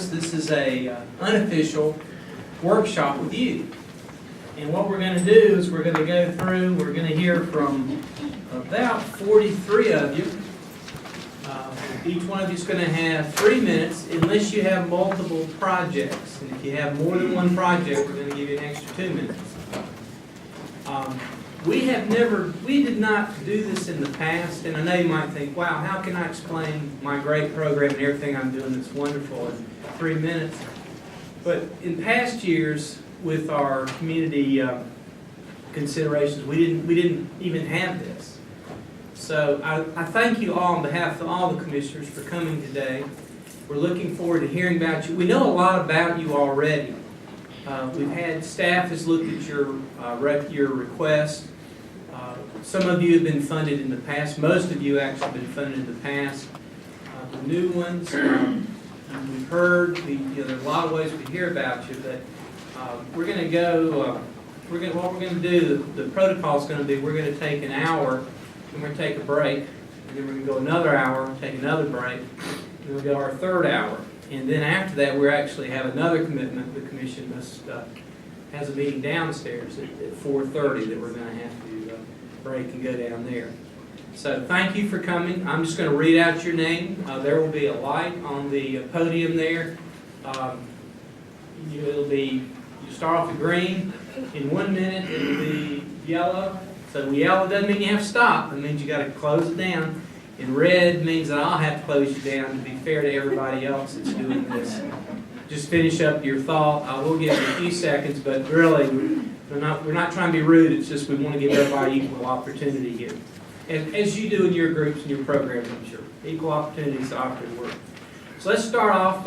service. This is a unofficial workshop with you. And what we're going to do is we're going to go through, we're going to hear from about 43 of you. Each one of you is going to have 3 minutes unless you have multiple projects. And if you have more than one project, we're going to give you an extra 2 minutes. We did not do this in the past, and I know you might think, wow, how can I explain my great program and everything I'm doing that's wonderful in 3 minutes? But in past years, with our community considerations, we didn't even have this. So I thank you all on behalf of all the commissioners for coming today. We're looking forward to hearing about you. We know a lot about you already. We've had staff has looked at your request. Some of you have been funded in the past. Most of you actually have been funded in the past. The new ones, we've heard. There are a lot of ways we hear about you, but we're going to go. What we're going to do. The protocol is going to be we're going to take an hour, and we're going to take a break, and then we're going to go another hour, take another break, and we'll go our third hour. And then after that, we actually have another commitment. The commission has a meeting downstairs at 4:30 that we're going to have to break and go down there. So thank you for coming. I'm just going to read out your name. There will be a light on the podium there. You start off with green. In 1 minute, it will be yellow. So yellow doesn't mean you have to stop. It means you got to close it down. And red means that I'll have to close you down to be fair to everybody else that's doing this. Just finish up your thought. I will give you a few seconds, but really, we're not trying to be rude. It's just we want to give everybody equal opportunity here. And as you do in your groups and your programs, I'm sure. Equal opportunities to operate work. So let's start off.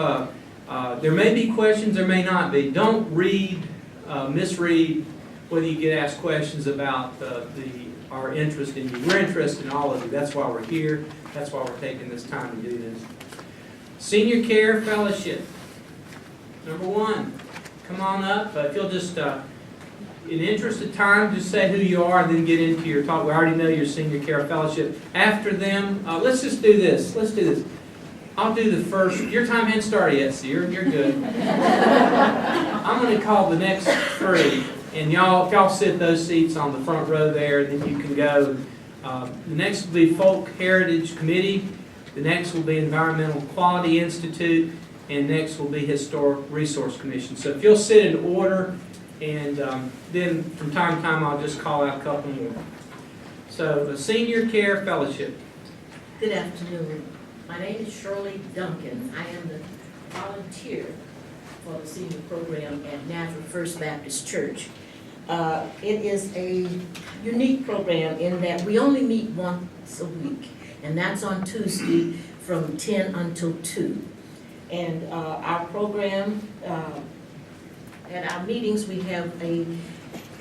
There may be questions, there may not be. Don't misread whether you get asked questions about our interest in you. We're interested in all of you. That's why we're here. That's why we're taking this time to do this. Senior Care Fellowship. Number 1. Come on up. If you'll just, in the interest of time, just say who you are and then get into your talk. We already know your Senior Care Fellowship. After them, let's just do this. Let's do this. I'll do the first. Your time hasn't started yet, so you're good. I'm going to call the next 3. And y'all sit those seats on the front row there, then you can go. The next will be Folk Heritage Committee. The next will be Environmental Quality Institute. And next will be Historic Resource Commission. So if you'll sit in order, and then from time to time I'll just call out a couple more. So the Senior Care Fellowship. Good afternoon. My name is Shirley Duncan. I am the volunteer for the senior program at Nazareth First Baptist Church. It is a unique program in that we only meet once a week, and that's on Tuesday from 10 until 2. And our program, at our meetings, we have a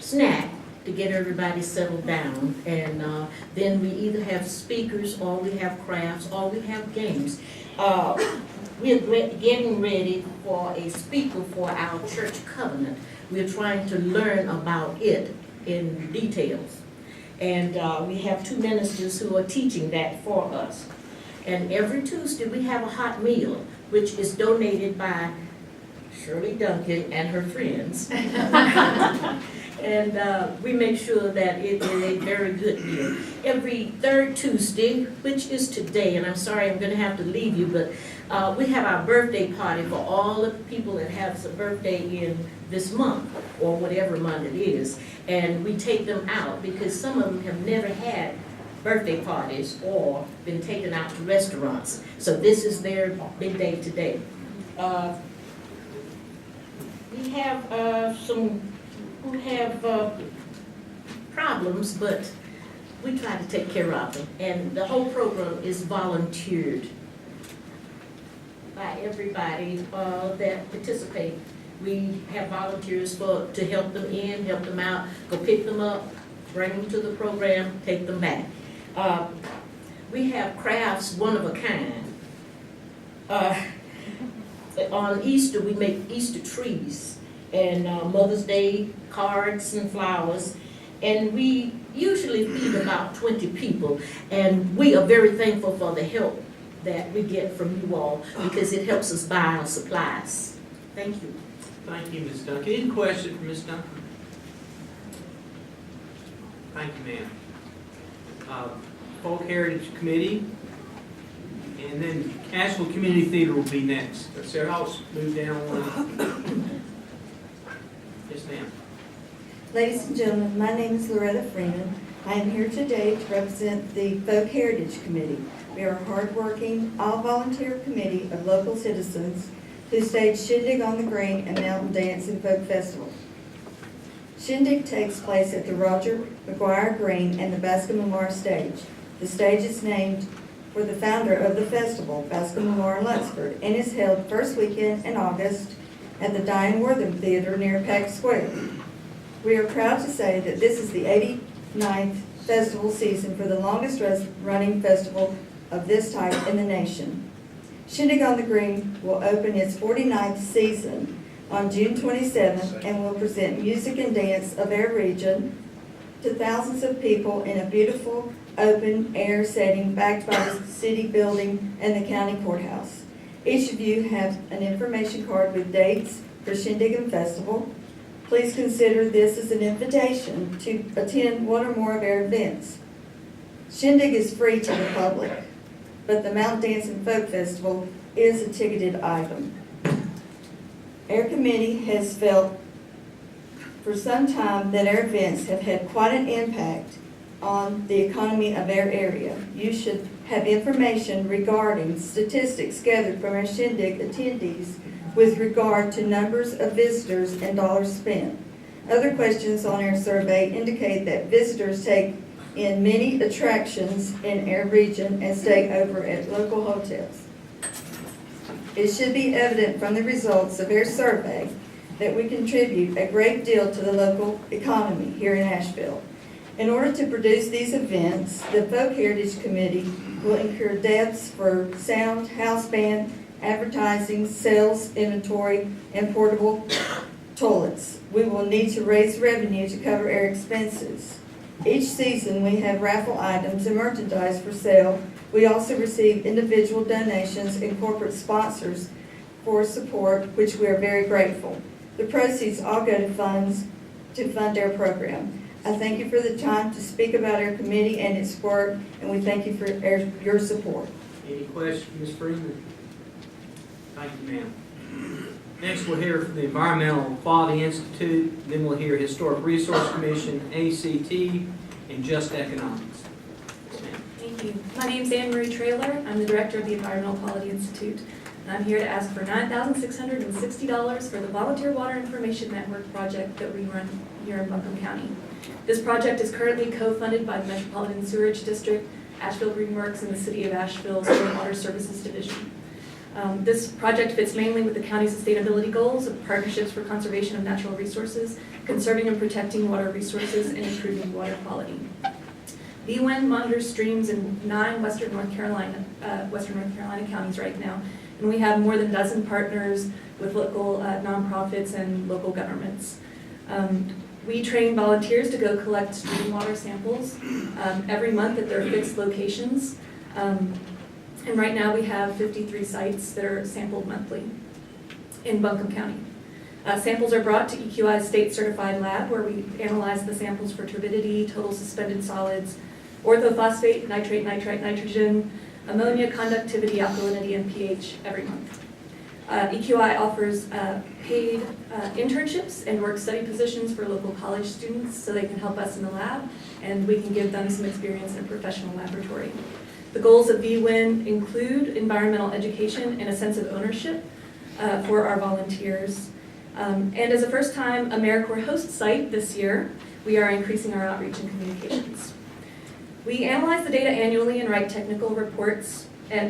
snack to get everybody settled down, and then we either have speakers, or we have crafts, or we have games. We're getting ready for a speaker for our church covenant. We're trying to learn about it in details. And we have 2 ministers who are teaching that for us. And every Tuesday we have a hot meal, which is donated by Shirley Duncan and her friends. And we make sure that it is a very good meal. Every 3rd Tuesday, which is today, and I'm sorry I'm going to have to leave you, but we have our birthday party for all the people that have a birthday in this month, or whatever month it is. And we take them out because some of them have never had birthday parties or been taken out to restaurants. So this is their big day today. We have some who have problems, but we try to take care of them. And the whole program is volunteered by everybody that participate. We have volunteers to help them in, help them out, go pick them up, bring them to the program, take them back. We have crafts one of a kind. On Easter, we make Easter trees, and Mother's Day cards and flowers, and we usually feed about 20 people, and we are very thankful for the help that we get from you all because it helps us buy our supplies. Thank you. Thank you, Ms. Duncan. Any question for Ms. Duncan? Thank you, ma'am. Folk Heritage Committee, and then Asheville Community Theater will be next. Sarah, I'll move down one. Yes, ma'am. Ladies and gentlemen, my name is Loretta Freeman. I am here today to represent the Folk Heritage Committee. We are a hardworking, all-volunteer committee of local citizens who stage Shindig on the Green and Mountain Dance and Folk Festival. Shindig takes place at the Roger McGuire Green and the Bascom Lamar stage. The stage is named for the founder of the festival, Bascom Lamar Lunsford, and is held first weekend in August at the Diane Wortham Theater near Pack Square. We are proud to say that this is the 89th festival season for the longest running festival of this type in the nation. Shindig on the Green will open its 49th season on June 27th and will present music and dance of our region to thousands of people in a beautiful open air setting backed by the city building and the county courthouse. Each of you has an information card with dates for Shindig and Festival. Please consider this as an invitation to attend one or more of our events. Shindig is free to the public, but the Mountain Dance and Folk Festival is a ticketed item. Our committee has felt for some time that our events have had quite an impact on the economy of our area. You should have information regarding statistics gathered from our Shindig attendees with regard to numbers of visitors and dollars spent. Other questions on our survey indicate that visitors take in many attractions in our region and stay over at local hotels. It should be evident from the results of our survey that we contribute a great deal to the local economy here in Asheville. In order to produce these events, the Folk Heritage Committee will incur debts for sound, house band, advertising, sales, inventory, and portable toilets. We will need to raise revenue to cover our expenses. Each season, we have raffle items and merchandise for sale. We also receive individual donations and corporate sponsors for support, which we are very grateful. The proceeds all go to funds to fund our program. I thank you for the time to speak about our committee and its work, and we thank you for your support. Any questions, Ms. Freeman? Thank you, ma'am. Next, we'll hear from the Environmental Quality Institute, then we'll hear Historic Resource Commission, ACT, and Just Economics. Yes, ma'am. Thank you. My name is Anne Marie Traylor. I'm the director of the Environmental Quality Institute, and I'm here to ask for $9,660 for the Volunteer Water Information Network project that we run here in Buncombe County. This project is currently co-funded by the Metropolitan Sewerage District, Asheville Green Works, and the City of Asheville's Water Services Division. This project fits mainly with the county's sustainability goals of partnerships for conservation of natural resources, conserving and protecting water resources, and improving water quality. VWIN monitors streams in 9 Western North Carolina counties right now, and we have more than a dozen partners with local nonprofits and local governments. We train volunteers to go collect stream water samples every month at their fixed locations. And right now we have 53 sites that are sampled monthly in Buncombe County. Samples are brought to EQI's state certified lab where we analyze the samples for turbidity, total suspended solids, orthophosphate, nitrate, nitrite, nitrogen, ammonia, conductivity, alkalinity, and pH every month. EQI offers paid internships and work study positions for local college students so they can help us in the lab and we can give them some experience in a professional laboratory. The goals of VWIN include environmental education and a sense of ownership for our volunteers. And as a first-time AmeriCorps host site this year, we are increasing our outreach and communications. We analyze the data annually and write technical reports,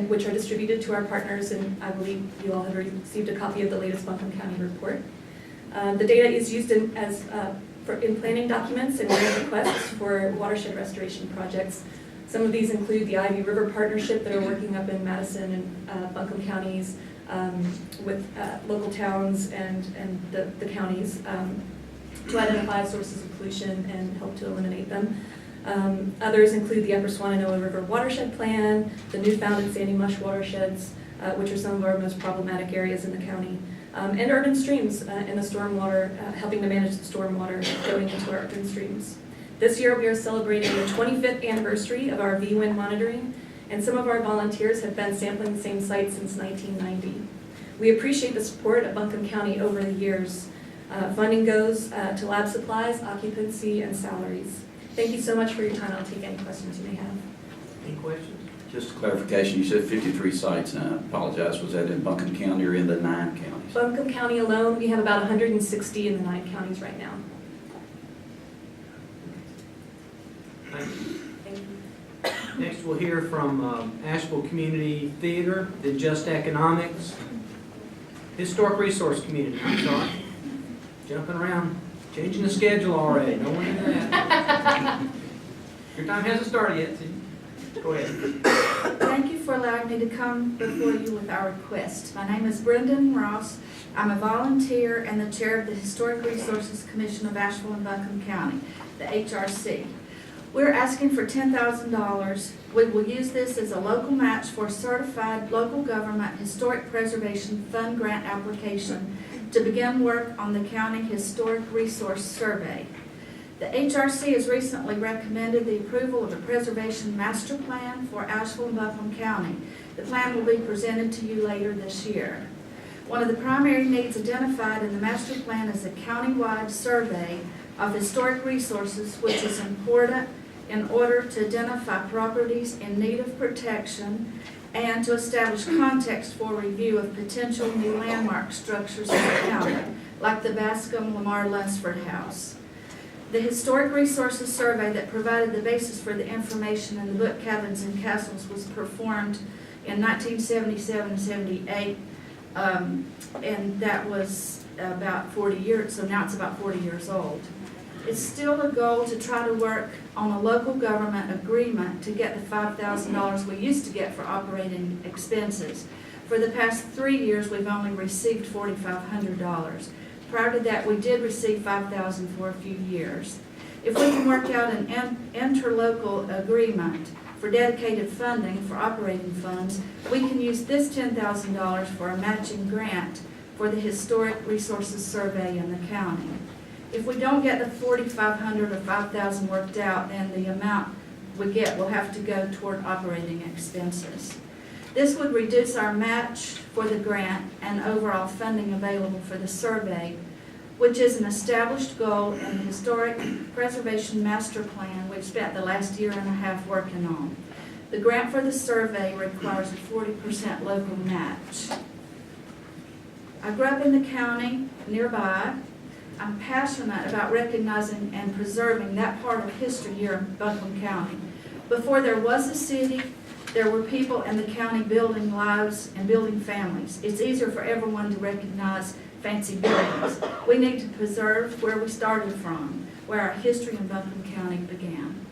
which are distributed to our partners, and I believe you all have received a copy of the latest Buncombe County report. The data is used in planning documents and grant requests for watershed restoration projects. Some of these include the Ivy River Partnership that are working up in Madison and Buncombe counties with local towns and the counties to identify sources of pollution and help to eliminate them. Others include the Upper Swananoa River Watershed Plan, the new founded Sandy Mush watersheds, which are some of our most problematic areas in the county, and urban streams in the stormwater, helping to manage the stormwater going into our urban streams. This year we are celebrating the 25th anniversary of our VWIN monitoring, and some of our volunteers have been sampling the same site since 1990. We appreciate the support of Buncombe County over the years. Funding goes to lab supplies, occupancy, and salaries. Thank you so much for your time. I'll take any questions you may have. Any questions? Just a clarification, you said 53 sites, and I apologize, was that in Buncombe County or in the 9 counties? Buncombe County alone, we have about 160 in the 9 counties right now. Thank you. Thank you. Next, we'll hear from Asheville Community Theater, then Just Economics, Historic Resource Community. I'm sorry, jumping around, changing the schedule already. No one do that. Your time hasn't started yet, so go ahead. Thank you for allowing me to come before you with our request. My name is Brendan Ross. I'm a volunteer and the chair of the Historic Resources Commission of Asheville and Buncombe County, the HRC. We're asking for $10,000. We will use this as a local match for a certified local government historic preservation fund grant application to begin work on the county historic resource survey. The HRC has recently recommended the approval of a preservation master plan for Asheville and Buncombe County. The plan will be presented to you later this year. One of the primary needs identified in the master plan is a county-wide survey of historic resources, which is important in order to identify properties in need of protection and to establish context for review of potential new landmark structures in the county, like the Bascom Lamar Lunsford House. The Historic Resources Survey that provided the basis for the information in the book Cabins and Castles was performed in 1977-78, and that was about 40 years, so now it's about 40 years old. It's still a goal to try to work on a local government agreement to get the $5,000 we used to get for operating expenses. For the past 3 years, we've only received $4,500. Prior to that, we did receive $5,000 for a few years. If we can work out an interlocal agreement for dedicated funding for operating funds, we can use this $10,000 for a matching grant for the Historic Resources Survey in the county. If we don't get the $4,500 or $5,000 worked out, then the amount we get will have to go toward operating expenses. This would reduce our match for the grant and overall funding available for the survey, which is an established goal in the Historic Preservation Master Plan we've spent the last year and a half working on. The grant for the survey requires a 40% local match. I grew up in the county nearby. I'm passionate about recognizing and preserving that part of history here in Buncombe County. Before there was a city, there were people in the county building lives and building families. It's easier for everyone to recognize fancy buildings. We need to preserve where we started from, where our history in Buncombe County began.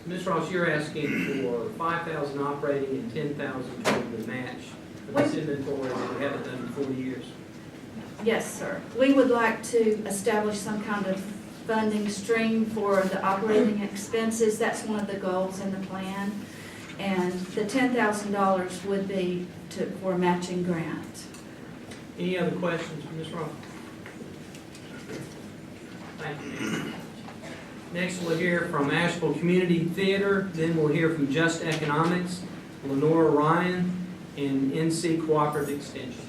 Ms. Ross, you're asking for $5,000 operating and $10,000 toward the match for this inventory that we haven't done in 40 years. Yes, sir. We would like to establish some kind of funding stream for the operating expenses. That's one of the goals in the plan. And the $10,000 would be for a matching grant. Any other questions for Ms. Ross? Thank you, ma'am. Next, we'll hear from Asheville Community Theater, then we'll hear from Just Economics, Lenora Ryan, and NC Cooperative Extension.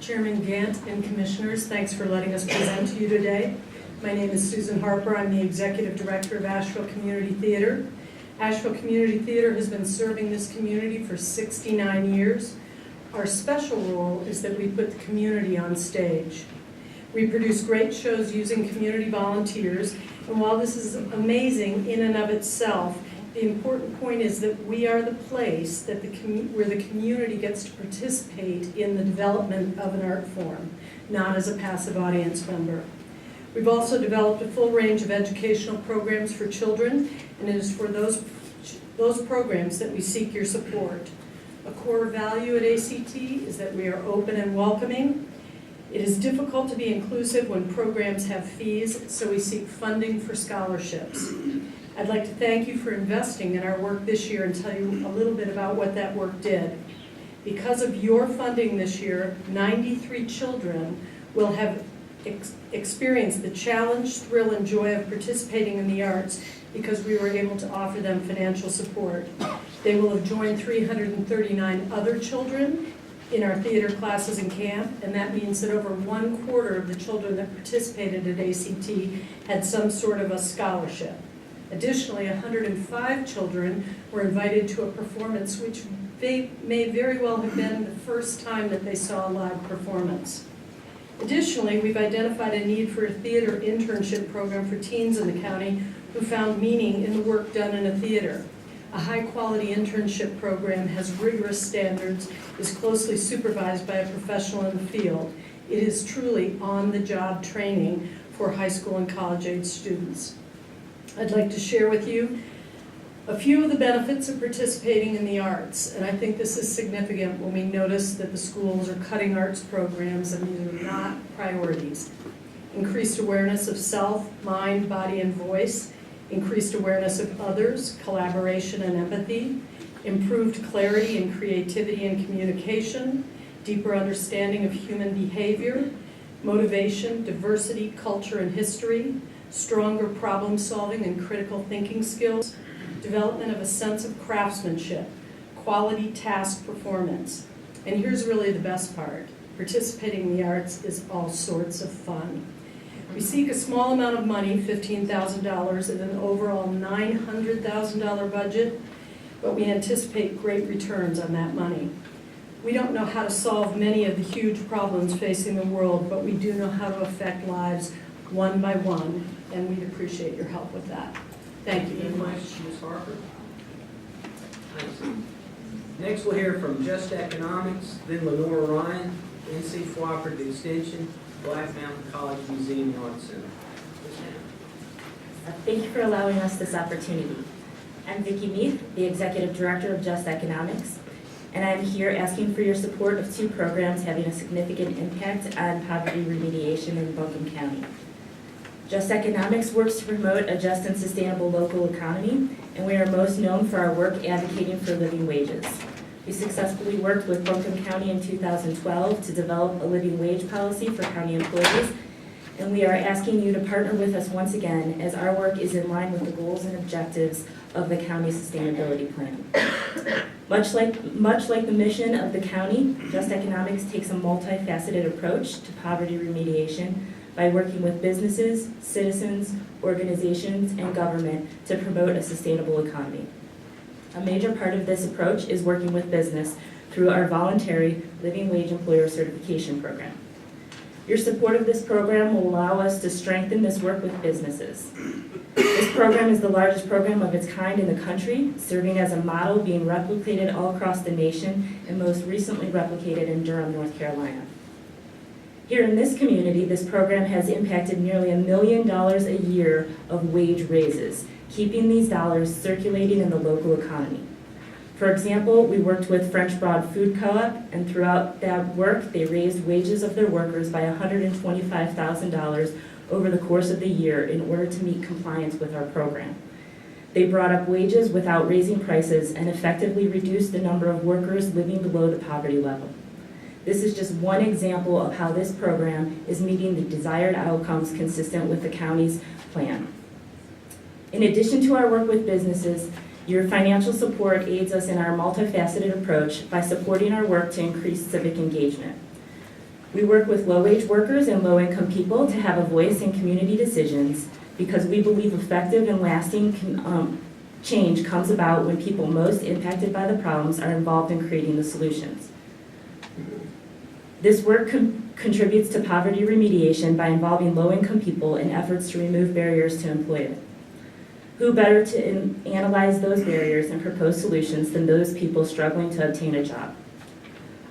Chairman Gant and Commissioners, thanks for letting us present to you today. My name is Susan Harper. I'm the Executive Director of Asheville Community Theater. Asheville Community Theater has been serving this community for 69 years. Our special role is that we put the community on stage. We produce great shows using community volunteers, and while this is amazing in and of itself, the important point is that we are the place that where the community gets to participate in the development of an art form, not as a passive audience member. We've also developed a full range of educational programs for children, and it is for those programs that we seek your support. A core value at ACT is that we are open and welcoming. It is difficult to be inclusive when programs have fees, so we seek funding for scholarships. I'd like to thank you for investing in our work this year and tell you a little bit about what that work did. Because of your funding this year, 93 children will have experienced the challenge, thrill, and joy of participating in the arts because we were able to offer them financial support. They will have joined 339 other children in our theater classes and camp, and that means that over 1/4 of the children that participated at ACT had some sort of a scholarship. Additionally, 105 children were invited to a performance which may very well have been the first time that they saw a live performance. Additionally, we've identified a need for a theater internship program for teens in the county who found meaning in the work done in a theater. A high-quality internship program has rigorous standards, is closely supervised by a professional in the field. It is truly on-the-job training for high school and college-age students. I'd like to share with you a few of the benefits of participating in the arts, and I think this is significant when we notice that the schools are cutting arts programs and these are not priorities. Increased awareness of self, mind, body, and voice, increased awareness of others, collaboration and empathy, improved clarity and creativity and communication, deeper understanding of human behavior, motivation, diversity, culture, and history, stronger problem solving and critical thinking skills, development of a sense of craftsmanship, quality task performance. And here's really the best part. Participating in the arts is all sorts of fun. We seek a small amount of money, $15,000, and an overall $900,000 budget, but we anticipate great returns on that money. We don't know how to solve many of the huge problems facing the world, but we do know how to affect lives one by one, and we'd appreciate your help with that. Thank you very much. Ms. Harper. Thanks. Next, we'll hear from Just Economics, then Lenora Ryan, NC Cooperative Extension, Black Mountain College Museum and Arts Center. Thank you for allowing us this opportunity. I'm Vicki Meath, the Executive Director of Just Economics, and I'm here asking for your support of two programs having a significant impact on poverty remediation in Buncombe County. Just Economics works to promote a just and sustainable local economy, and we are most known for our work advocating for living wages. We successfully worked with Buncombe County in 2012 to develop a living wage policy for county employees, and we are asking you to partner with us once again as our work is in line with the goals and objectives of the county sustainability plan. Much like the mission of the county, Just Economics takes a multifaceted approach to poverty remediation by working with businesses, citizens, organizations, and government to promote a sustainable economy. A major part of this approach is working with business through our voluntary Living Wage Employer Certification Program. Your support of this program will allow us to strengthen this work with businesses. This program is the largest program of its kind in the country, serving as a model being replicated all across the nation and most recently replicated in Durham, North Carolina. Here in this community, this program has impacted nearly $1 million a year of wage raises, keeping these dollars circulating in the local economy. For example, we worked with French Broad Food Co-op, and throughout that work, they raised wages of their workers by $125,000 over the course of the year in order to meet compliance with our program. They brought up wages without raising prices and effectively reduced the number of workers living below the poverty level. This is just one example of how this program is meeting the desired outcomes consistent with the county's plan. In addition to our work with businesses, your financial support aids us in our multifaceted approach by supporting our work to increase civic engagement. We work with low-wage workers and low-income people to have a voice in community decisions because we believe effective and lasting change comes about when people most impacted by the problems are involved in creating the solutions. This work contributes to poverty remediation by involving low-income people in efforts to remove barriers to employment. Who better to analyze those barriers and propose solutions than those people struggling to obtain a job?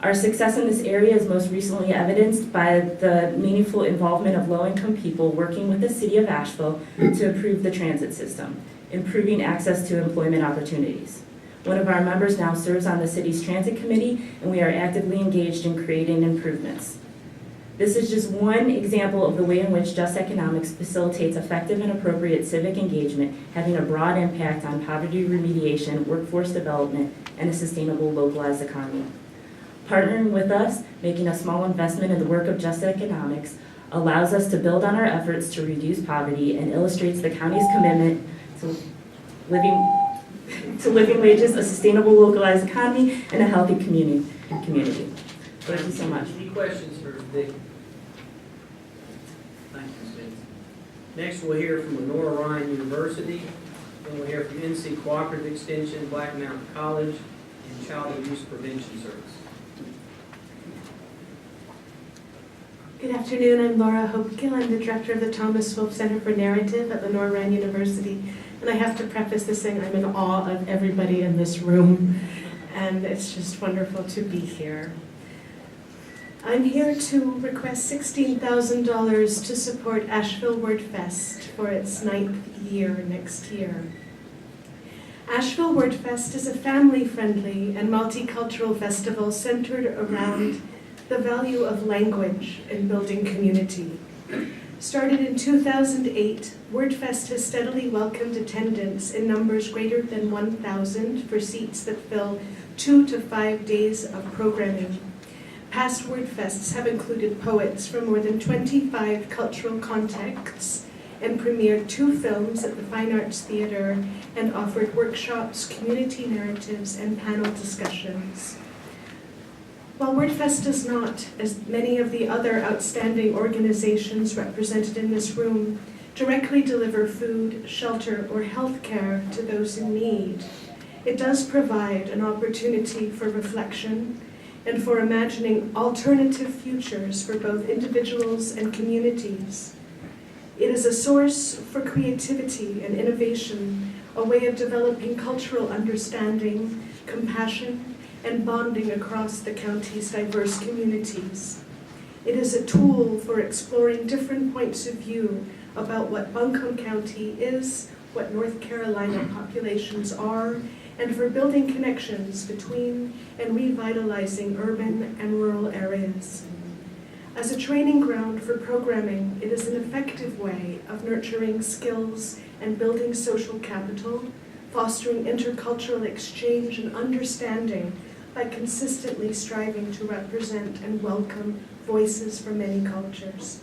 Our success in this area is most recently evidenced by the meaningful involvement of low-income people working with the City of Asheville to improve the transit system, improving access to employment opportunities. One of our members now serves on the city's transit committee, and we are actively engaged in creating improvements. This is just one example of the way in which Just Economics facilitates effective and appropriate civic engagement, having a broad impact on poverty remediation, workforce development, and a sustainable localized economy. Partnering with us, making a small investment in the work of Just Economics, allows us to build on our efforts to reduce poverty and illustrates the county's commitment to living wages, a sustainable localized economy, and a healthy community. Thank you so much. Any questions for Vic? Thank you, Ms. Benson. Next, we'll hear from Lenora Ryan University. Then we'll hear from NC Cooperative Extension, Black Mountain College, and Child Abuse Prevention Service. Good afternoon, I'm Laura Hopekill. I'm the director of the Thomas Wolfe Center for Narrative at Lenore Ryan University. And I have to preface this saying I'm in awe of everybody in this room, and it's just wonderful to be here. I'm here to request $16,000 to support Asheville WordFest for its 9th year next year. Asheville WordFest is a family-friendly and multicultural festival centered around the value of language in building community. Started in 2008, WordFest has steadily welcomed attendance in numbers greater than 1,000 for seats that fill 2 to 5 days of programming. Past WordFests have included poets from more than 25 cultural contexts and premiered 2 films at the Fine Arts Theater and offered workshops, community narratives, and panel discussions. While WordFest does not, as many of the other outstanding organizations represented in this room, directly deliver food, shelter, or health care to those in need, it does provide an opportunity for reflection and for imagining alternative futures for both individuals and communities. It is a source for creativity and innovation, a way of developing cultural understanding, compassion, and bonding across the county's diverse communities. It is a tool for exploring different points of view about what Buncombe County is, what North Carolina populations are, and for building connections between and revitalizing urban and rural areas. As a training ground for programming, it is an effective way of nurturing skills and building social capital, fostering intercultural exchange and understanding by consistently striving to represent and welcome voices from many cultures.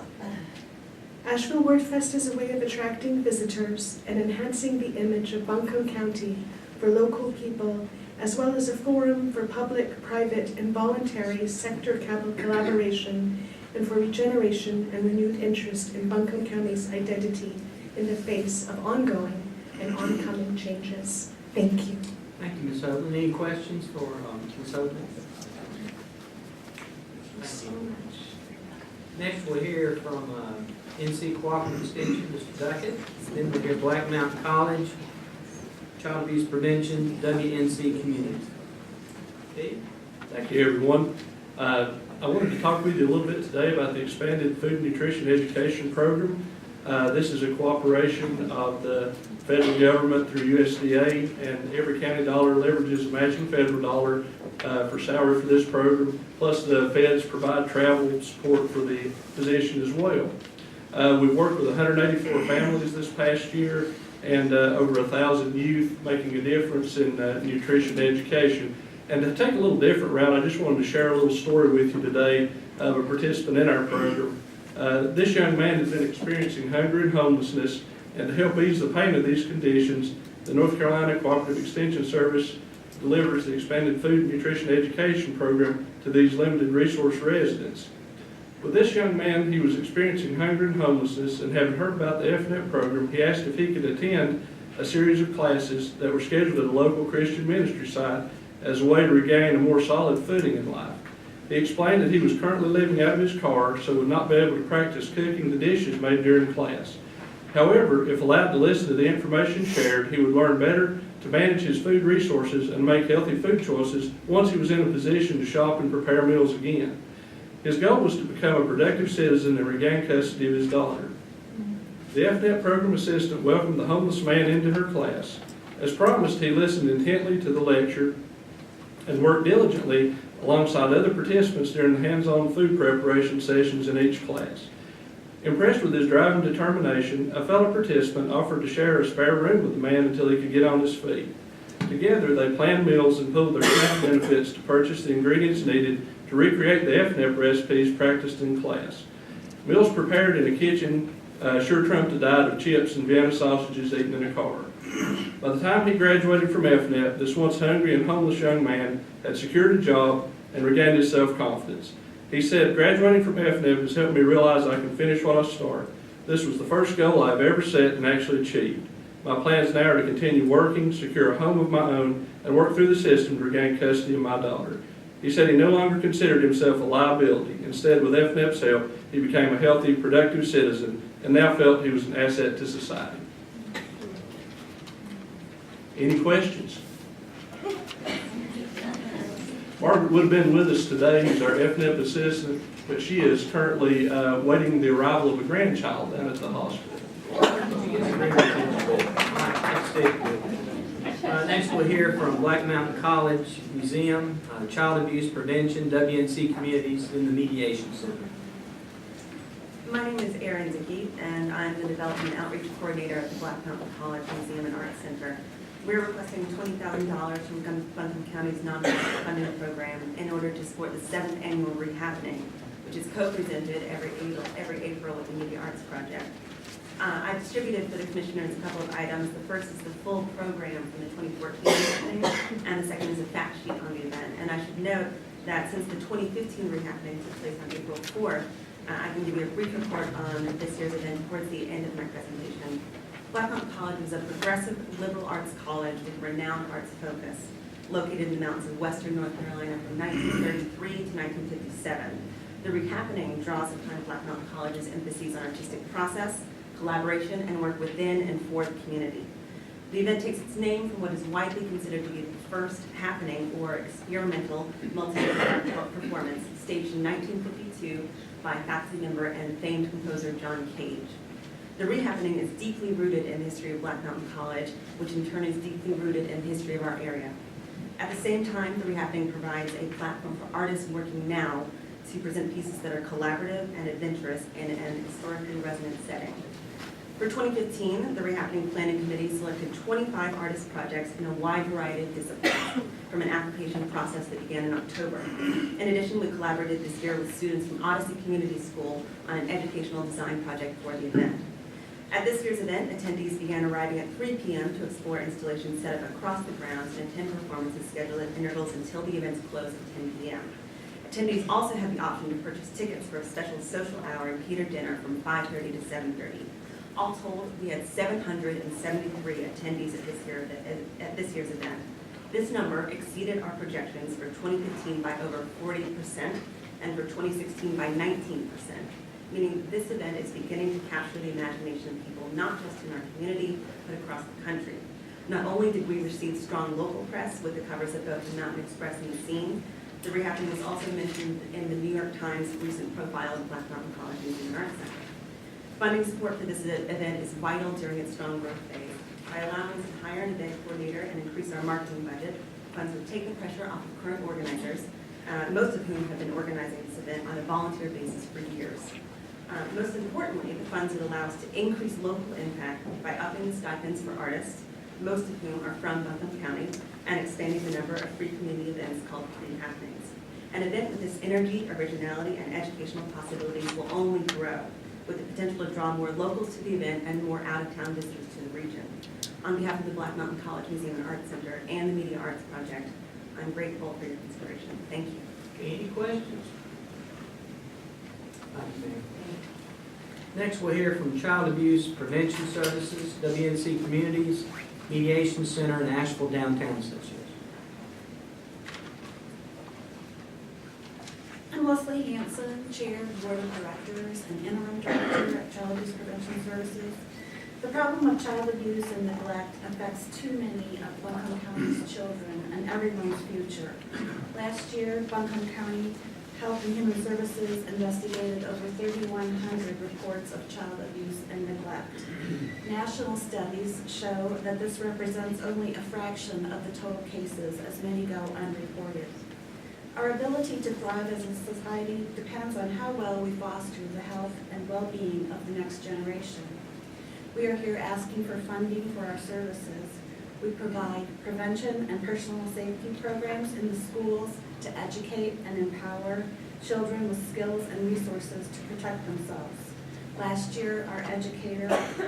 Asheville WordFest is a way of attracting visitors and enhancing the image of Buncombe County for local people, as well as a forum for public, private, and voluntary sector collaboration and for regeneration and renewed interest in Buncombe County's identity in the face of ongoing and oncoming changes. Thank you. Thank you, Ms. Hoagland. Any questions for Ms. Hoagland? Thank you. Next, we'll hear from NC Cooperative Extension, Mr. Duckett. Then we'll hear Black Mountain College, Child Abuse Prevention, WNC Community. Steve? Thank you, everyone. I wanted to talk with you a little bit today about the expanded food nutrition education program. This is a cooperation of the federal government through USDA, and every county dollar leverages a matching federal dollar for salary for this program, plus the feds provide travel support for the position as well. We've worked with 184 families this past year and over 1,000 youth, making a difference in nutrition education. And to take a little different route, I just wanted to share a little story with you today of a participant in our program. This young man has been experiencing hunger and homelessness, and to help ease the pain of these conditions, the North Carolina Cooperative Extension Service delivers the expanded food and nutrition education program to these limited resource residents. With this young man, he was experiencing hunger and homelessness, and having heard about the FNEP program, he asked if he could attend a series of classes that were scheduled at a local Christian ministry site as a way to regain a more solid footing in life. He explained that he was currently living out of his car, so would not be able to practice cooking the dishes made during class. However, if allowed to listen to the information shared, he would learn better to manage his food resources and make healthy food choices once he was in a position to shop and prepare meals again. His goal was to become a productive citizen and regain custody of his daughter. The FNEP program assistant welcomed the homeless man into her class. As promised, he listened intently to the lecture and worked diligently alongside other participants during the hands-on food preparation sessions in each class. Impressed with his drive and determination, a fellow participant offered to share a spare room with the man until he could get on his feet. Together, they planned meals and pooled their SNAP benefits to purchase the ingredients needed to recreate the FNEP recipes practiced in class. Meals prepared in a kitchen sure trumped a diet of chips and Vienna sausages eaten in a car. By the time he graduated from FNEP, this once hungry and homeless young man had secured a job and regained his self-confidence. He said, "Graduating from FNEP has helped me realize I can finish what I start. This was the first goal I've ever set and actually achieved. My plans now are to continue working, secure a home of my own, and work through the system to regain custody of my daughter." He said he no longer considered himself a liability. Instead, with FNEP's help, he became a healthy, productive citizen and now felt he was an asset to society. Any questions? Margaret would have been with us today. She's our FNEP assistant, but she is currently waiting the arrival of a grandchild down at the hospital. Next we'll hear from Black Mountain College Museum, Child Abuse Prevention, WNC Communities in the Mediation Center. My name is Erin Zicke, and I'm the Development Outreach Coordinator at the Black Mountain College Museum and Arts Center. We're requesting $20,000 from Buncombe County's nonprofit funding program in order to support the 7th annual Rehappening, which is co-presented every April with the Media Arts Project. I distributed for the commissioners a couple of items. The first is the full program from the 2014 Rehappening, and the second is a fact sheet on the event. And I should note that since the 2015 Rehappening took place on April 4th, I can give you a brief report on this year's event towards the end of my presentation. Black Mountain College was a progressive liberal arts college with renowned arts focus, located in the mountains of western North Carolina from 1933 to 1957. The Rehappening draws upon Black Mountain College's emphases on artistic process, collaboration, and work within and for the community. The event takes its name from what is widely considered to be the first happening or experimental multi-art performance staged in 1952 by faculty member and famed composer John Cage. The Rehappening is deeply rooted in the history of Black Mountain College, which in turn is deeply rooted in the history of our area. At the same time, the Rehappening provides a platform for artists working now to present pieces that are collaborative and adventurous in an historically resonant setting. For 2015, the Rehappening Planning Committee selected 25 artist projects in a wide variety of disciplines from an application process that began in October. In addition, we collaborated this year with students from Odyssey Community School on an educational design project for the event. At this year's event, attendees began arriving at 3 p.m. to explore installations set up across the grounds and attend performances scheduled at intervals until the events close at 10 p.m. Attendees also had the option to purchase tickets for a special social hour and catered dinner from 5:30 to 7:30. All told, we had 773 attendees at this year's event. This number exceeded our projections for 2015 by over 40% and for 2016 by 19%, meaning this event is beginning to capture the imagination of people not just in our community, but across the country. Not only did we receive strong local press with the covers of both the Mountain Express and the Scene, the Rehappening was also mentioned in the New York Times recent profile of Black Mountain College Museum and Arts Center. Funding support for this event is vital during its strong growth phase. By allowing us to hire an event coordinator and increase our marketing budget, funds would take the pressure off of current organizers, most of whom have been organizing this event on a volunteer basis for years. Most importantly, the funds would allow us to increase local impact by upping the stipends for artists, most of whom are from Buncombe County, and expanding the number of free community events called Rehappenings. An event with this energy, originality, and educational possibilities will only grow, with the potential to draw more locals to the event and more out-of-town visitors to the region. On behalf of the Black Mountain College Museum and Arts Center and the Media Arts Project, I'm grateful for your consideration. Thank you. Any questions? Next, we'll hear from Child Abuse Prevention Services, WNC Communities, Mediation Center, and Asheville Downtown Association. I'm Leslie Hanson, Chair of the Board of Directors and Interim Director at Child Abuse Prevention Services. The problem of child abuse and neglect affects too many of Buncombe County's children and everyone's future. Last year, Buncombe County Health and Human Services investigated over 3,100 reports of child abuse and neglect. National studies show that this represents only a fraction of the total cases, as many go unreported. Our ability to thrive as a society depends on how well we foster the health and well-being of the next generation. We are here asking for funding for our services. We provide prevention and personal safety programs in the schools to educate and empower children with skills and resources to protect themselves. Last year, our educator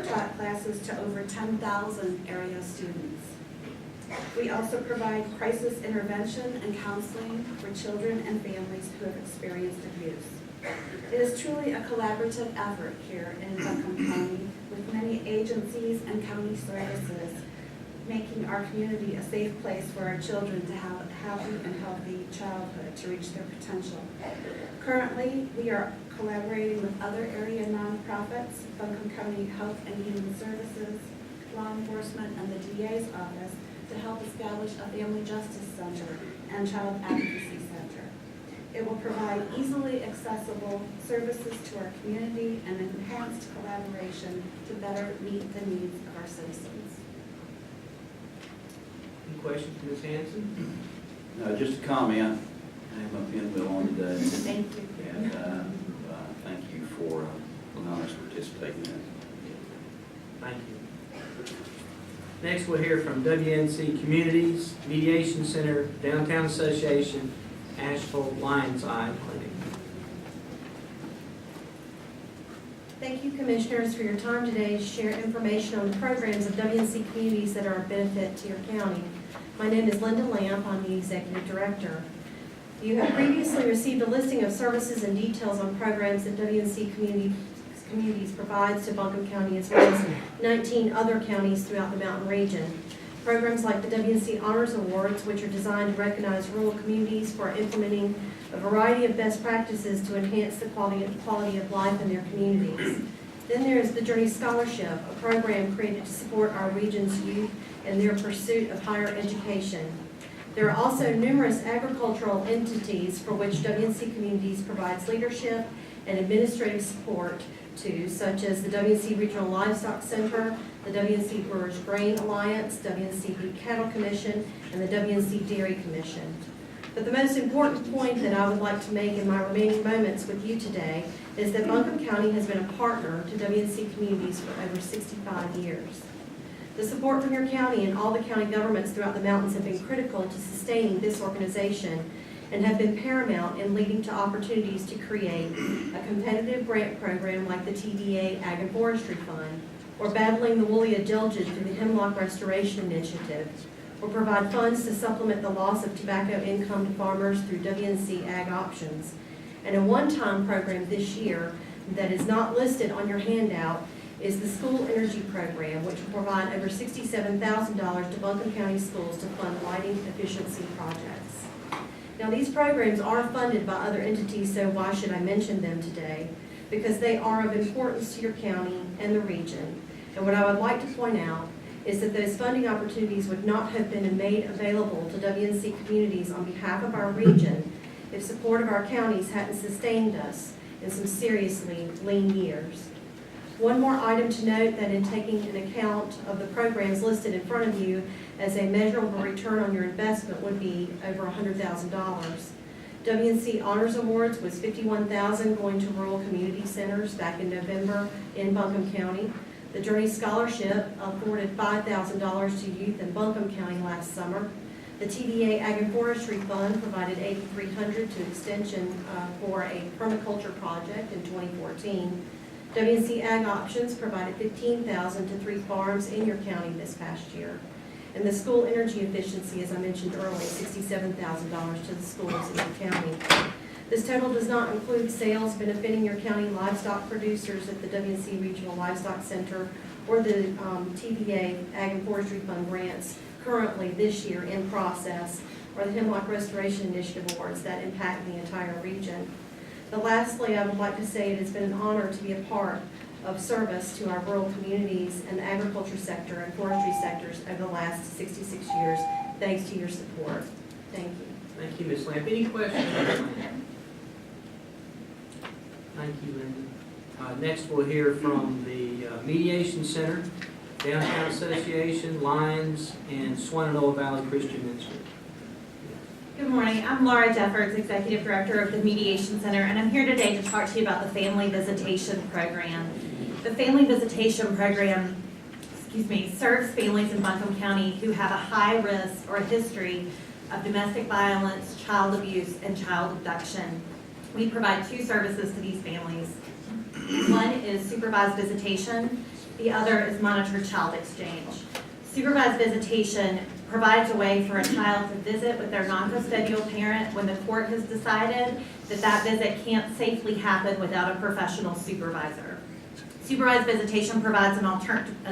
taught classes to over 10,000 area students. We also provide crisis intervention and counseling for children and families who have experienced abuse. It is truly a collaborative effort here in Buncombe County with many agencies and county services, making our community a safe place for our children to have a happy and healthy childhood to reach their potential. Currently, we are collaborating with other area nonprofits, Buncombe County Health and Human Services, law enforcement, and the DA's office to help establish a family justice center and child advocacy center. It will provide easily accessible services to our community and enhanced collaboration to better meet the needs of our citizens. Any questions for Ms. Hanson? No, just a comment. I have my pinwheel on today. Thank you. And thank you for allowing us to participate in that. Thank you. Next, we'll hear from WNC Communities, Mediation Center, Downtown Association, Asheville Lion's Eye Clinic. Thank you, Commissioners, for your time today to share information on the programs of WNC Communities that are of benefit to your county. My name is Linda Lamp. I'm the Executive Director. You have previously received a listing of services and details on programs that WNC Communities provides to Buncombe County as well as 19 other counties throughout the mountain region. Programs like the WNC Honors Awards, which are designed to recognize rural communities for implementing a variety of best practices to enhance the quality of life in their communities. Then there is the Journey Scholarship, a program created to support our region's youth in their pursuit of higher education. There are also numerous agricultural entities for which WNC Communities provides leadership and administrative support to, such as the WNC Regional Livestock Center, the WNC Brewers Grain Alliance, WNC Beef Cattle Commission, and the WNC Dairy Commission. But the most important point that I would like to make in my remaining moments with you today is that Buncombe County has been a partner to WNC Communities for over 65 years. The support from your county and all the county governments throughout the mountains have been critical to sustaining this organization and have been paramount in leading to opportunities to create a competitive grant program like the TDA Ag and Forestry Fund, or battling the woolly adelgid through the Hemlock Restoration Initiative, or provide funds to supplement the loss of tobacco income to farmers through WNC Ag Options. And a one-time program this year that is not listed on your handout is the School Energy Program, which will provide over $67,000 to Buncombe County schools to fund lighting efficiency projects. Now, these programs are funded by other entities, so why should I mention them today? Because they are of importance to your county and the region. And what I would like to point out is that those funding opportunities would not have been made available to WNC Communities on behalf of our region if support of our counties hadn't sustained us in some seriously lean years. One more item to note that in taking an account of the programs listed in front of you as a measurable return on your investment would be over $100,000. WNC Honors Awards was $51,000 going to rural community centers back in November in Buncombe County. The Journey Scholarship awarded $5,000 to youth in Buncombe County last summer. The TDA Ag and Forestry Fund provided $8,300 to Extension for a permaculture project in 2014. WNC Ag Options provided $15,000 to 3 farms in your county this past year. And the school energy efficiency, as I mentioned earlier, $67,000 to the schools in your county. This total does not include sales benefiting your county livestock producers at the WNC Regional Livestock Center or the TDA Ag and Forestry Fund grants currently this year in process, or the Hemlock Restoration Initiative awards that impact the entire region. But lastly, I would like to say it has been an honor to be a part of service to our rural communities and the agriculture sector and forestry sectors over the last 66 years, thanks to your support. Thank you. Thank you, Ms. Lamp. Any questions? Thank you, Linda. Next, we'll hear from the Mediation Center, Downtown Association, Lions, and Shenandoah Valley Christian Ministry. Good morning. I'm Laura Jeffords, Executive Director of the Mediation Center, and I'm here today to talk to you about the Family Visitation Program. The Family Visitation Program, serves families in Buncombe County who have a high risk or a history of domestic violence, child abuse, and child abduction. We provide two services to these families. One is supervised visitation. The other is monitored child exchange. Supervised visitation provides a way for a child to visit with their non-custodial parent when the court has decided that that visit can't safely happen without a professional supervisor. Supervised visitation provides an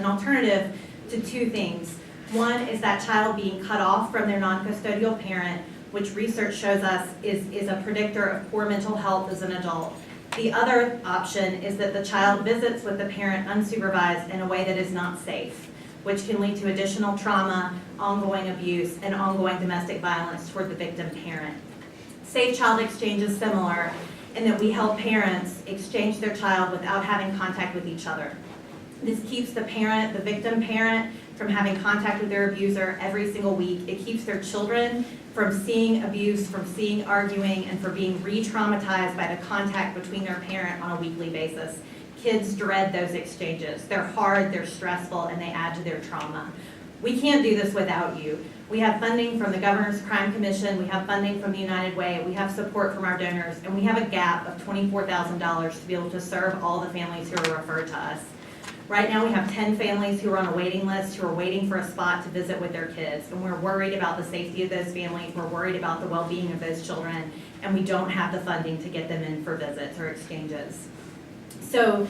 alternative to two things. One is that child being cut off from their non-custodial parent, which research shows us is a predictor of poor mental health as an adult. The other option is that the child visits with the parent unsupervised in a way that is not safe, which can lead to additional trauma, ongoing abuse, and ongoing domestic violence toward the victim parent. Safe child exchange is similar in that we help parents exchange their child without having contact with each other. This keeps the parent, the victim parent, from having contact with their abuser every single week. It keeps their children from seeing abuse, from seeing arguing, and from being re-traumatized by the contact between their parent on a weekly basis. Kids dread those exchanges. They're hard, they're stressful, and they add to their trauma. We can't do this without you. We have funding from the Governor's Crime Commission, we have funding from the United Way, we have support from our donors, and we have a gap of $24,000 to be able to serve all the families who are referred to us. Right now we have 10 families who are on a waiting list who are waiting for a spot to visit with their kids, and we're worried about the safety of those families, we're worried about the well-being of those children, and we don't have the funding to get them in for visits or exchanges. So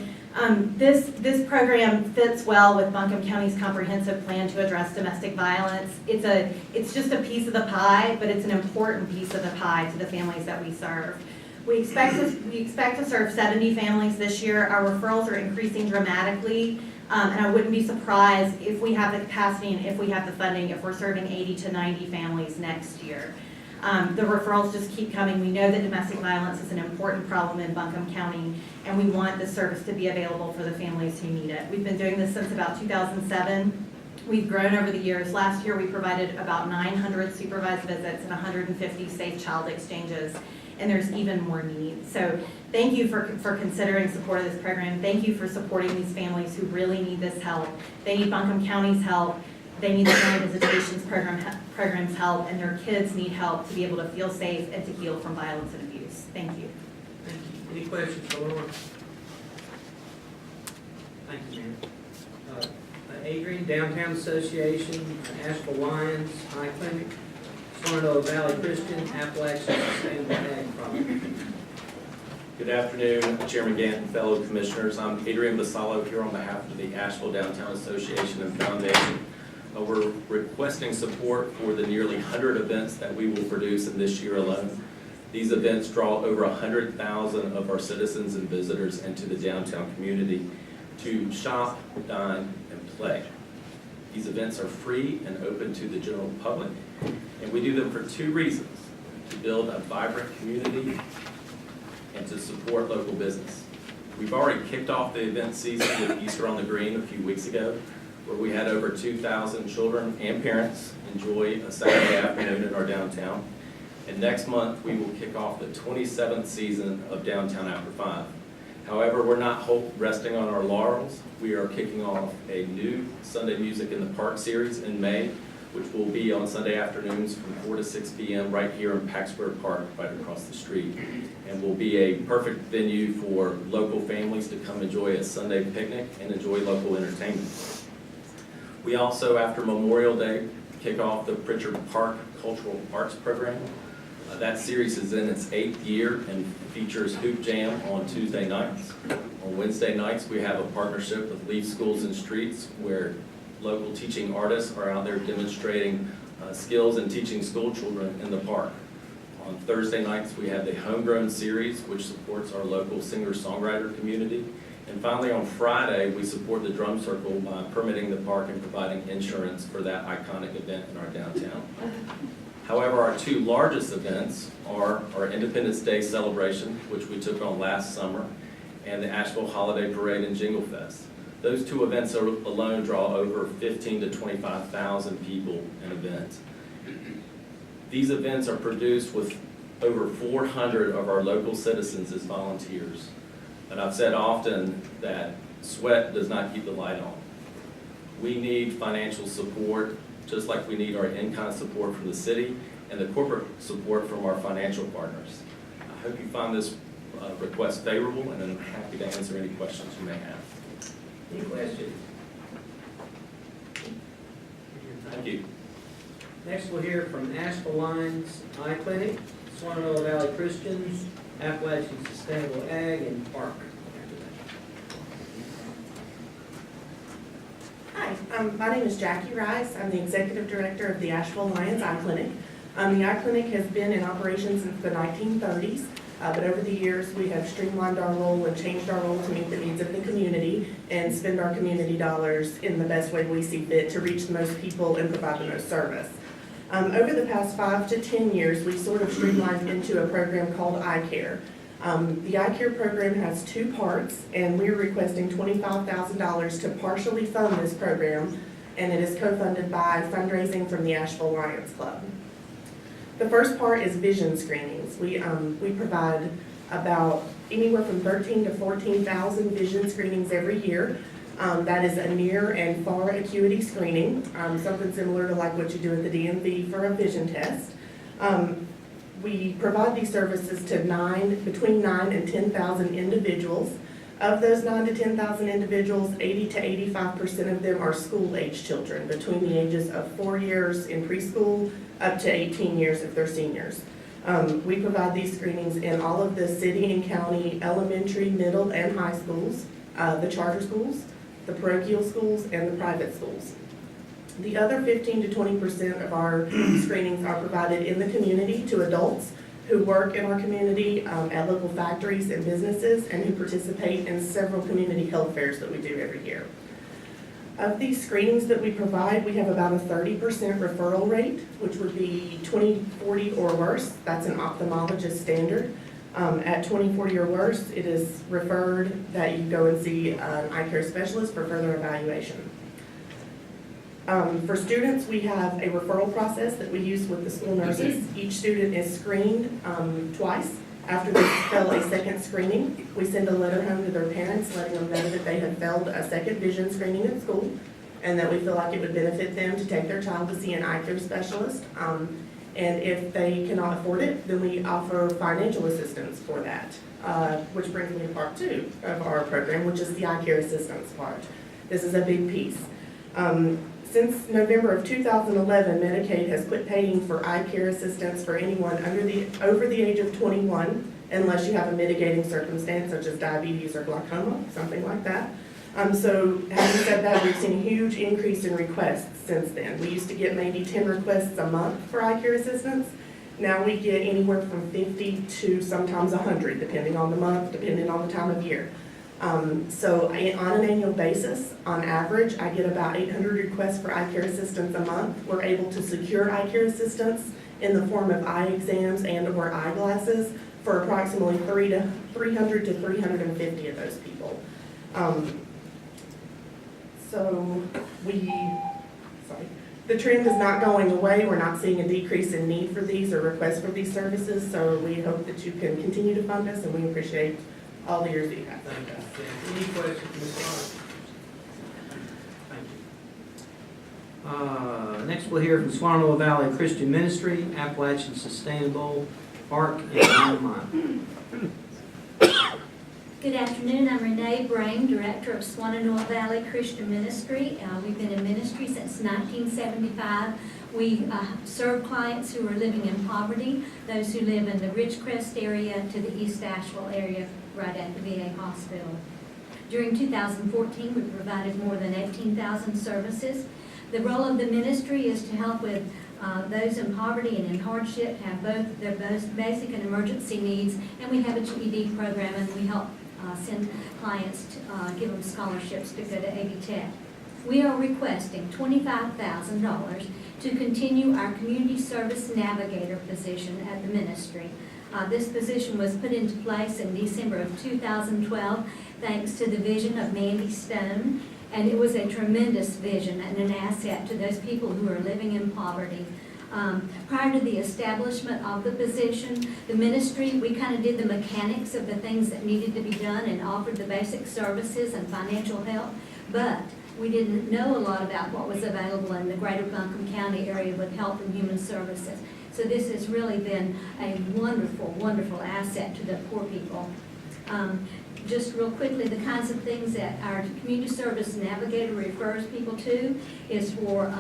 this program fits well with Buncombe County's comprehensive plan to address domestic violence. It's just a piece of the pie, but it's an important piece of the pie to the families that we serve. We expect to serve 70 families this year. Our referrals are increasing dramatically, and I wouldn't be surprised if we have the capacity and if we have the funding, if we're serving 80 to 90 families next year. The referrals just keep coming. We know that domestic violence is an important problem in Buncombe County, and we want this service to be available for the families who need it. We've been doing this since about 2007. We've grown over the years. Last year we provided about 900 supervised visits and 150 safe child exchanges, and there's even more need. So thank you for considering support of this program. Thank you for supporting these families who really need this help. They need Buncombe County's help. They need the Family Visitations program's help, and their kids need help to be able to feel safe and to heal from violence and abuse. Thank you. Thank you. Any questions for Laura? Thank you, ma'am. Adrian, Downtown Association, Asheville Lions, High Clinic, Shenandoah Valley Christian, Appalachian Sustainable Ag Project. Good afternoon, Chairman Gant and fellow commissioners. I'm Adrian Basallo here on behalf of the Asheville Downtown Association and Foundation. We're requesting support for the nearly 100 events that we will produce in this year alone. These events draw over 100,000 of our citizens and visitors into the downtown community to shop, dine, and play. These events are free and open to the general public, and we do them for two reasons: to build a vibrant community and to support local business. We've already kicked off the event season with Easter on the Green a few weeks ago, where we had over 2,000 children and parents enjoy a Saturday afternoon in our downtown. And next month, we will kick off the 27th season of Downtown After 5. However, we're not resting on our laurels. We are kicking off a new Sunday Music in the Park series in May, which will be on Sunday afternoons from 4 to 6 p.m. right here in Pack Square Park, right across the street. And will be a perfect venue for local families to come enjoy a Sunday picnic and enjoy local entertainment. We also, after Memorial Day, kick off the Pritchard Park Cultural Arts Program. That series is in its 8th year and features Hoop Jam on Tuesday nights. On Wednesday nights, we have a partnership with Leaf Schools and Streets, where local teaching artists are out there demonstrating skills in teaching school children in the park. On Thursday nights, we have the Homegrown series, which supports our local singer-songwriter community. And finally, on Friday, we support the Drum Circle by permitting the park and providing insurance for that iconic event in our downtown. However, our two largest events are our Independence Day celebration, which we took on last summer, and the Asheville Holiday Parade and Jingle Fest. Those two events alone draw over 15,000 to 25,000 people an event. These events are produced with over 400 of our local citizens as volunteers. And I've said often that sweat does not keep the light on. We need financial support, just like we need our in-kind support from the city and the corporate support from our financial partners. I hope you find this request favorable, and I'm happy to answer any questions you may have. Any questions? Thank you. Next, we'll hear from Asheville Lions Eye Clinic, Swananoa Valley Christians, Appalachian Sustainable Ag, and Park. Hi, my name is Jackie Rice. I'm the Executive Director of the Asheville Lions Eye Clinic. The eye clinic has been in operation since the 1930s, but over the years we have streamlined our role and changed our role to meet the needs of the community and spend our community dollars in the best way we see fit to reach the most people and provide the most service. Over the past 5 to 10 years, we sort of streamlined into a program called Eye Care. The Eye Care program has 2 parts, and we're requesting $25,000 to partially fund this program, and it is co-funded by fundraising from the Asheville Lions Club. The first part is vision screenings. We provide about anywhere from 13 to 14,000 vision screenings every year. That is a near and far acuity screening, something similar to like what you do at the DMV for a vision test. We provide these services to between 9 and 10,000 individuals. Of those 9 to 10,000 individuals, 80 to 85% of them are school-age children between the ages of 4 years in preschool up to 18 years if they're seniors. We provide these screenings in all of the city and county elementary, middle, and high schools, the charter schools, the parochial schools, and the private schools. The other 15 to 20% of our screenings are provided in the community to adults who work in our community at local factories and businesses and who participate in several community health fairs that we do every year. Of these screenings that we provide, we have about a 30% referral rate, which would be 20/40 or worse. That's an ophthalmologist standard. At 20/40 or worse, it is referred that you go and see an eye care specialist for further evaluation. For students, we have a referral process that we use with the school nurses. Each student is screened twice. After they fail a second screening, we send a letter home to their parents letting them know that they have failed a second vision screening at school and that we feel like it would benefit them to take their child to see an eye care specialist. And if they cannot afford it, then we offer financial assistance for that, which brings me to part 2 of our program, which is the eye care assistance part. This is a big piece. Since November of 2011, Medicaid has quit paying for eye care assistance for anyone over the age of 21, unless you have a mitigating circumstance such as diabetes or glaucoma, something like that. So having said that, we've seen a huge increase in requests since then. We used to get maybe 10 requests a month for eye care assistance. Now we get anywhere from 50 to sometimes 100, depending on the month, depending on the time of year. So on an annual basis, on average, I get about 800 requests for eye care assistance a month. We're able to secure eye care assistance in the form of eye exams and/or eyeglasses for approximately 300 to 350 of those people. The trend is not going away. We're not seeing a decrease in need for these or requests for these services, so we hope that you can continue to fund us, and we appreciate all the years that you have. Thank you. Any questions, Ms. Lawrence? Thank you. Next, we'll hear from Swananoa Valley Christian Ministry, Appalachian Sustainable Park, and 9 Mile. Good afternoon, I'm Renee Brain, Director of Swananoa Valley Christian Ministry. We've been in ministry since 1975. We serve clients who are living in poverty, those who live in the Ridgecrest area to the East Asheville area right at the VA hospital. During 2014, we provided more than 18,000 services. The role of the ministry is to help with those in poverty and in hardship have both their basic and emergency needs, and we have a GED program, and we help send clients to give them scholarships to go to AV Tech. We are requesting $25,000 to continue our community service navigator position at the ministry. This position was put into place in December of 2012 thanks to the vision of Mandy Stone, and it was a tremendous vision and an asset to those people who are living in poverty. Prior to the establishment of the position, the ministry, we kind of did the mechanics of the things that needed to be done and offered the basic services and financial help, but we didn't know a lot about what was available in the greater Buncombe County area with Health and Human Services. So this has really been a wonderful, wonderful asset to the poor people. Just real quickly, the kinds of things that our community service navigator refers people to is for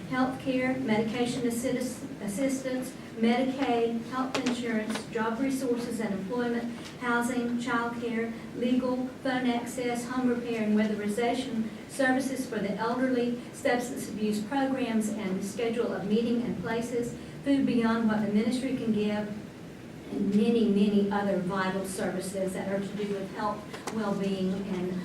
health care, medication assistance, Medicaid, health insurance, job resources and employment, housing, child care, legal, phone access, home repair and weatherization, services for the elderly, substance abuse programs and the schedule of meeting and places, food beyond what the ministry can give, and many, many other vital services that are to do with health, well-being, and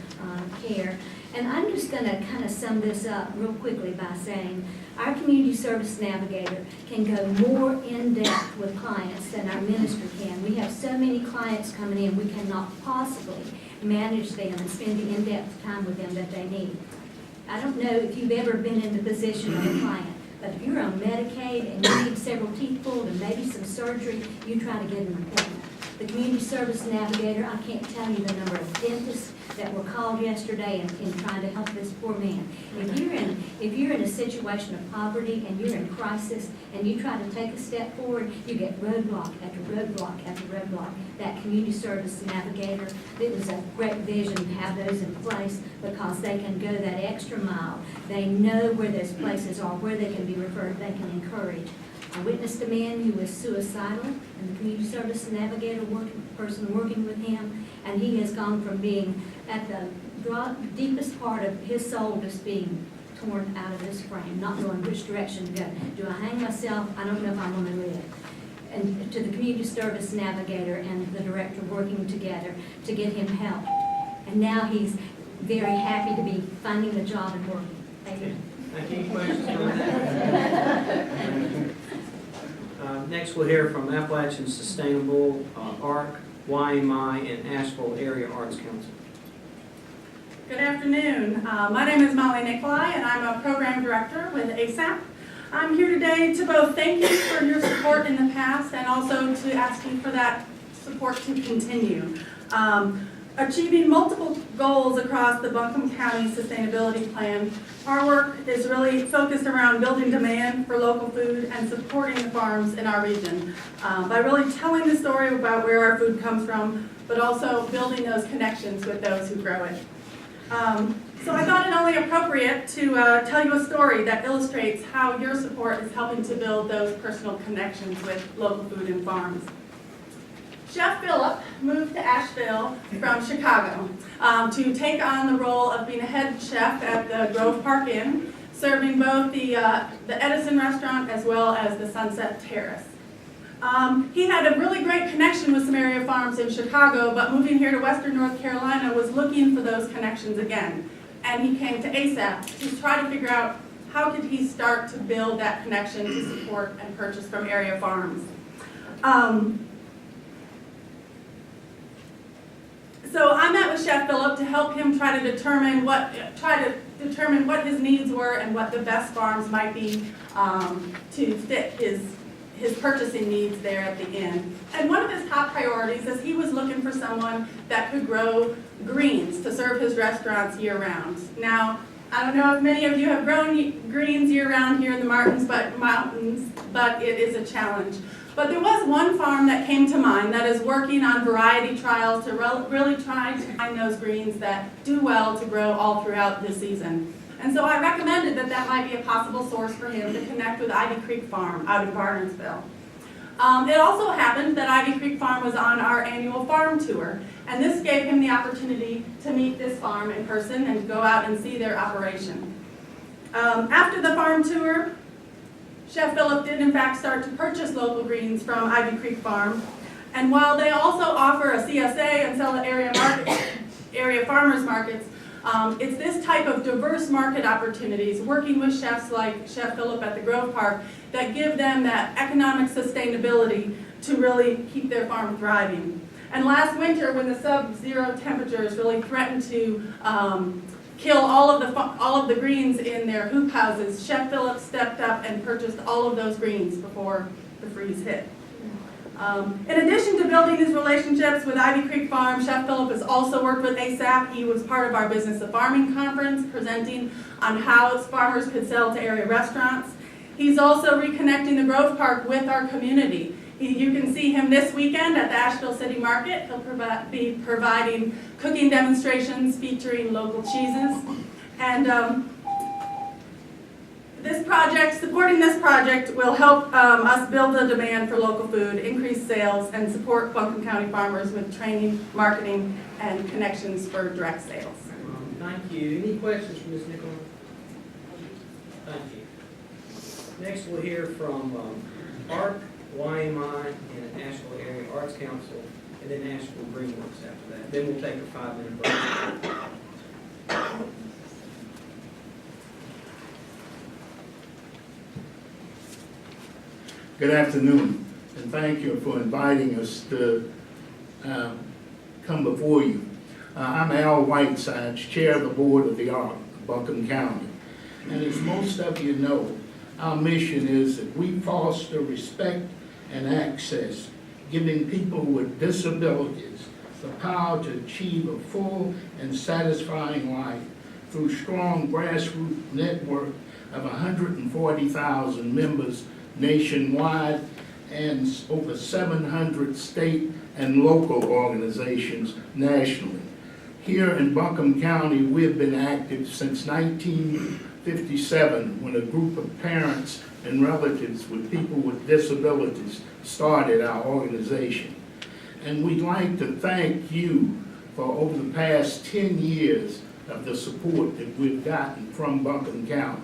care. And I'm just going to kind of sum this up real quickly by saying our community service navigator can go more in-depth with clients than our minister can. We have so many clients coming in, we cannot possibly manage them and spend the in-depth time with them that they need. I don't know if you've ever been in the position of a client, but if you're on Medicaid and you need several teeth pulled and maybe some surgery, you try to get an appointment. The community service navigator, I can't tell you the number of dentists that were called yesterday in trying to help this poor man. If you're in a situation of poverty and you're in crisis and you try to take a step forward, you get roadblock after roadblock after roadblock. That community service navigator, it was a great vision to have those in place because they can go that extra mile. They know where those places are, where they can be referred, they can encourage. I witnessed a man who was suicidal, and the community service navigator person working with him, and he has gone from being at the deepest part of his soul just being torn out of his frame, not knowing which direction to go. Do I hang myself? I don't know if I want to live. And to the community service navigator and the director working together to get him help. And now he's very happy to be finding a job and working. Thank you. Thank you. Any questions on that? Next, we'll hear from Appalachian Sustainable, ARC, YMI, and Asheville Area Arts Council. Good afternoon. My name is Molly Nicolai, and I'm a program director with ASAP. I'm here today to both thank you for your support in the past and also to ask you for that support to continue. Achieving multiple goals across the Buncombe County Sustainability Plan, our work is really focused around building demand for local food and supporting the farms in our region by really telling the story about where our food comes from, but also building those connections with those who grow it. So I thought it only appropriate to tell you a story that illustrates how your support is helping to build those personal connections with local food and farms. Chef Philip moved to Asheville from Chicago to take on the role of being a head chef at the Grove Park Inn, serving both the Edison restaurant as well as the Sunset Terrace. He had a really great connection with some area farms in Chicago, but moving here to Western North Carolina was looking for those connections again. And he came to ASAP to try to figure out how could he start to build that connection to support and purchase from area farms. So I met with Chef Philip to help him try to determine what his needs were and what the best farms might be to fit his purchasing needs there at the inn. And one of his top priorities is he was looking for someone that could grow greens to serve his restaurants year-round. Now, I don't know if many of you have grown greens year-round here in the mountains, but it is a challenge. But there was one farm that came to mind that is working on variety trials to really try to find those greens that do well to grow all throughout the season. And so I recommended that that might be a possible source for him to connect with Ivy Creek Farm out in Barnesville. It also happened that Ivy Creek Farm was on our annual farm tour, and this gave him the opportunity to meet this farm in person and go out and see their operation. After the farm tour, Chef Philip did in fact start to purchase local greens from Ivy Creek Farm, and while they also offer a CSA and sell at area farmers markets, it's this type of diverse market opportunities, working with chefs like Chef Philip at the Grove Park, that give them that economic sustainability to really keep their farm thriving. And last winter, when the sub-zero temperatures really threatened to kill all of the greens in their hoop houses. Chef Phillips stepped up and purchased all of those greens before the freeze hit. In addition to building his relationships with Ivy Creek Farm, Chef Philip has also worked with ASAP. He was part of our Business of Farming conference, presenting on how farmers could sell to area restaurants. He's also reconnecting the Grove Park with our community. You can see him this weekend at the Asheville City Market. He'll be providing cooking demonstrations featuring local cheeses. And supporting this project will help us build the demand for local food, increase sales, and support Buncombe County farmers with training, marketing, and connections for direct sales. Thank you. Any questions from Ms. Nichols? Thank you. Next, we'll hear from ARC, YMI, and Asheville Area Arts Council, and then Asheville Greenworks after that. Then we'll take a 5-minute break. Good afternoon, and thank you for inviting us to come before you. I'm Al Whitesides, Chair of the Board of the ARC, Buncombe County. And as most of you know, our mission is that we foster respect and access, giving people with disabilities the power to achieve a full and satisfying life through strong grassroots network of 140,000 members nationwide and over 700 state and local organizations nationally. Here in Buncombe County, we have been active since 1957 when a group of parents and relatives with people with disabilities started our organization. And we'd like to thank you for over the past 10 years of the support that we've gotten from Buncombe County.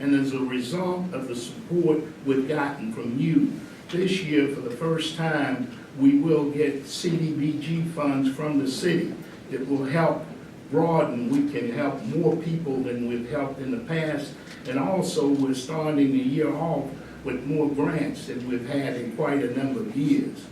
And as a result of the support we've gotten from you, this year for the first time, we will get CDBG funds from the city that will help broaden. We can help more people than we've helped in the past. And also, we're starting the year off with more grants than we've had in quite a number of years.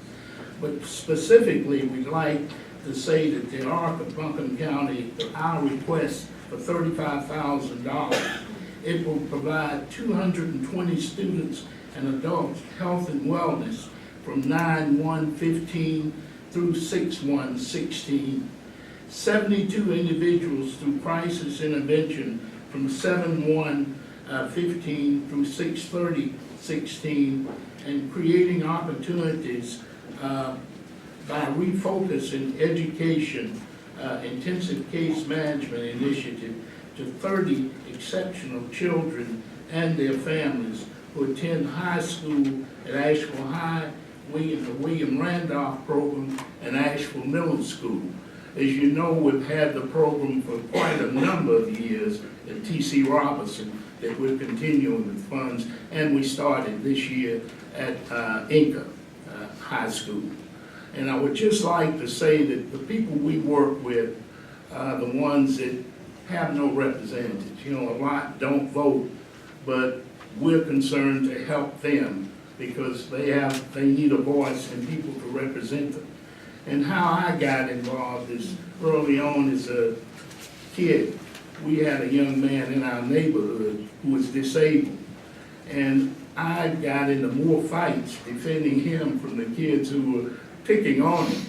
But specifically, we'd like to say that the ARC of Buncombe County, our request for $35,000, it will provide 220 students and adults health and wellness from 9/1/15 through 6/1/16. 72 individuals through crisis intervention from 7/1/15 through 6/30/16, and creating opportunities by refocusing education, intensive case management initiative to 30 exceptional children and their families who attend high school at Asheville High, the William Randolph program, and Asheville Middle School. As you know, we've had the program for quite a number of years at T.C. Robertson that we're continuing with funds, and we started this year at Inca High School. And I would just like to say that the people we work with are the ones that have no representatives. You know, a lot don't vote, but we're concerned to help them because they need a voice and people to represent them. And how I got involved is early on as a kid, we had a young man in our neighborhood who was disabled. And I got into more fights defending him from the kids who were picking on him.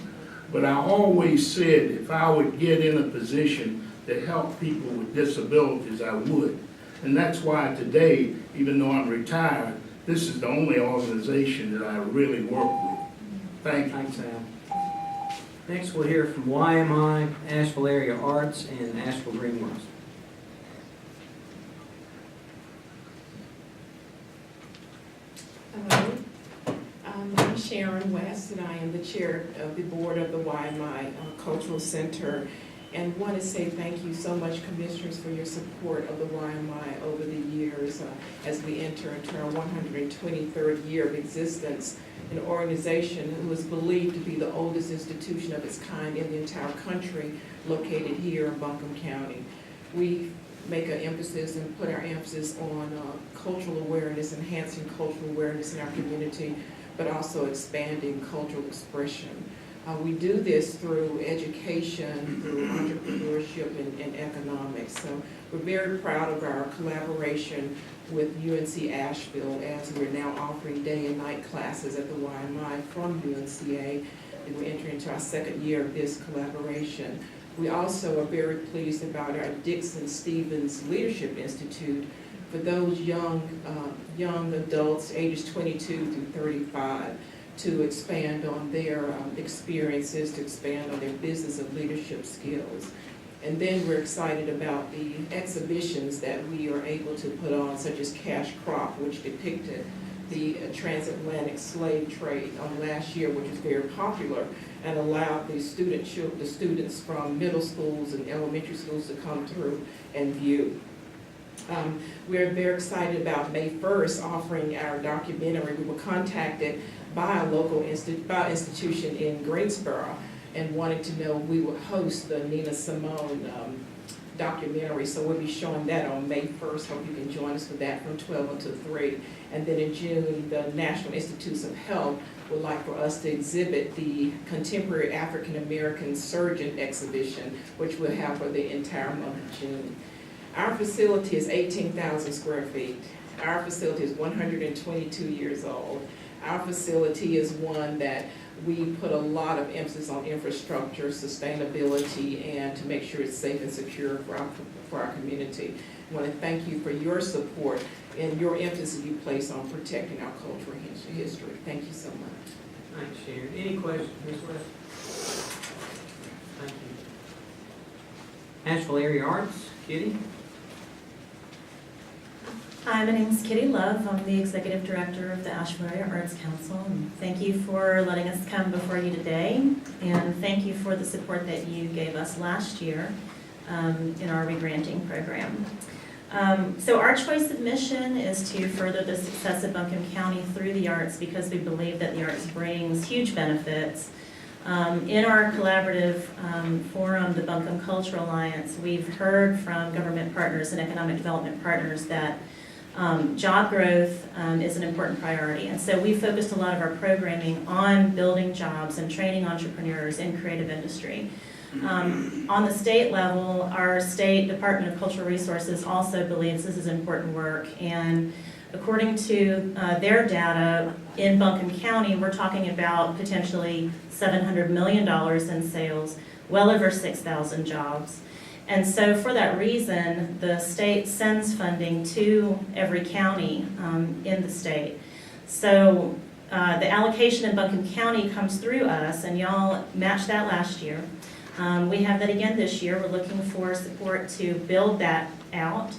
But I always said if I would get in a position to help people with disabilities, I would. And that's why today, even though I'm retired, this is the only organization that I really work with. Thank you. Thanks, Al. Next, we'll hear from YMI, Asheville Area Arts, and Asheville Greenworks. Hello, I'm Sharon West, and I am the chair of the board of the YMI Cultural Center. And want to say thank you so much, commissioners, for your support of the YMI over the years as we enter into our 123rd year of existence. An organization who is believed to be the oldest institution of its kind in the entire country, located here in Buncombe County. We make an emphasis and put our emphasis on cultural awareness, enhancing cultural awareness in our community, but also expanding cultural expression. We do this through education, through entrepreneurship, and and economics. So we're very proud of our collaboration with UNC Asheville as we're now offering day and night classes at the YMI from UNCA. And we're entering into our second year of this collaboration. We also are very pleased about our Dixon Stevens Leadership Institute for those young adults ages 22 through 35 to expand on their experiences, to expand on their business and leadership skills. And then we're excited about the exhibitions that we are able to put on, such as Cash Crop, which depicted the transatlantic slave trade last year, which was very popular, and allowed the students from middle schools and elementary schools to come through and view. We're very excited about May 1st offering our documentary. We were contacted by a local institution in Greensboro and wanted to know we would host the Nina Simone documentary. So we'll be showing that on May 1st. Hope you can join us for that from 12 until 3. And then in June, the National Institutes of Health would like for us to exhibit the Contemporary African American Surgeon exhibition, which we'll have for the entire month of June. Our facility is 18,000 square feet. Our facility is 122 years old. Our facility is one that we put a lot of emphasis on infrastructure, sustainability, and to make sure it's safe and secure for our community. I want to thank you for your support and your emphasis you place on protecting our cultural history. Thank you so much. Thanks, Sharon. Any questions, Ms. West? Thank you. Asheville Area Arts, Kitty? Hi, my name is Kitty Love. I'm the Executive Director of the Asheville Area Arts Council. And thank you for letting us come before you today. And thank you for the support that you gave us last year in our regranting program. So our choice of mission is to further the success of Buncombe County through the arts because we believe that the arts brings huge benefits. In our collaborative forum, the Buncombe Cultural Alliance, we've heard from government partners and economic development partners that job growth is an important priority. And so we focused a lot of our programming on building jobs and training entrepreneurs in creative industry. On the state level, our state Department of Cultural Resources also believes this is important work. And according to their data, in Buncombe County, we're talking about potentially $700 million in sales, well over 6,000 jobs. And so for that reason, the state sends funding to every county in the state. So the allocation in Buncombe County comes through us, and y'all matched that last year. We have that again this year. We're looking for support to build that out.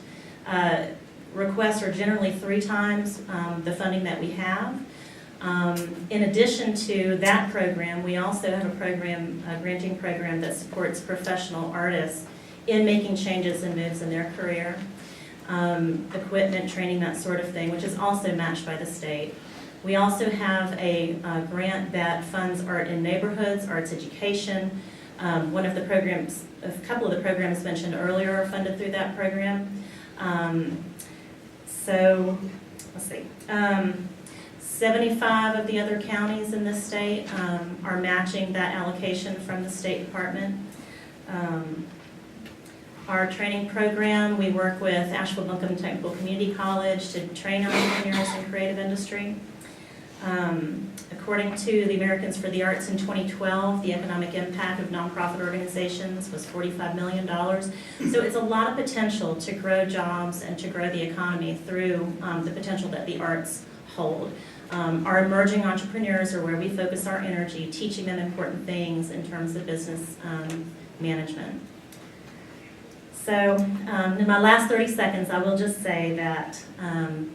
Requests are generally 3 times the funding that we have. In addition to that program, we also have a granting program that supports professional artists in making changes and moves in their career, equipment, training, that sort of thing, which is also matched by the state. We also have a grant that funds art in neighborhoods, arts education. One of the programs, a couple of the programs mentioned earlier are funded through that program. So, let's see. 75 of the other counties in this state are matching that allocation from the State Department. Our training program, we work with Asheville Buncombe Technical Community College to train entrepreneurs in creative industry. According to the Americans for the Arts in 2012, the economic impact of nonprofit organizations was $45 million. So it's a lot of potential to grow jobs and to grow the economy through the potential that the arts hold. Our emerging entrepreneurs are where we focus our energy, teaching them important things in terms of business management. So in my last 30 seconds, I will just say that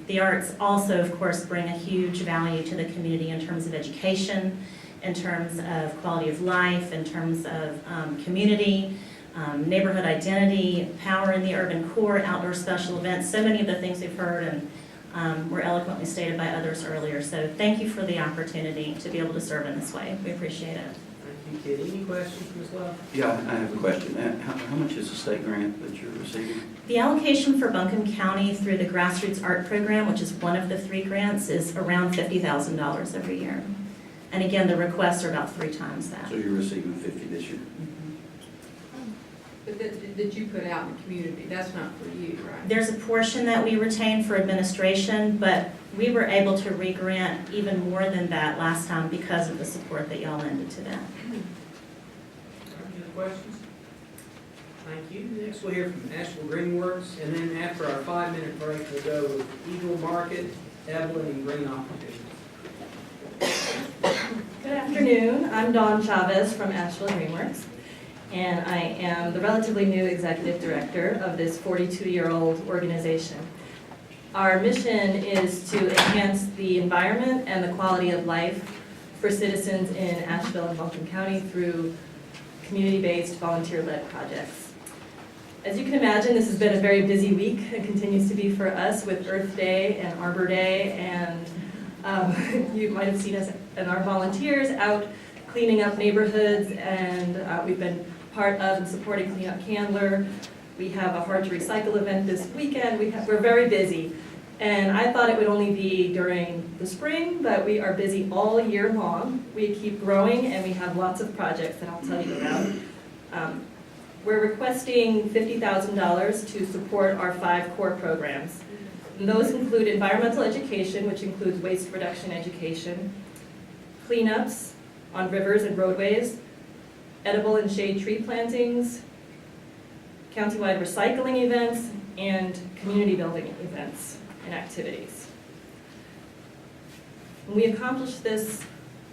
the arts also, of course, bring a huge value to the community in terms of education, in terms of quality of life, in terms of community, neighborhood identity, power in the urban core, outdoor special events, so many of the things we've heard and were eloquently stated by others earlier. So thank you for the opportunity to be able to serve in this way. We appreciate it. Thank you, Kitty. Any questions, Ms. Love? Yeah, I have a question. How much is the state grant that you're receiving? The allocation for Buncombe County through the Grassroots Art Program, which is one of the 3 grants, is around $50,000 every year. And again, the requests are about 3 times that. So you're receiving 50 this year? But that you put out in the community, that's not for you, right? There's a portion that we retain for administration, but we were able to re-grant even more than that last time because of the support that y'all lended to that. Any other questions? Thank you. Next we'll hear from Asheville Greenworks, and then after our 5-minute break, we'll go with Eagle Market, Evelyn, and Green Opportunities. Good afternoon. I'm Dawn Chavez from Asheville Greenworks, and I am the relatively new executive director of this 42-year-old organization. Our mission is to enhance the environment and the quality of life for citizens in Asheville and Buncombe County through community-based, volunteer-led projects. As you can imagine, this has been a very busy week and continues to be for us with Earth Day and Arbor Day, and you might have seen us and our volunteers out cleaning up neighborhoods, and we've been part of and supporting Clean Up Candler. We have a Hard to Recycle event this weekend. We're very busy, and I thought it would only be during the spring, but we are busy all year long. We keep growing, and we have lots of projects that I'll tell you about. We're requesting $50,000 to support our 5 core programs. And those include environmental education, which includes waste reduction education, cleanups on rivers and roadways, edible and shade tree plantings, countywide recycling events, and community building events and activities. And we accomplished this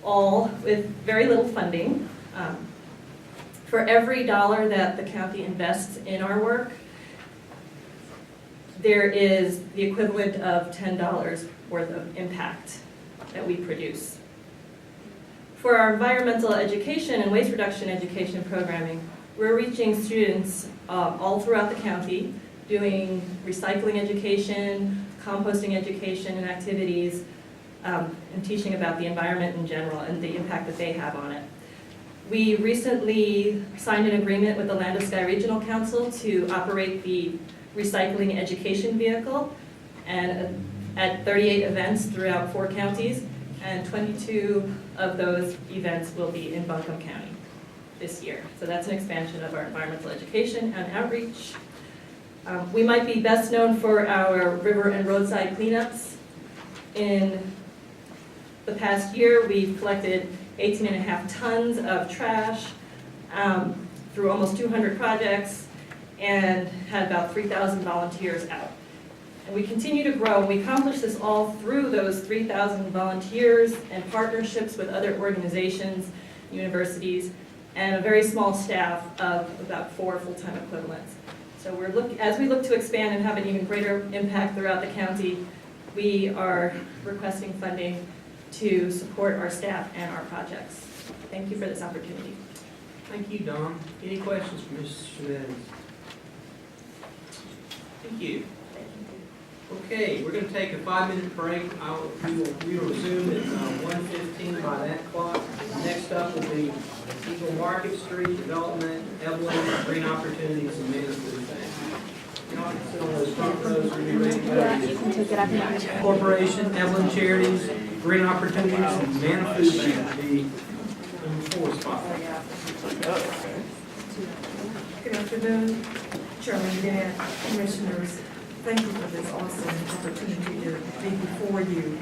all with very little funding. For every dollar that the county invests in our work, there is the equivalent of $10 worth of impact that we produce. For our environmental education and waste reduction education programming, we're reaching students all throughout the county, doing recycling education, composting education and activities, and teaching about the environment in general and the impact that they have on it. We recently signed an agreement with the Land of Sky Regional Council to operate the recycling education vehicle and at 38 events throughout 4 counties, and 22 of those events will be in Buncombe County this year. So that's an expansion of our environmental education and outreach. We might be best known for our river and roadside cleanups. In the past year, we've collected 18.5 tons of trash through almost 200 projects and had about 3,000 volunteers out. And we continue to grow. We accomplish this all through those 3,000 volunteers and partnerships with other organizations, universities, and a very small staff of about 4 full-time equivalents. So as we look to expand and have an even greater impact throughout the county, we are requesting funding to support our staff and our projects. Thank you for this opportunity. Thank you, Don. Any questions for Ms. Chavez? Thank you. Okay, we're going to take a 5-minute break. We will resume at 1:15 by that clock. Next up will be Eagle Market Street Development, Evelyn, Green Opportunities, and Mansfield Bank. Y'all can sit on those front rows when you're ready. You can take it up. Corporation, Evelyn Charities, Green Opportunities, and Mansfield Bank will be number 4 spot. Good afternoon, Chairman Gant, Commissioners. Thank you for this awesome opportunity to be before you.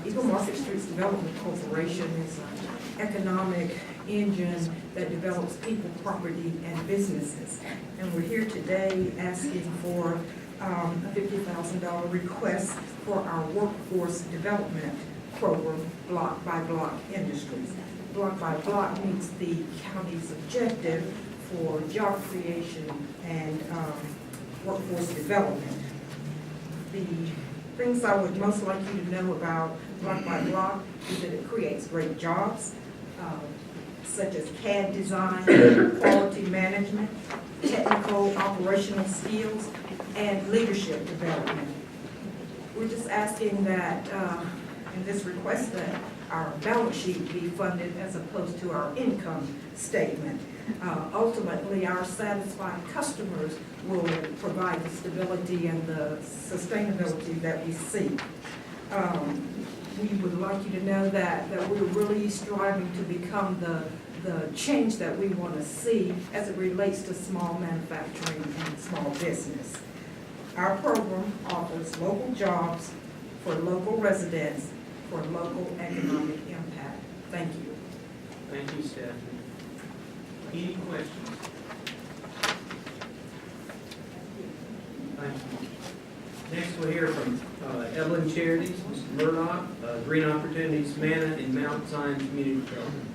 Eagle Market Streets Development Corporation is an economic engine that develops people, property, and businesses. And we're here today asking for a $50,000 request for our workforce development program, Block by Block Industries. Block by Block meets the county's objective for job creation and workforce development. The things I would most like you to know about Block by Block is that it creates great jobs, such as CAD design, quality management, technical operational skills, and leadership development. We're just asking that in this request that our balance sheet be funded as opposed to our income statement. Ultimately, our satisfied customers will provide the stability and the sustainability that we seek. We would like you to know that we're really striving to become the the change that we want to see as it relates to small manufacturing and small business. Our program offers local jobs for local residents for local economic impact. Thank you. Thank you, Stephanie. Any questions? Thank you. Next, we'll hear from Evelyn Charities, Mr. Murdoch, Green Opportunities, Manna, and Mount Zion Community Development.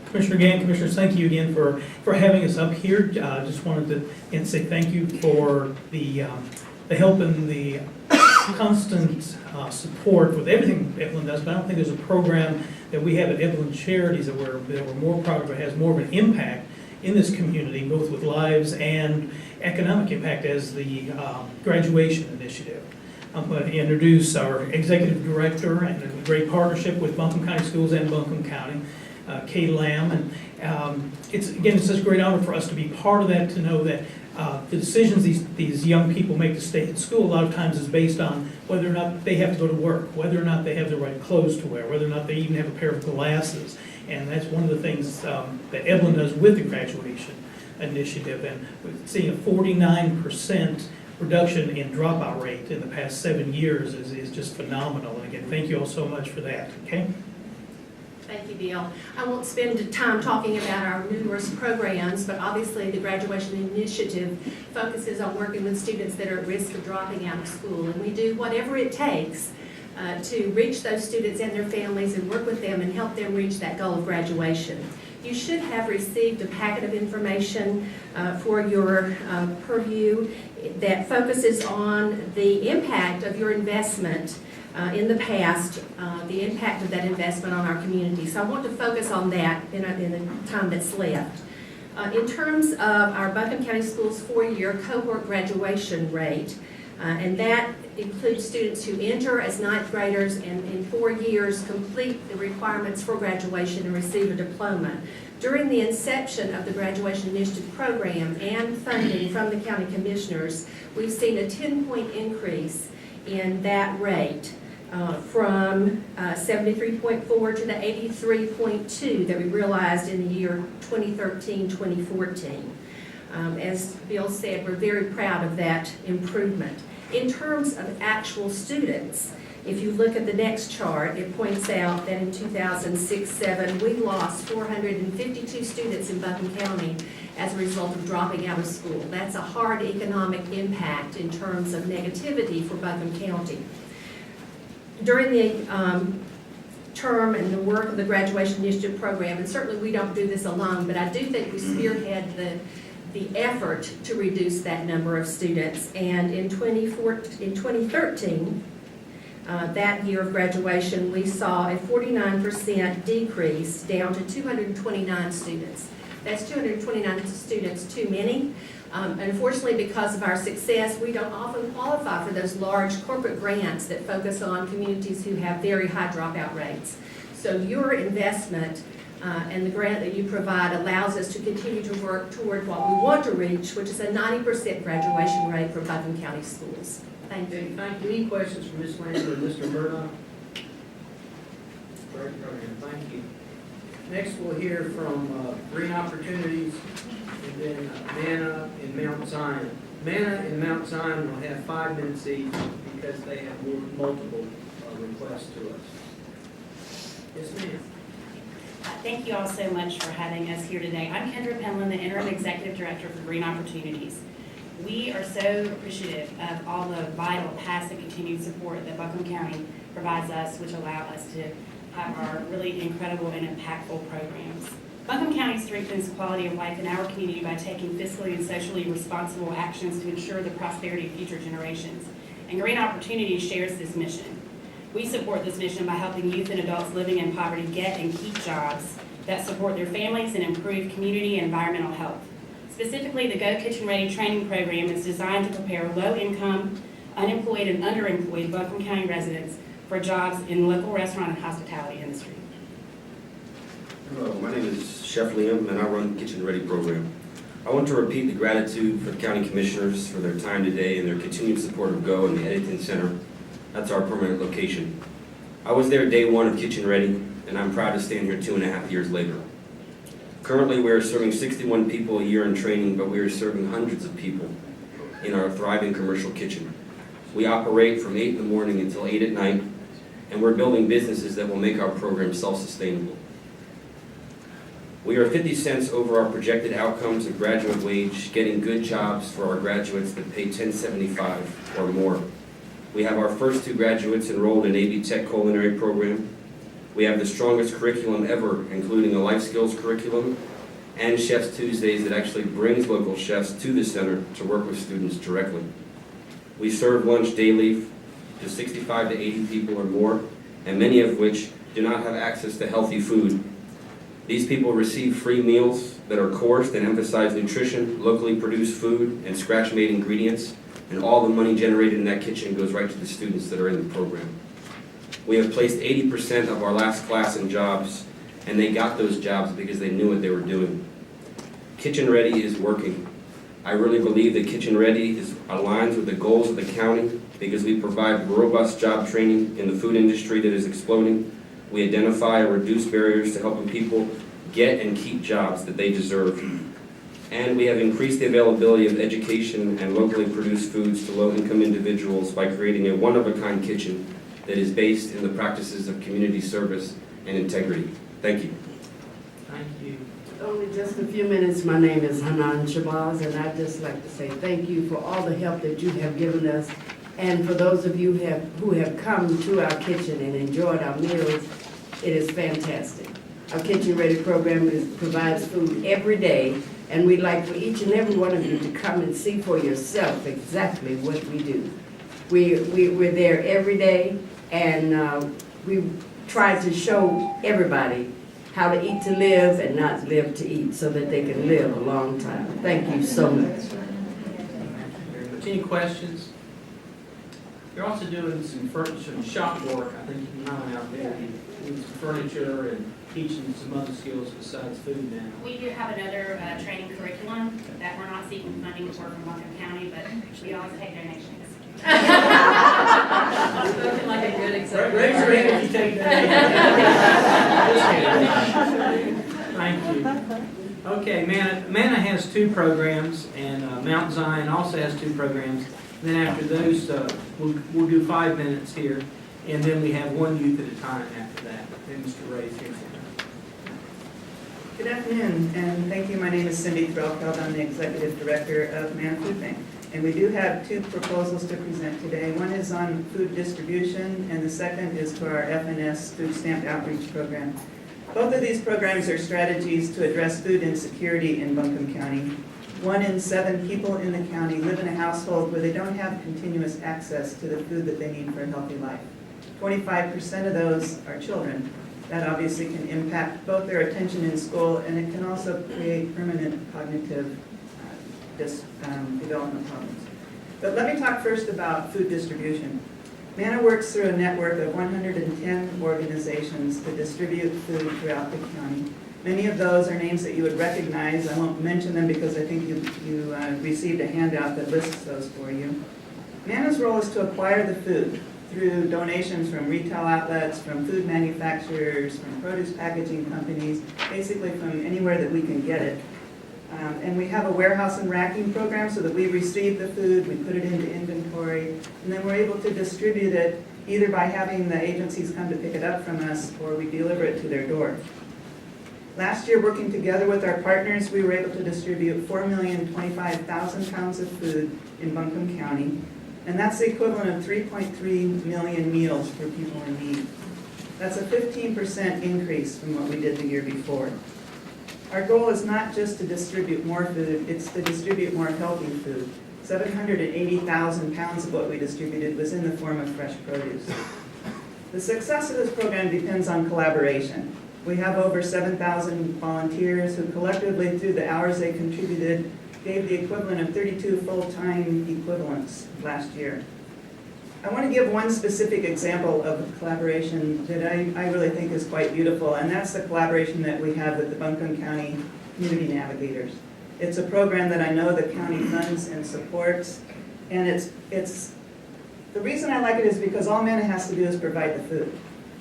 Commissioner Gann, Commissioners, thank you again for having us up here. Just wanted to again say thank you for the help and the constant support with everything Evelyn does, but I don't think there's a program that we have at Evelyn Charities that we're more proud of, or has more of an impact in this community, both with lives and economic impact, as the graduation initiative. I'm going to introduce our executive director and a great partnership with Buncombe County Schools and Buncombe County, Kay Lamb, and it's such a great honor for us to be part of that, to know that the decisions these young people make to stay in school a lot of times is based on whether or not they have to go to work, whether or not they have the right clothes to wear, whether or not they even have a pair of glasses. And that's one of the things that Evelyn does with the graduation initiative. And we've seen a 49% reduction in dropout rate in the past 7 years is just phenomenal. And again, thank you all so much for that, okay? Thank you, Bill. I won't spend time talking about our numerous programs, but obviously the graduation initiative focuses on working with students that are at risk of dropping out of school. And we do whatever it takes to reach those students and their families and work with them and help them reach that goal of graduation. You should have received a packet of information for your purview that focuses on the impact of your investment in the past, the impact of that investment on our community. So I want to focus on that in the time that's left. In terms of our Buncombe County Schools 4-year cohort graduation rate, and that includes students who enter as 9th graders and in 4 years complete the requirements for graduation and receive a diploma. During the inception of the Graduation Initiative Program and funding from the County Commissioners, we've seen a 10-point increase in that rate from 73.4 to the 83.2 that we realized in the year 2013-2014. As Bill said, we're very proud of that improvement. In terms of actual students, if you look at the next chart, it points out that in 2006-07, we lost 452 students in Buncombe County as a result of dropping out of school. That's a hard economic impact in terms of negativity for Buncombe County. During the term and the work of the Graduation Initiative Program, and certainly we don't do this alone, but I do think we spearhead the effort to reduce that number of students. And in 2013, that year of graduation, we saw a 49% decrease down to 229 students. That's 229 students too many. Unfortunately, because of our success, we don't often qualify for those large corporate grants that focus on communities who have very high dropout rates. So your investment and the grant that you provide allows us to continue to work toward what we want to reach, which is a 90% graduation rate for Buncombe County schools. Thank you. Thank you. Any questions for Ms. Lambert or Mr. Murdoch? Great program. Thank you. Next, we'll hear from Green Opportunities, and then Manna and Mount Zion. Manna and Mount Zion will have 5 minutes each because they have multiple requests to us. Yes, ma'am. Thank you all so much for having us here today. I'm Kendra Penland, the Interim Executive Director for Green Opportunities. We are so appreciative of all the vital past and continued support that Buncombe County provides us, which allow us to have our really incredible and impactful programs. Buncombe County strengthens quality of life in our community by taking fiscally and socially responsible actions to ensure the prosperity of future generations. And Green Opportunities shares this mission. We support this mission by helping youth and adults living in poverty get and keep jobs that support their families and improve community and environmental health. Specifically, the Go Kitchen Ready training program is designed to prepare low-income, unemployed, and underemployed Buncombe County residents for jobs in local restaurant and hospitality industry. Hello, my name is Chef Liam, and I run the Kitchen Ready program. I want to repeat the gratitude for the County Commissioners for their time today and their continued support of Go and the Eddington Center. That's our permanent location. I was there day one of Kitchen Ready. and I'm proud to stand here 2.5 years later. Currently, we are serving 61 people a year in training, but we are serving hundreds of people in our thriving commercial kitchen. We operate from 8 in the morning until 8 at night, and we're building businesses that will make our program self-sustainable. We are 50 cents over our projected outcomes of graduate wage, getting good jobs for our graduates that pay $10.75 or more. We have our first 2 graduates enrolled in AB Tech Culinary Program. We have the strongest curriculum ever, including a life skills curriculum and Chefs Tuesdays that actually brings local chefs to the center to work with students directly. We serve lunch daily to 65 to 80 people or more, and many of which do not have access to healthy food. These people receive free meals that are coursed and emphasize nutrition, locally produced food, and scratch-made ingredients, and all the money generated in that kitchen goes right to the students that are in the program. We have placed 80% of our last class in jobs, and they got those jobs because they knew what they were doing. Kitchen Ready is working. I really believe that Kitchen Ready aligns with the goals of the county because we provide robust job training in the food industry that is exploding. We identify and reduce barriers to helping people get and keep jobs that they deserve. And we have increased the availability of education and locally produced foods to low-income individuals by creating a one-of-a-kind kitchen that is based in the practices of community service and integrity. Thank you. Thank you. Only just a few minutes. My name is Hanan Shabazz, and I'd just like to say thank you for all the help that you have given us. And for those of you who have come to our kitchen and enjoyed our meals, it is fantastic. Our Kitchen Ready program provides food every day, and we'd like for each and every one of you to come and see for yourself exactly what we do. We're there every day, and we try to show everybody how to eat to live and not live to eat so that they can live a long time. Thank you so much. Any questions? You're also doing some shop work, I think you know out there, doing some furniture and teaching some other skills besides food now. We do have another training curriculum that we're not seeking funding for from Buncombe County, but we always take donations. Spoken like a good example. Raise your hand if you take that. Thank you. Okay, Manna has 2 programs, and Mount Zion also has 2 programs. And then after those, we'll do 5 minutes here, and then we have 1 youth at a time after that. And Mr. Ray's here. Good afternoon, and thank you. My name is Cindy Threlfeld. I'm the Executive Director of Manna Food Bank. And we do have 2 proposals to present today. One is on food distribution, and the second is for our FNS Food Stamp Outreach Program. Both of these programs are strategies to address food insecurity in Buncombe County. 1 in 7 people in the county live in a household where they don't have continuous access to the food that they need for a healthy life. 25% of those are children. That obviously can impact both their attention in school, and it can also create permanent cognitive development problems. But let me talk first about food distribution. Manna works through a network of 110 organizations to distribute food throughout the county. Many of those are names that you would recognize. I won't mention them because I think you received a handout that lists those for you. Manna's role is to acquire the food through donations from retail outlets, from food manufacturers, from produce packaging companies, basically from anywhere that we can get it. And we have a warehouse and racking program so that we receive the food, we put it into inventory, and then we're able to distribute it either by having the agencies come to pick it up from us or we deliver it to their door. Last year, working together with our partners, we were able to distribute 4,025,000 pounds of food in Buncombe County, and that's the equivalent of 3.3 million meals for people in need. That's a 15% increase from what we did the year before. Our goal is not just to distribute more food, it's to distribute more healthy food. 780,000 pounds of what we distributed was in the form of fresh produce. The success of this program depends on collaboration. We have over 7,000 volunteers who collectively, through the hours they contributed, gave the equivalent of 32 full-time equivalents last year. I want to give one specific example of a collaboration that I really think is quite beautiful, and that's the collaboration that we have with the Buncombe County Community Navigators. It's a program that I know the county funds and supports, and the reason I like it is because all Manna has to do is provide the food.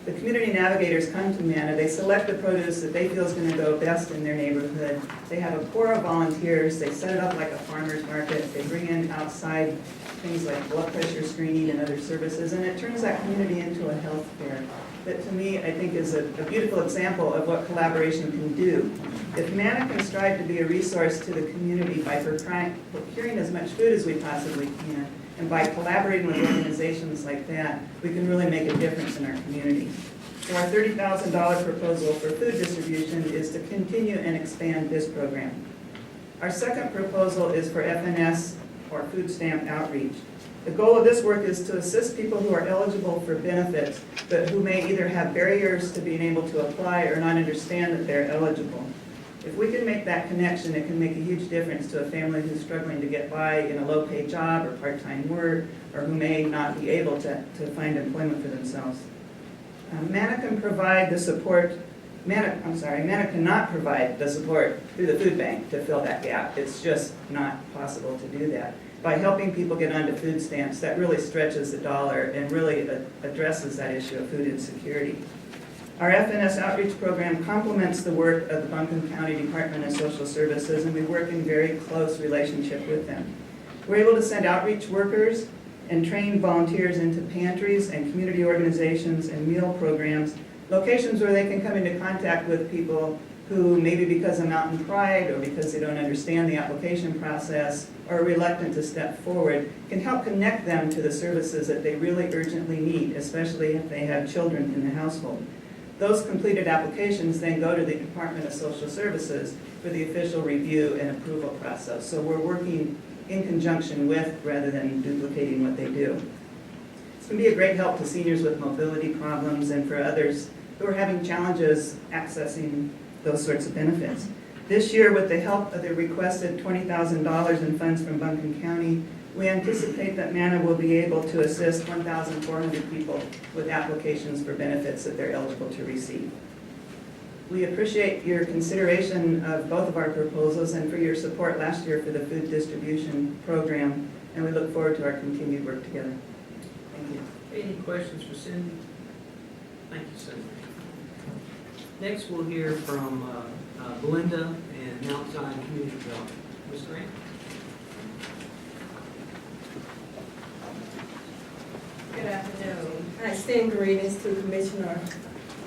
The community navigators come to Manna, they select the produce that they feel is going to go best in their neighborhood. They have a corps of volunteers, they set it up like a farmer's market, they bring in outside things like blood pressure screening and other services, and it turns that community into a health fair. That to me, I think is a beautiful example of what collaboration can do. If Manna can strive to be a resource to the community by procuring as much food as we possibly can, and by collaborating with organizations like that, we can really make a difference in our community. So our $30,000 proposal for food distribution is to continue and expand this program. Our second proposal is for FNS, or food stamp outreach. The goal of this work is to assist people who are eligible for benefits, but who may either have barriers to being able to apply or not understand that they're eligible. If we can make that connection, it can make a huge difference to a family who's struggling to get by in a low-paid job or part-time work, or who may not be able to find employment for themselves. Manna can provide the support, Manna cannot provide the support through the food bank to fill that gap. It's just not possible to do that. By helping people get onto food stamps, that really stretches the dollar and really addresses that issue of food insecurity. Our FNS outreach program complements the work of the Buncombe County Department of Social Services, and we work in very close relationship with them. We're able to send outreach workers and train volunteers into pantries and community organizations and meal programs, locations where they can come into contact with people who maybe because of mountain pride or because they don't understand the application process or are reluctant to step forward, can help connect them to the services that they really urgently need, especially if they have children in the household. Those completed applications then go to the Department of Social Services for the official review and approval process. So we're working in conjunction with rather than duplicating what they do. It's going to be a great help to seniors with mobility problems and for others who are having challenges accessing those sorts of benefits. This year, with the help of the requested $20,000 in funds from Buncombe County, we anticipate that Manna will be able to assist 1,400 people with applications for benefits that they're eligible to receive. We appreciate your consideration of both of our proposals and for your support last year for the food distribution program, and we look forward to our continued work together. Thank you. Any questions for Cindy? Thank you, Cindy. Next, we'll hear from Belinda and Mount Zion Community Development. Ms. Grant? Good afternoon. I extend greetings to Commissioner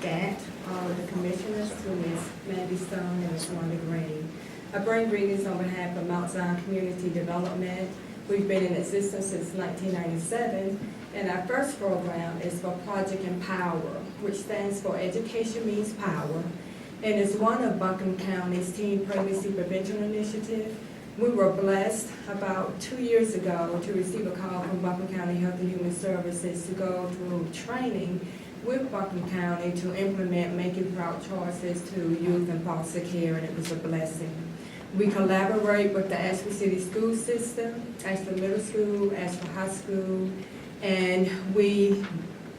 Gant, all of the commissioners, to Ms. Mandy Stone and Ms. Wanda Green. I bring greetings on behalf of Mount Zion Community Development. We've been in existence since 1997, and our first program is for Project Empower, which stands for Education Means Power, and is one of Buncombe County's teen pregnancy prevention initiative. We were blessed about 2 years ago to receive a call from Buncombe County Health and Human Services to go through training with Buncombe County to implement making proud choices to youth in foster care, and it was a blessing. We collaborate with the Asheville City School System, Asheville Middle School, Asheville High School, and we,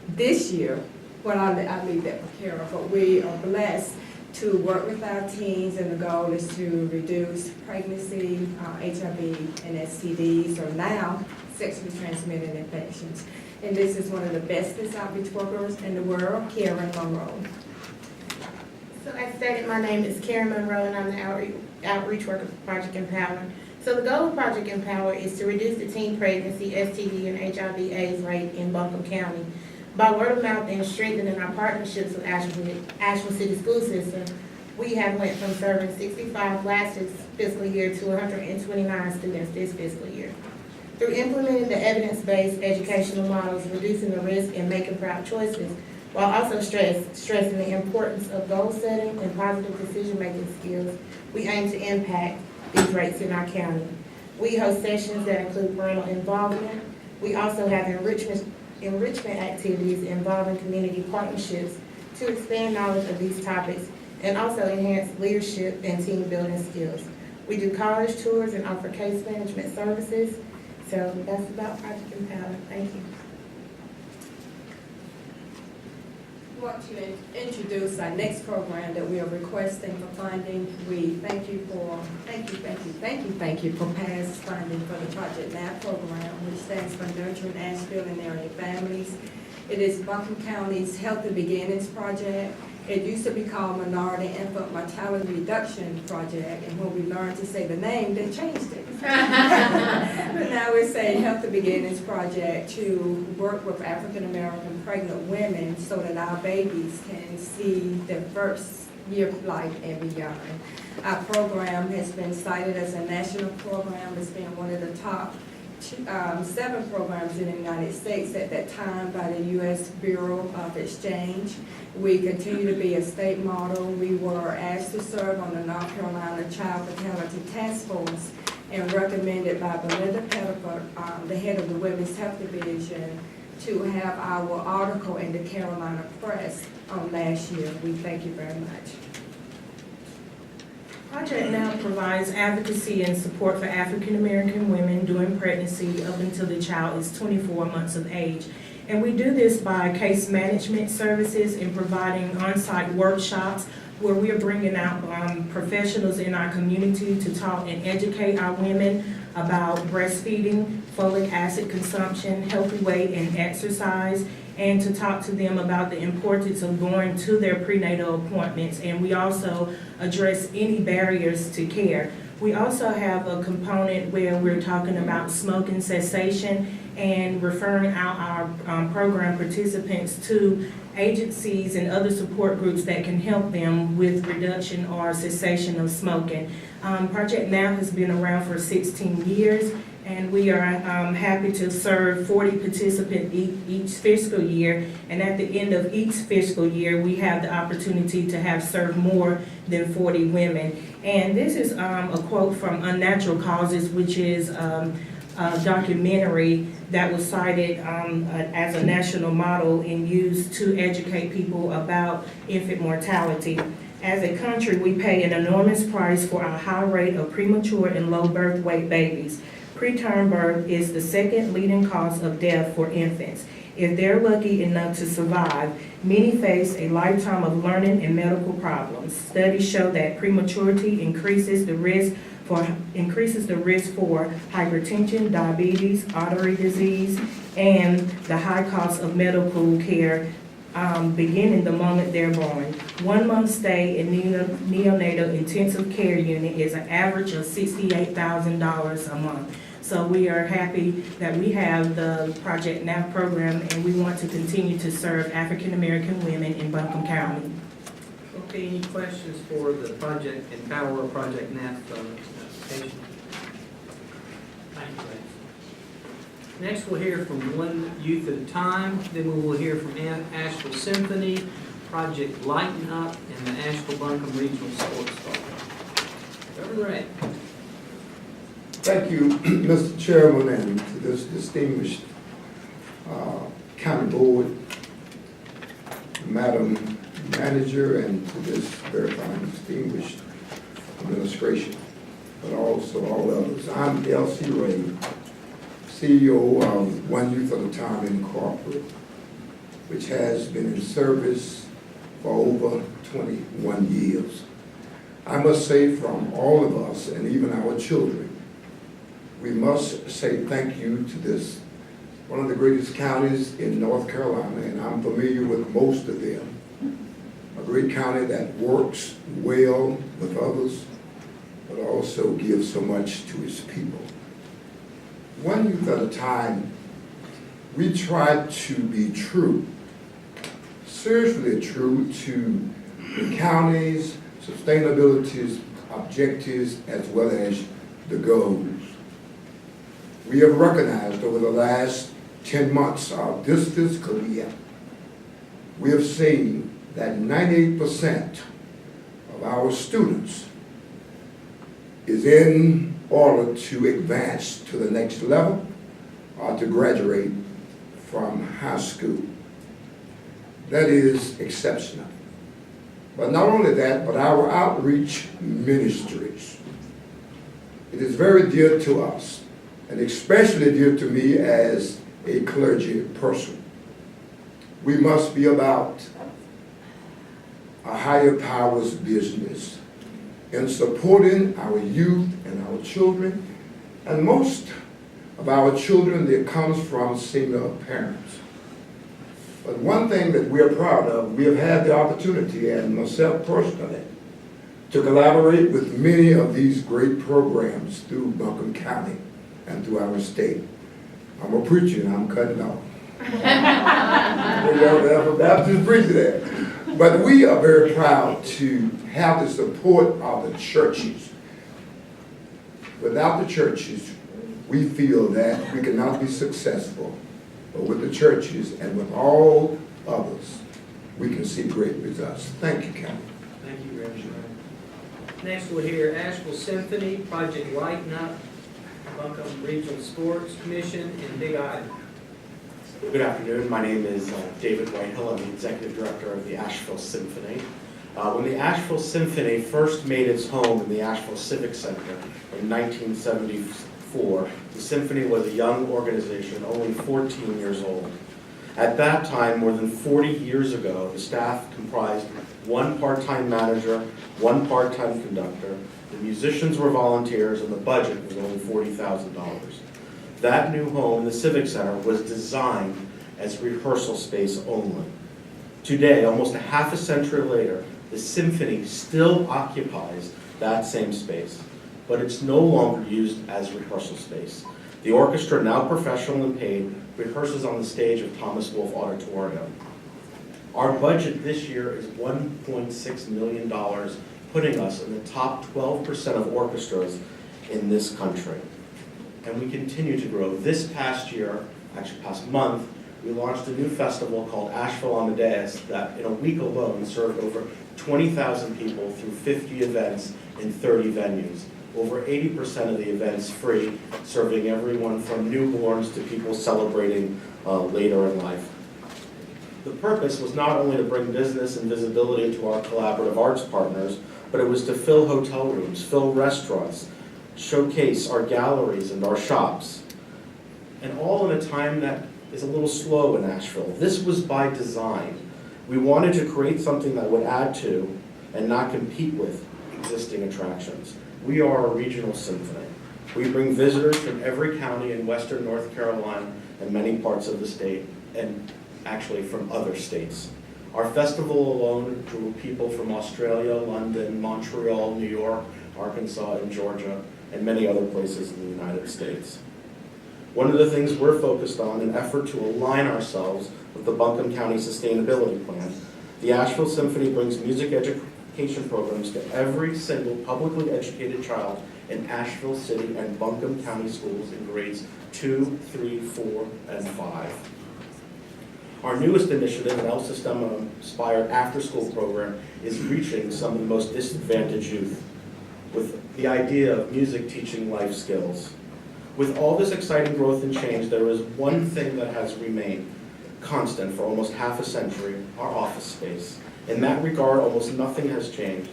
this year, well, I leave that for Kara, but we are blessed to work with our teens, and the goal is to reduce pregnancy, HIV, and STDs, or now sexually transmitted infections. And this is one of the bestest outreach workers in the world, Karen Monroe. So as stated, my name is Karen Monroe, and I'm the outreach worker for Project Empower. So the goal of Project Empower is to reduce the teen pregnancy, STD, and HIV/AIDS rate in Buncombe County. By word of mouth and strengthening our partnerships with Asheville City School System, we have went from serving 65 last fiscal year to 129 students this fiscal year. Through implementing the evidence-based educational models, reducing the risk, and making proud choices, while also stressing the importance of goal setting and positive decision-making skills, we aim to impact these rates in our county. We host sessions that include parental involvement. We also have enrichment activities involving community partnerships to expand knowledge of these topics and also enhance leadership and team building skills. We do college tours and offer case management services. So that's about Project Empower. Thank you. I want to introduce our next program that we are requesting for funding. We thank you for past funding for the Project NAP program, which stands for Nurturing Asheville and Area Families. It is Buncombe County's Healthy Beginnings Project. It used to be called Minority Infant Mortality Reduction Project, and when we learned to say the name, they changed it. But now we're saying Healthy Beginnings Project to work with African American pregnant women so that our babies can see their first year of life and beyond. Our program has been cited as a national program. It's been one of the top 7 programs in the United States at that time by the U.S. Bureau of Exchange. We continue to be a state model. We were asked to serve on the North Carolina Child Fatality Task Force and recommended by Belinda Pettiford, the head of the Women's Health Division, to have our article in the Carolina Press on last year. We thank you very much. Project Now provides advocacy and support for African American women during pregnancy up until the child is 24 months of age. And we do this by case management services and providing on-site workshops where we are bringing out professionals in our community to talk and educate our women about breastfeeding, folic acid consumption, healthy weight and exercise, and to talk to them about the importance of going to their prenatal appointments. And we also address any barriers to care. We also have a component where we're talking about smoking cessation and referring out our program participants to agencies and other support groups that can help them with reduction or cessation of smoking. Project Now has been around for 16 years, and we are happy to serve 40 participants each fiscal year. And at the end of each fiscal year, we have the opportunity to have served more than 40 women. And this is a quote from Unnatural Causes, which is a documentary that was cited as a national model and used to educate people about infant mortality. As a country, we pay an enormous price for our high rate of premature and low birth weight babies. Preterm birth is the second leading cause of death for infants. If they're lucky enough to survive, many face a lifetime of learning and medical problems. Studies show that prematurity increases the risk for hypertension, diabetes, artery disease, and the high cost of medical care beginning the moment they're born. 1 month stay in neonatal intensive care unit is an average of $68,000 a month. So we are happy that we have the Project Now program, and we want to continue to serve African American women in Buncombe County. Okay, any questions for the Project Empower or Project Now application? Thank you, ladies. Next, we'll hear from one youth at a time. Then we will hear from Asheville Symphony, Project Lighten Up, and the Asheville Buncombe Regional Sports Club. Reverend Ray. Thank you, Mr. Chairman, and to this distinguished county board, Madam Manager, and to this very fine distinguished administration, but also all others. I'm L.C. Ray, CEO of One Youth at a Time Incorporated, which has been in service for over 21 years. I must say, from all of us and even our children, we must say thank you to this, one of the greatest counties in North Carolina, and I'm familiar with most of them. A great county that works well with others, but also gives so much to its people. One youth at a time, we try to be true, seriously true to the county's sustainability objectives as well as the goals. We have recognized over the last 10 months of this fiscal year, we have seen that 98% of our students is in order to advance to the next level or to graduate from high school. That is exceptional. But not only that, but our outreach ministries. It is very dear to us, and especially dear to me as a clergy person. We must be about a higher powers business in supporting our youth and our children, and most of our children that comes from single parents. But one thing that we're proud of, we have had the opportunity, and myself personally, to collaborate with many of these great programs through Buncombe County and through our state. I'm a preacher and I'm cutting off. I'm a Baptist preacher there. But we are very proud to have the support of the churches. Without the churches, we feel that we cannot be successful. But with the churches and with all others, we can see great results. Thank you, County. Thank you, Reverend. Next, we'll hear Asheville Symphony, Project Lighten Up, Buncombe Regional Sports Commission, and Big Island. Good afternoon. My name is David Whitehill. I'm the Executive Director of the Asheville Symphony. When the Asheville Symphony first made its home in the Asheville Civic Center in 1974, the Symphony was a young organization, only 14 years old. At that time, more than 40 years ago, the staff comprised one part-time manager, one part-time conductor, the musicians were volunteers, and the budget was only $40,000. That new home, the Civic Center, was designed as rehearsal space only. Today, almost a half a century later, the Symphony still occupies that same space, but it's no longer used as rehearsal space. The orchestra, now professional and paid, rehearses on the stage of Thomas Wolfe Auditorium. Our budget this year is $1.6 million, putting us in the top 12% of orchestras in this country. And we continue to grow. This past year, actually past month, we launched a new festival called Asheville on the Dais that in a week alone served over 20,000 people through 50 events in 30 venues. Over 80% of the events free, serving everyone from newborns to people celebrating later in life. The purpose was not only to bring business and visibility to our collaborative arts partners, but it was to fill hotel rooms, fill restaurants, showcase our galleries and our shops. And all in a time that is a little slow in Asheville. This was by design. We wanted to create something that would add to and not compete with existing attractions. We are a regional symphony. We bring visitors from every county in western North Carolina and many parts of the state, and actually from other states. Our festival alone drew people from Australia, London, Montreal, New York, Arkansas, and Georgia, and many other places in the United States. One of the things we're focused on in an effort to align ourselves with the Buncombe County Sustainability Plan, the Asheville Symphony brings music education programs to every single publicly educated child in Asheville City and Buncombe County schools in grades 2, 3, 4, and 5. Our newest initiative, an El Sistema-inspired after-school program, is reaching some of the most disadvantaged youth with the idea of music teaching life skills. With all this exciting growth and change, there is one thing that has remained constant for almost half a century: our office space. In that regard, almost nothing has changed.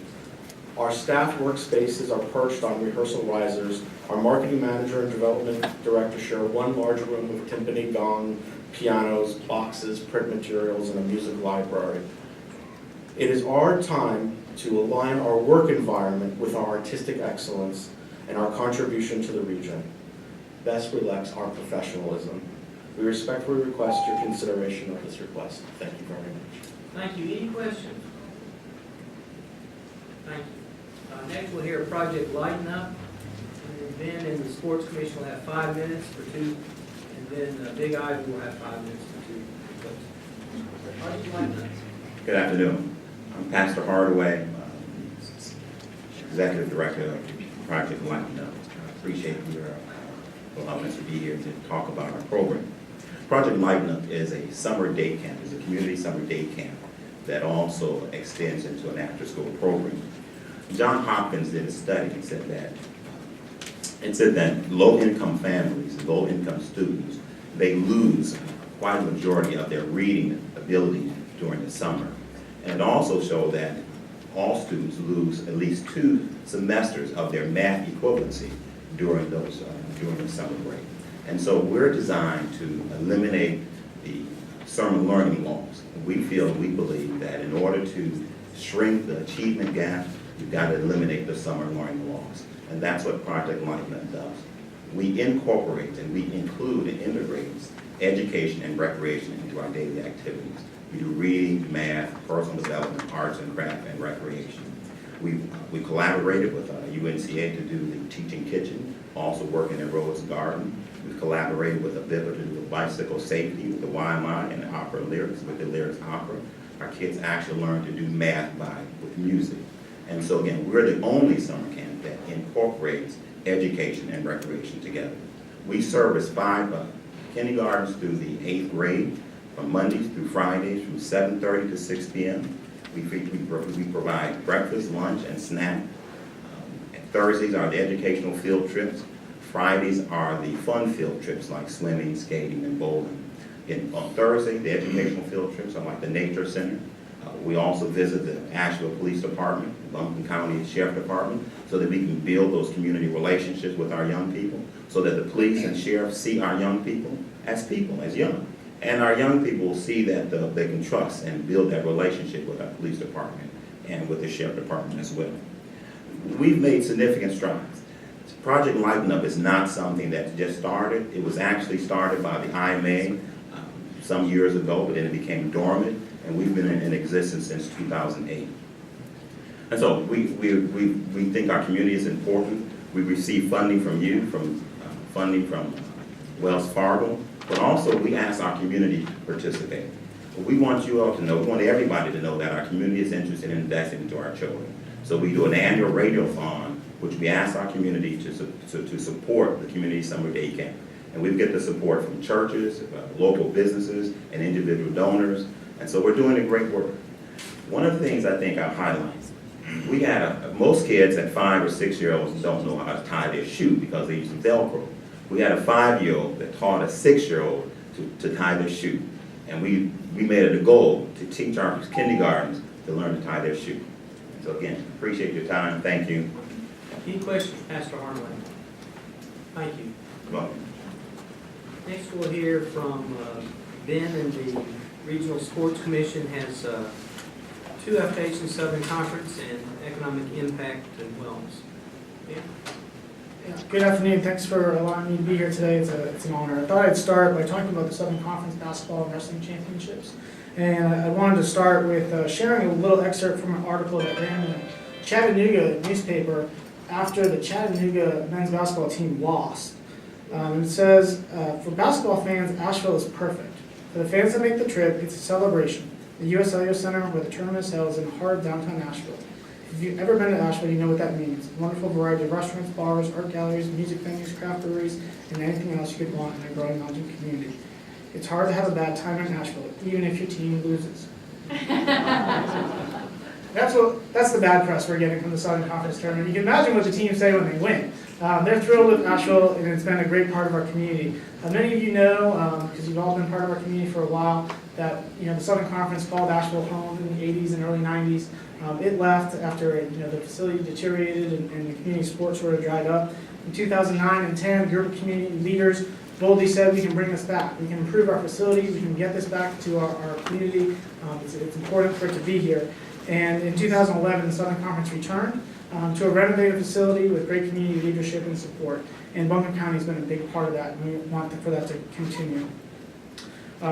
Our staff workspaces are perched on rehearsal risers. Our marketing manager and development director share one large room with timpani, gong, pianos, boxes, print materials, and a music library. It is our time to align our work environment with our artistic excellence and our contribution to the region. Best reflects our professionalism. We respectfully request your consideration of this request. Thank you very much. Thank you. Any questions? Thank you. Next, we'll hear Project Lighten Up. And then in the Sports Commission will have 5 minutes for two, and then Big Ivy will have 5 minutes for two. Project Lighten Up. Good afternoon. I'm Pastor Hardaway, Executive Director of Project Lighten Up. I appreciate your allowing us to be here to talk about our program. Project Lighten Up is a summer day camp. It's a community summer day camp that also extends into an after-school program. John Hopkins did a study and said that low-income families, low-income students, they lose quite a majority of their reading ability during the summer. And it also showed that all students lose at least 2 semesters of their math equivalency during the summer break. And so we're designed to eliminate the summer learning loss. We believe that in order to shrink the achievement gap, you've got to eliminate the summer learning loss. And that's what Project Lighten Up does. we incorporate and we include and integrate education and recreation into our daily activities. We do reading, math, personal development, arts and craft, and recreation. We collaborated with UNCA to do the teaching kitchen, also working in Rhodes Garden. We collaborated with ABIPA to do bicycle safety with the YMI and the opera lyrics, with the lyrics opera. Our kids actually learn to do math with music. And so again, we're the only summer camp that incorporates education and recreation together. We service 5 kindergartens through the 8th grade, from Mondays through Fridays, from 7:30 to 6 p.m. We provide breakfast, lunch, and snack. Thursdays are the educational field trips. Fridays are the fun field trips like swimming, skating, and bowling. On Thursday, the educational field trips are like the Nature Center. We also visit the Asheville Police Department, the Buncombe County Sheriff Department, so that we can build those community relationships with our young people, so that the police and sheriffs see our young people, as young. And our young people will see that they can trust and build that relationship with our police department and with the sheriff department as well. We've made significant strides. Project Lighten Up is not something that just started. It was actually started by the IMA some years ago, but then it became dormant, and we've been in existence since 2008. And so we think our community is important. We receive funding from you, funding from Wells Fargo, but also we ask our community to participate. We want you all to know, we want everybody to know that our community is interested in investing into our children. So we do an annual radiothon, which we ask our community to support the community summer day camp. And we get the support from churches, local businesses, and individual donors. And so we're doing a great work. One of the things I think I'll highlight, we had most kids at 5 or 6 year olds don't know how to tie their shoe because they use Velcro. We had a 5-year-old that taught a 6-year-old to tie their shoe. And we made it a goal to teach our kindergartens to learn to tie their shoe. So again, appreciate your time. Thank you. Any questions, Pastor Harlan? Thank you. You're welcome. Next we'll hear from Ben, and the Regional Sports Commission has 2 applications, Southern Conference and Economic Impact and Wellness. Ben? Yeah. Good afternoon. Thanks for allowing me to be here today. It's an honor. I thought I'd start by talking about the Southern Conference Basketball and Wrestling Championships. And I wanted to start with sharing a little excerpt from an article that ran in the Chattanooga newspaper after the Chattanooga men's basketball team lost. It says, for basketball fans, Asheville is perfect. For the fans that make the trip, it's a celebration. The U.S. Cellular Center, where the tournament is held, is in hard downtown Asheville. If you've ever been to Asheville, you know what that means. A wonderful variety of restaurants, bars, art galleries, music venues, craft breweries, and anything else you could want in a growing mountain community. It's hard to have a bad time in Asheville, even if your team loses. That's the bad press we're getting from the Southern Conference tournament. You can imagine what the teams say when they win. They're thrilled with Asheville, and it's been a great part of our community. Many of you know, because you've all been part of our community for a while, that the Southern Conference called Asheville home in the 80s and early 90s. It left after the facility deteriorated and the community sports sort of dried up. In 2009 and 10, a group of community leaders boldly said we can bring this back. We can improve our facilities. We can get this back to our community. It's important for it to be here. And in 2011, the Southern Conference returned to a renovated facility with great community leadership and support. And Buncombe County has been a big part of that, and we want for that to continue.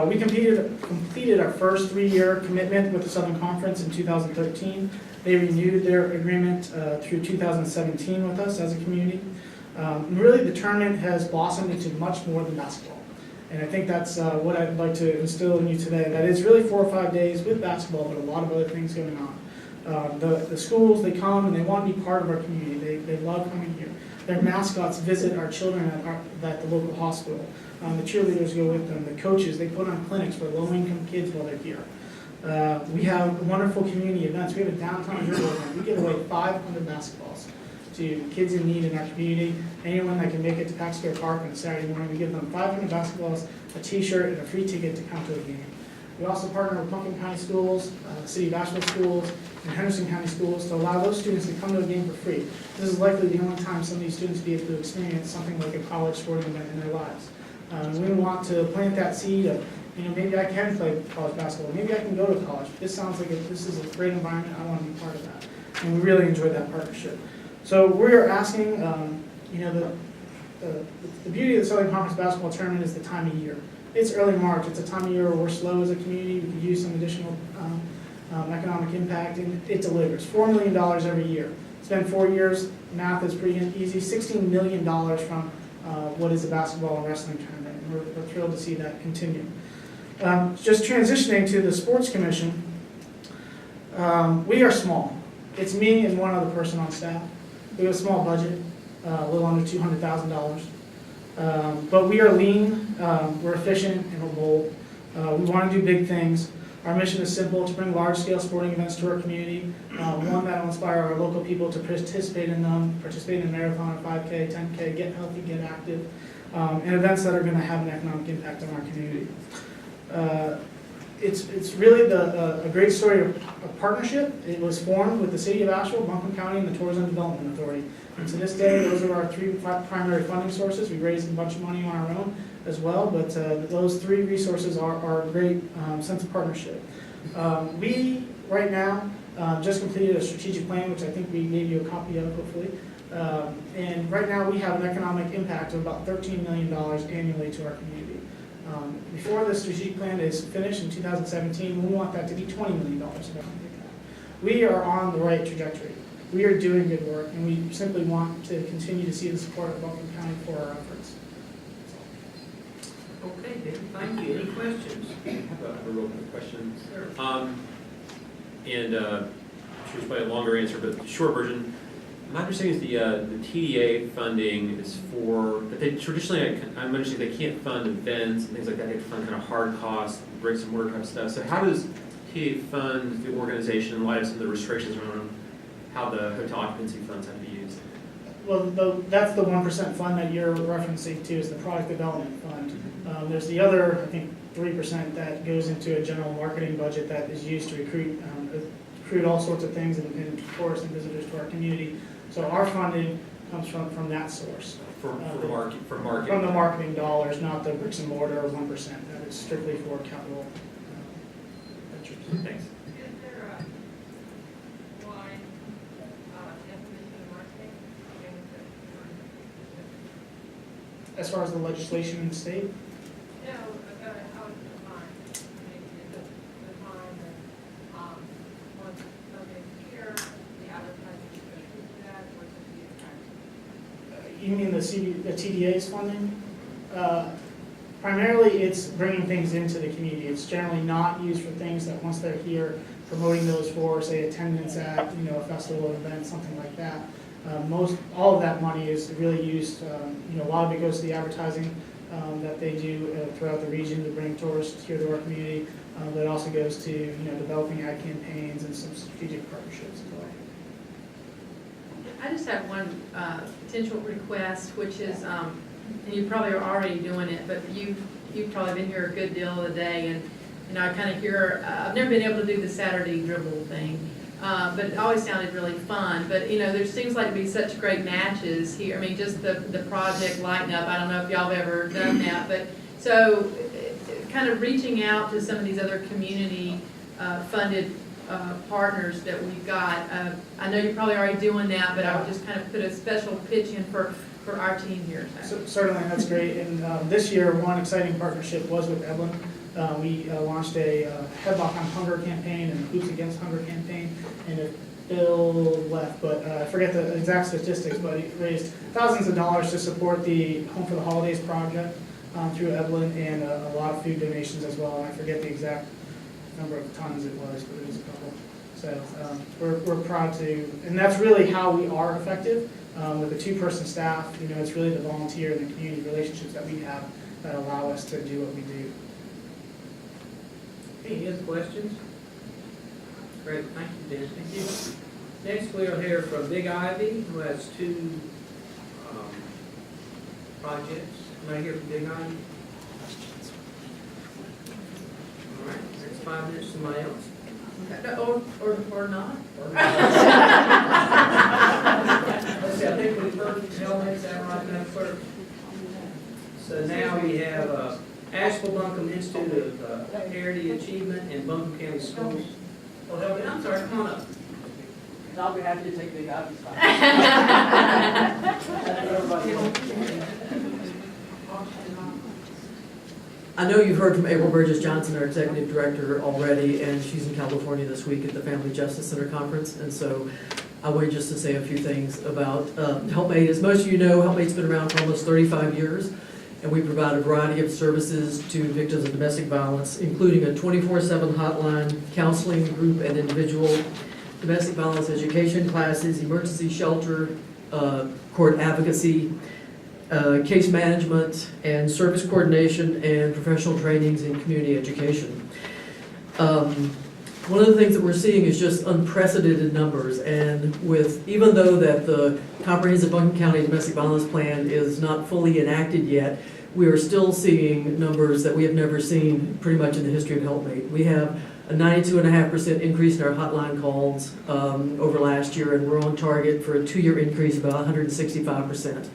We completed our first 3-year commitment with the Southern Conference in 2013. They renewed their agreement through 2017 with us as a community. And really, the tournament has blossomed into much more than basketball. And I think that's what I'd like to instill in you today. That it's really 4 or 5 days with basketball, but a lot of other things going on. The schools, they come and they want to be part of our community. They love coming here. Their mascots visit our children at the local hospital. The cheerleaders go with them. The coaches, they put on clinics for low-income kids while they're here. We have wonderful community events. We have a downtown hero event. We give away 500 basketballs to kids in need in our community. Anyone that can make it to Taxpayer Park on a Saturday morning, we give them 500 basketballs, a t-shirt, and a free ticket to come to a game. We also partner with Buncombe County Schools, City of Asheville Schools, and Henderson County Schools to allow those students to come to a game for free. This is likely the only time some of these students be able to experience something like a college sporting event in their lives. We want to plant that seed of, maybe I can play college basketball, maybe I can go to college. This sounds like this is a great environment, I want to be part of that. And we really enjoyed that partnership. So we're asking, the the beauty of the Southern Conference basketball tournament is the time of year. It's early March. It's a time of year where we're slow as a community. We could use some additional economic impact, and it delivers. $4 million every year. It's been 4 years. Math is pretty easy. $16 million from what is a basketball and wrestling tournament. And we're thrilled to see that continue. Just transitioning to the Sports Commission, we are small. It's me and one other person on staff. We have a small budget, a little under $200,000. But we are lean, we're efficient, and we're bold. We want to do big things. Our mission is simple: to bring large-scale sporting events to our community, one that will inspire our local people to participate in them, participate in a marathon, a 5K, 10K, get healthy, get active, and events that are going to have an economic impact on our community. It's really a great story of partnership. It was formed with the City of Asheville, Buncombe County, and the Tourism Development Authority. And to this day, those are our three primary funding sources. We raised a bunch of money on our own as well, but those three resources are a great sense of partnership. We, right now, just completed a strategic plan, which I think we gave you a copy of, hopefully. And right now, we have an economic impact of about $13 million annually to our community. Before the strategic plan is finished in 2017, we want that to be $20 million. We are on the right trajectory. We are doing good work, and we simply want to continue to see the support of Buncombe County for our efforts. Okay, David, thank you. Any questions? I have a real quick question. Sure. I'm sure it's probably a longer answer, but the short version. My understanding is the TDA funding is for, that they traditionally, I'm understanding they can't fund events and things like that. They have to fund kind of hard costs, bricks and mortar type stuff. So how does TDA fund the organization in light of some of the restrictions around how the hotel occupancy funds have to be used? Well, that's the 1% fund that you're referencing to, is the product development fund. There's the other, I think, 3% that goes into a general marketing budget that is used to recruit all sorts of things and tourists and visitors to our community. So our funding comes from that source. From marketing? From the marketing dollars, not the bricks and mortar 1%. That is strictly for capital ventures. Thanks. As far as the legislation in the state? No, how it's defined. Maybe the time that once something's here, the advertising is going to do that, versus the You mean the TDA's funding? Primarily, it's bringing things into the community. It's generally not used for things that once they're here, promoting those for, say, attendance at a festival or event, something like that. All of that money is really used, a lot of it goes to the advertising that they do throughout the region to bring tourists here to our community. But it also goes to, developing ad campaigns and some strategic partnerships as well. I just have one potential request, which is, and you probably are already doing it, but you've probably been here a good deal of the day, and I kind of hear, I've never been able to do the Saturday dribble thing. But it always sounded really fun. But, there seems like to be such great matches here. I mean, just the project lighting up. I don't know if y'all have ever done that. But so kind of reaching out to some of these other community funded partners that we've got. I know you're probably already doing that, but I would just kind of put a special pitch in for our team here. So, certainly, that's great. And this year, one exciting partnership was with Evelyn. We launched a Headlock on Hunger campaign and a Hoops Against Hunger campaign. And if Bill left, but I forget the exact statistics, but he raised thousands of dollars to support the Home for the Holidays project through Evelyn, and a lot of food donations as well. And I forget the exact number of tons it was, but it was a couple. So we're proud to, and that's really how we are effective with a 2-person staff. It's really the volunteer and the community relationships that we have that allow us to do what we do. Any other questions? Great, thank you, Dan. Thank you. Next, we'll hear from Big Ivy, who has 2 projects. Can I hear from Big Ivy? All right, next 5 minutes, somebody else. Okay. Or not? Let's see, I think we've heard helmets, is that right, Madam Clerk? So now we have Asheville Buncombe Institute of Heritage Achievement and Buncombe County Schools. Oh, I'm sorry, come on up. I'll be happy to take Big Ivy's spot. I know you've heard from April Burgess Johnson, our executive director, already, and she's in California this week at the Family Justice Center conference. And so I wanted just to say a few things about HelpMate. As most of you know, HelpMate's been around for almost 35 years, and we provide a variety of services to victims of domestic violence, including a 24/7 hotline, counseling, group and individual, domestic violence education classes, emergency shelter, court advocacy, case management, and service coordination, and professional trainings in community education. One of the things that we're seeing is just unprecedented numbers, and even though that the comprehensive Buncombe County domestic violence plan is not fully enacted yet, we are still seeing numbers that we have never seen pretty much in the history of HelpMate. We have a 92.5% increase in our hotline calls over last year, and we're on target for a 2-year increase of about 165%.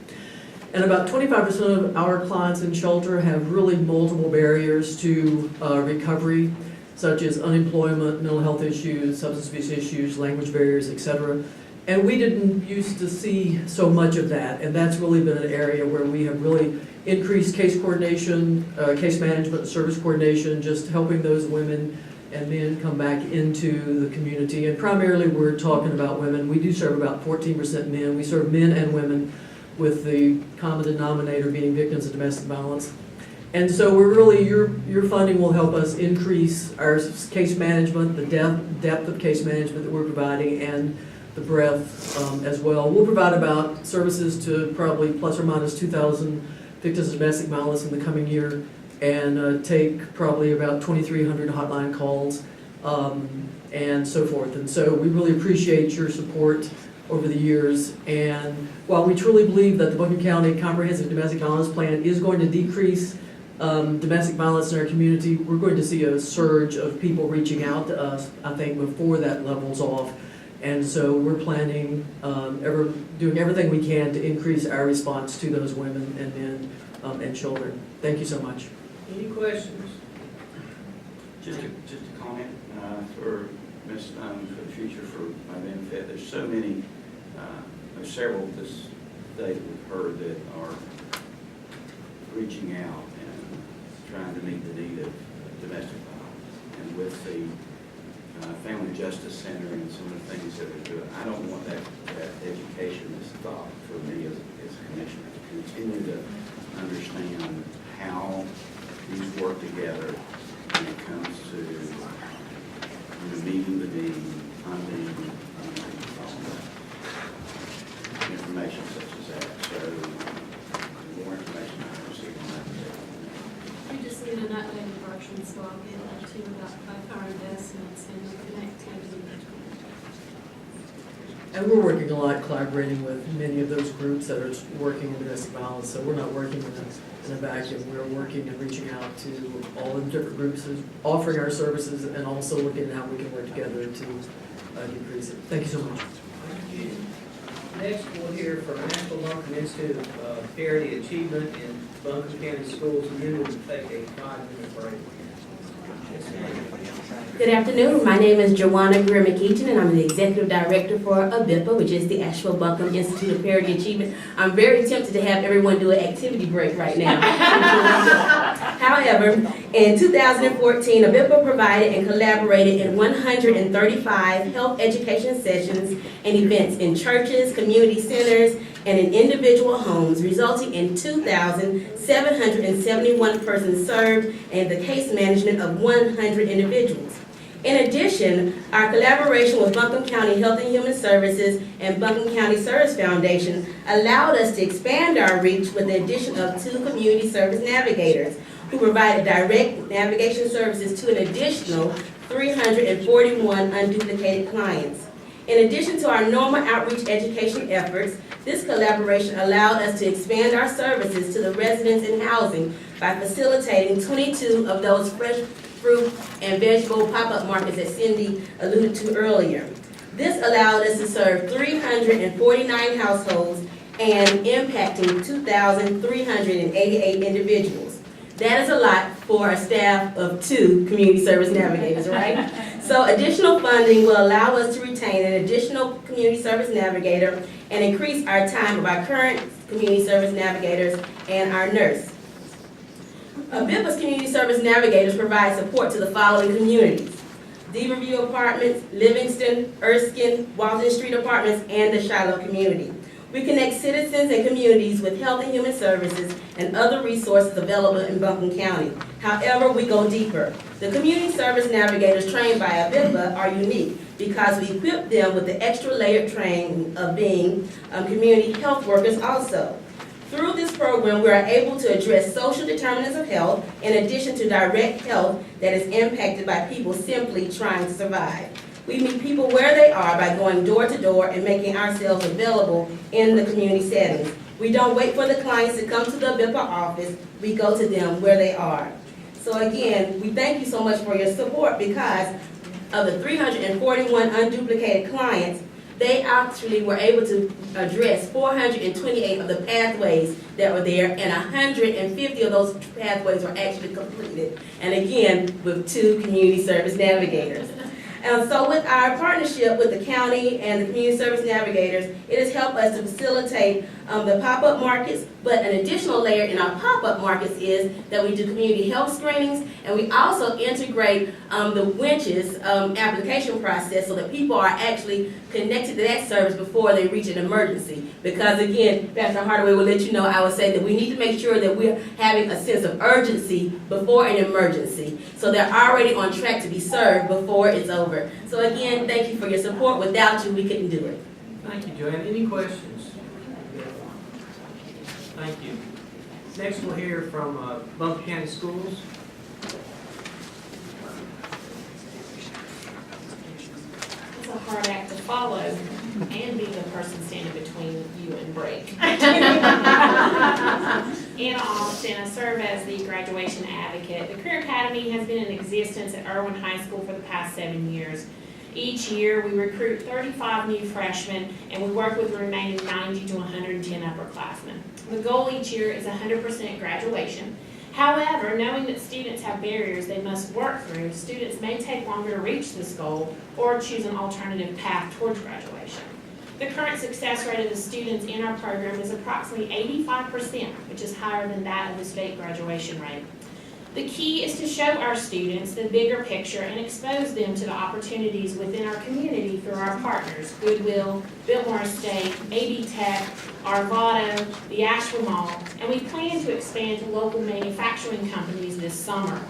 And about 25% of our clients in shelter have really multiple barriers to recovery, such as unemployment, mental health issues, substance abuse issues, language barriers, etc. And we didn't used to see so much of that, and that's really been an area where we have really increased case coordination, case management, service coordination, just helping those women and men come back into the community. And primarily we're talking about women. We do serve about 14% men. We serve men and women, with the common denominator being victims of domestic violence. And so we're really, your funding will help us increase our case management, the depth of case management that we're providing, and the breadth as well. We'll provide about services to probably plus or minus 2,000 victims of domestic violence in the coming year, and take probably about 2,300 hotline calls and so forth. And so we really appreciate your support over the years. And while we truly believe that the Buncombe County Comprehensive Domestic Violence Plan is going to decrease domestic violence in our community, we're going to see a surge of people reaching out to us, I think, before that levels off. And so we're planning, doing everything we can to increase our response to those women and men and children. Thank you so much. Any questions? Just a comment for Ms. Stone for the future, for my benefit. There's so many, there's several this day that we've heard that are reaching out and trying to meet the need of domestic violence. And with the Family Justice Center and some of the things that we're doing, I don't want that education to stop for me as a commissioner, to continue to understand how these work together when it comes to meeting the need, funding, information such as that. So the more information I receive on that. We just need an updated version, so I'll get that to you about both our investments and the connectivity between. And we're working a lot collaborating with many of those groups that are working in domestic violence, so we're not working in a vacuum. We're working and reaching out to all the different groups, offering our services, and also looking at how we can work together to decrease it. Thank you so much. Next, we'll hear from National Buncombe Institute of Parity Achievement in Buncombe County Schools, and then we'll take a 5-minute break. Good afternoon. My name is Joanna Grimm-McEaton, and I'm the Executive Director for ABIPA, which is the Asheville Buncombe Institute of Parity Achievement. I'm very tempted to have everyone do an activity break right now. However, in 2014, ABIPA provided and collaborated in 135 health education sessions and events in churches, community centers, and in individual homes, resulting in 2,771 persons served and the case management of 100 individuals. In addition, our collaboration with Buncombe County Health and Human Services and Buncombe County Service Foundation allowed us to expand our reach with the addition of 2 community service navigators who provided direct navigation services to an additional 341 unduplicated clients. In addition to our normal outreach education efforts, this collaboration allowed us to expand our services to the residents in housing by facilitating 22 of those fresh fruit and vegetable pop-up markets that Cindy alluded to earlier. This allowed us to serve 349 households and impacting 2,388 individuals. That is a lot for a staff of 2 community service navigators, right? So additional funding will allow us to retain an additional community service navigator and increase our time of our current community service navigators and our nurse. BIPA's community service navigators provide support to the following communities: Deaverview Apartments, Livingston, Erskine, Walton Street Apartments, and the Shiloh community. We connect citizens and communities with health and human services and other resources available in Buncombe County. However, we go deeper. The community service navigators trained by BIPA are unique because we equip them with the extra layered training of being community health workers also. Through this program, we are able to address social determinants of health in addition to direct health that is impacted by people simply trying to survive. We meet people where they are by going door to door and making ourselves available in the community settings. We don't wait for the clients to come to the BIPA office. We go to them where they are. So again, we thank you so much for your support because of the 341 unduplicated clients. They actually were able to address 428 of the pathways that were there, and 150 of those pathways were actually completed. And again, with 2 community service navigators. So with our partnership with the county and the community service navigators, it has helped us to facilitate the pop-up markets, but an additional layer in our pop-up markets is that we do community health screenings, and we also integrate the winches application process so that people are actually connected to that service before they reach an emergency. Because again, Pastor Hardaway will let you know, I would say that we need to make sure that we're having a sense of urgency before an emergency, so they're already on track to be served before it's over. So again, thank you for your support. Without you, we couldn't do it. Thank you, Joanne. Any questions? Thank you. Next, we'll hear from Buncombe County Schools. It's a hard act to follow and be the person standing between you and break. Anna Austin, I serve as the graduation advocate. The Career Academy has been in existence at Irwin High School for the past 7 years. Each year, we recruit 35 new freshmen, and we work with the remaining 90 to 110 upperclassmen. The goal each year is 100% graduation. However, knowing that students have barriers they must work through, students may take longer to reach this goal or choose an alternative path towards graduation. The current success rate of the students in our program is approximately 85%, which is higher than that of the state graduation rate. The key is to show our students the bigger picture and expose them to the opportunities within our community through our partners, Goodwill, Biltmore Estate, AB Tech, Arvado, the Asheville Mall, and we plan to expand to local manufacturing companies this summer.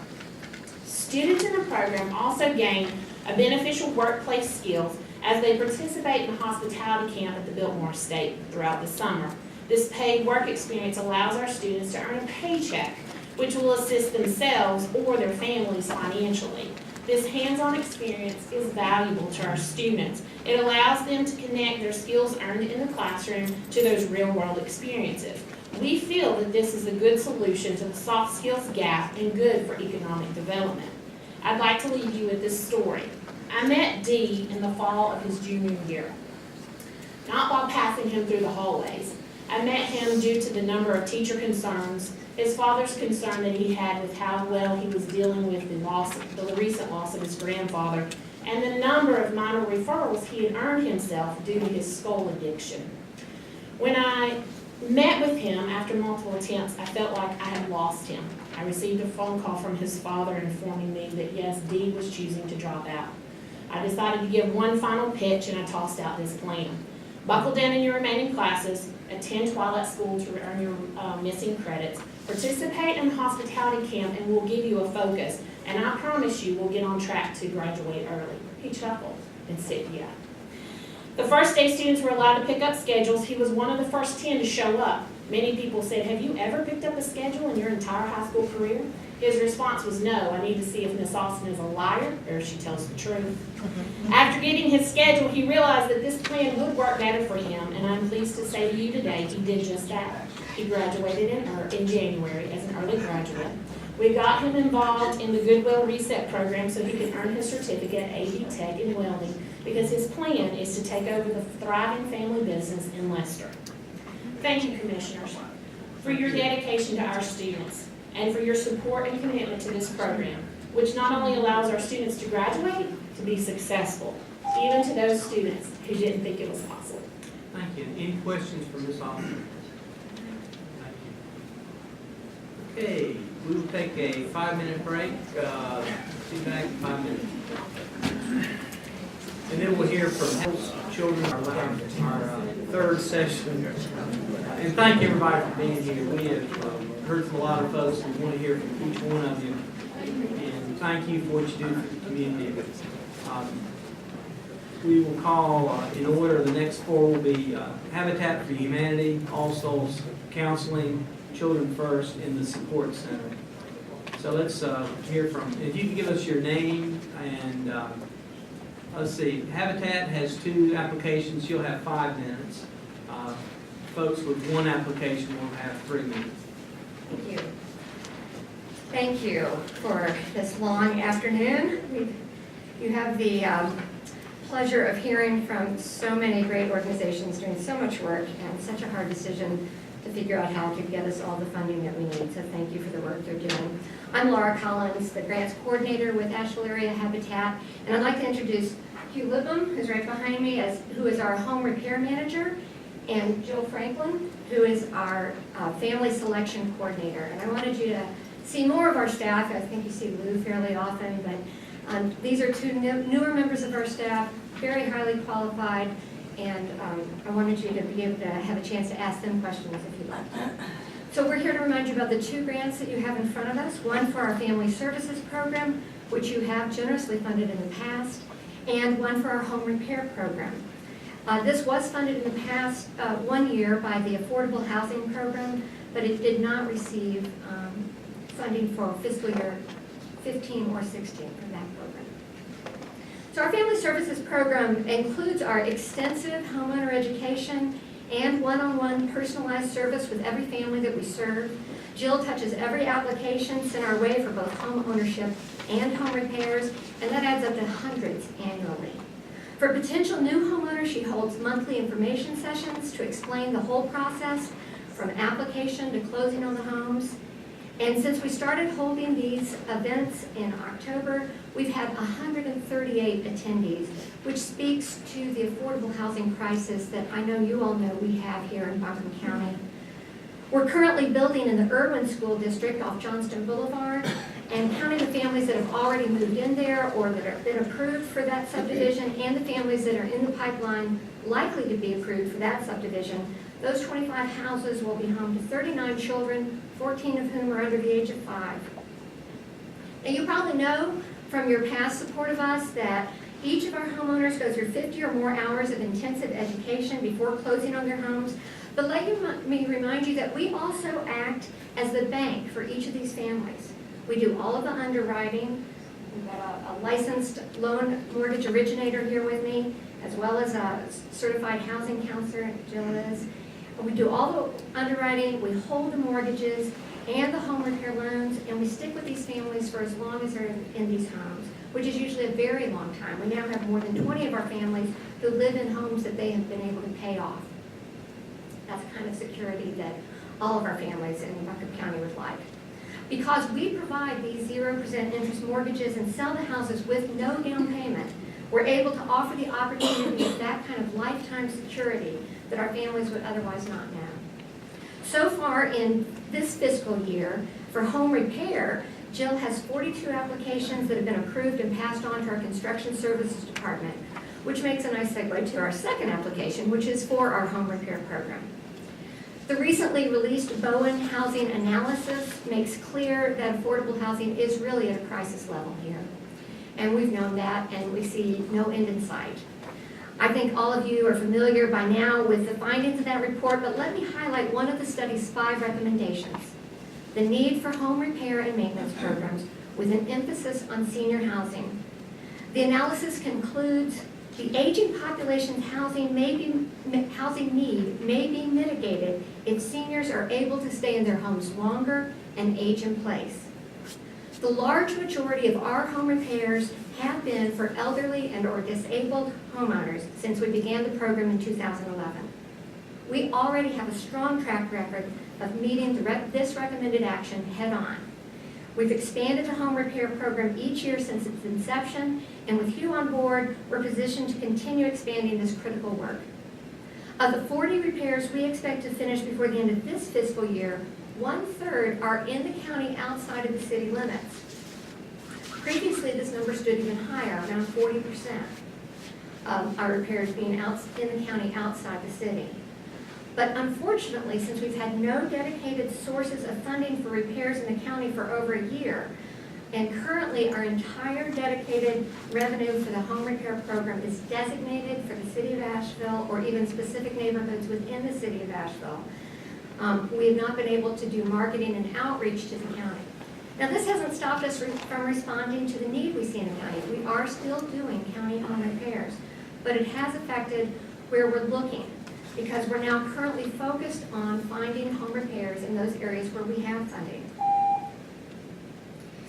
Students in the program also gain a beneficial workplace skills as they participate in hospitality camp at the Biltmore Estate throughout the summer. This paid work experience allows our students to earn a paycheck, which will assist themselves or their families financially. This hands-on experience is valuable to our students. It allows them to connect their skills earned in the classroom to those real-world experiences. We feel that this is a good solution to the soft skills gap and good for economic development. I'd like to leave you with this story. I met Dee in the fall of his junior year, not while passing him through the hallways. I met him due to the number of teacher concerns, his father's concern that he had with how well he was dealing with the recent loss of his grandfather, and the number of minor referrals he had earned himself due to his skull addiction. When I met with him after multiple attempts, I felt like I had lost him. I received a phone call from his father informing me that yes, Dee was choosing to drop out. I decided to give one final pitch and I tossed out this plan. Buckle down in your remaining classes, attend Twilight School to earn your missing credits, participate in hospitality camp, and we'll give you a focus. And I promise you we'll get on track to graduate early. He chuckled and said, yeah. The first day students were allowed to pick up schedules, he was one of the first 10 to show up. Many people said, have you ever picked up a schedule in your entire high school career? His response was, no, I need to see if Miss Austin is a liar or if she tells the truth. After getting his schedule, he realized that this plan would work better for him, and I'm pleased to say to you today, he did just that. He graduated in January as an early graduate. We got him involved in the Goodwill Reset program so he could earn his certificate at AB Tech in welding, because his plan is to take over the thriving family business in Leicester. Thank you, Commissioners, for your dedication to our students and for your support and commitment to this program, which not only allows our students to graduate, to be successful, even to those students who didn't think it was possible. Thank you. Any questions for Ms. Austin? Thank you. Okay, we will take a 5-minute break. See you back in 5 minutes. And then we'll hear from children, our third session. And thank everybody for being here. We have heard from a lot of folks and want to hear from each one of you. And thank you for what you do for the community. We will call in order. The next 4 will be Habitat for Humanity, All Souls Counseling, Children First, and the Support Center. So let's hear from, if you can give us your name and let's see, Habitat has 2 applications. You'll have 5 minutes. Folks with 1 application will have 3 minutes. Thank you. Thank you for this long afternoon. You have the pleasure of hearing from so many great organizations doing so much work and such a hard decision to figure out how to get us all the funding that we need. So thank you for the work they're doing. I'm Laura Collins, the grants coordinator with Asheville Area Habitat, and I'd like to introduce Hugh Lipham, who's right behind me, who is our home repair manager, and Jill Franklin, who is our family selection coordinator. And I wanted you to see more of our staff. I think you see Lou fairly often, but these are 2 newer members of our staff, very highly qualified, and I wanted you to be able to have a chance to ask them questions if you'd like. So we're here to remind you about the 2 grants that you have in front of us, one for our Family Services Program, which you have generously funded in the past, and one for our Home Repair Program. This was funded in the past 1 year by the Affordable Housing Program, but it did not receive funding for fiscal year 15 or 16 for that program. So our Family Services Program includes our extensive homeowner education and one-on-one personalized service with every family that we serve. Jill touches every application sent our way for both home ownership and home repairs, and that adds up to hundreds annually. For potential new homeowners, she holds monthly information sessions to explain the whole process from application to closing on the homes. And since we started holding these events in October, we've had 138 attendees, which speaks to the affordable housing crisis that I know you all know we have here in Buncombe County. We're currently building in the Irwin School District off Johnston Boulevard, and counting the families that have already moved in there or that have been approved for that subdivision and the families that are in the pipeline likely to be approved for that subdivision, those 25 houses will be home to 39 children, 14 of whom are under the age of 5. Now you probably know from your past support of us that each of our homeowners go through 50 or more hours of intensive education before closing on their homes. But let me remind you that we also act as the bank for each of these families. We do all of the underwriting. We've got a licensed loan mortgage originator here with me, as well as a certified housing counselor, Jill is. And we do all the underwriting, we hold the mortgages and the home repair loans, and we stick with these families for as long as they're in these homes, which is usually a very long time. We now have more than 20 of our families who live in homes that they have been able to pay off. That's the kind of security that all of our families in Buncombe County would like. Because we provide these 0% interest mortgages and sell the houses with no down payment, we're able to offer the opportunity of that kind of lifetime security that our families would otherwise not have. So far in this fiscal year, for home repair, Jill has 42 applications that have been approved and passed on to our construction services department, which makes a nice segue to our second application, which is for our home repair program. The recently released Bowen Housing Analysis makes clear that affordable housing is really at a crisis level here. And we've known that, and we see no end in sight. I think all of you are familiar by now with the findings of that report, but let me highlight one of the study's 5 recommendations: the need for home repair and maintenance programs with an emphasis on senior housing. The analysis concludes the aging population's housing need may be mitigated if seniors are able to stay in their homes longer and age in place. The large majority of our home repairs have been for elderly and or disabled homeowners since we began the program in 2011. We already have a strong track record of meeting this recommended action head on. We've expanded the home repair program each year since its inception, and with Hugh on board, we're positioned to continue expanding this critical work. Of the 40 repairs we expect to finish before the end of this fiscal year, 1/3 are in the county outside of the city limits. Previously, this number stood even higher, around 40% of our repairs being in the county outside the city. But unfortunately, since we've had no dedicated sources of funding for repairs in the county for over a year, and currently our entire dedicated revenue for the home repair program is designated for the city of Asheville or even specific neighborhoods within the city of Asheville, we have not been able to do marketing and outreach to the county. Now, this hasn't stopped us from responding to the need we see in the county. We are still doing county home repairs, but it has affected where we're looking, because we're now currently focused on finding home repairs in those areas where we have funding.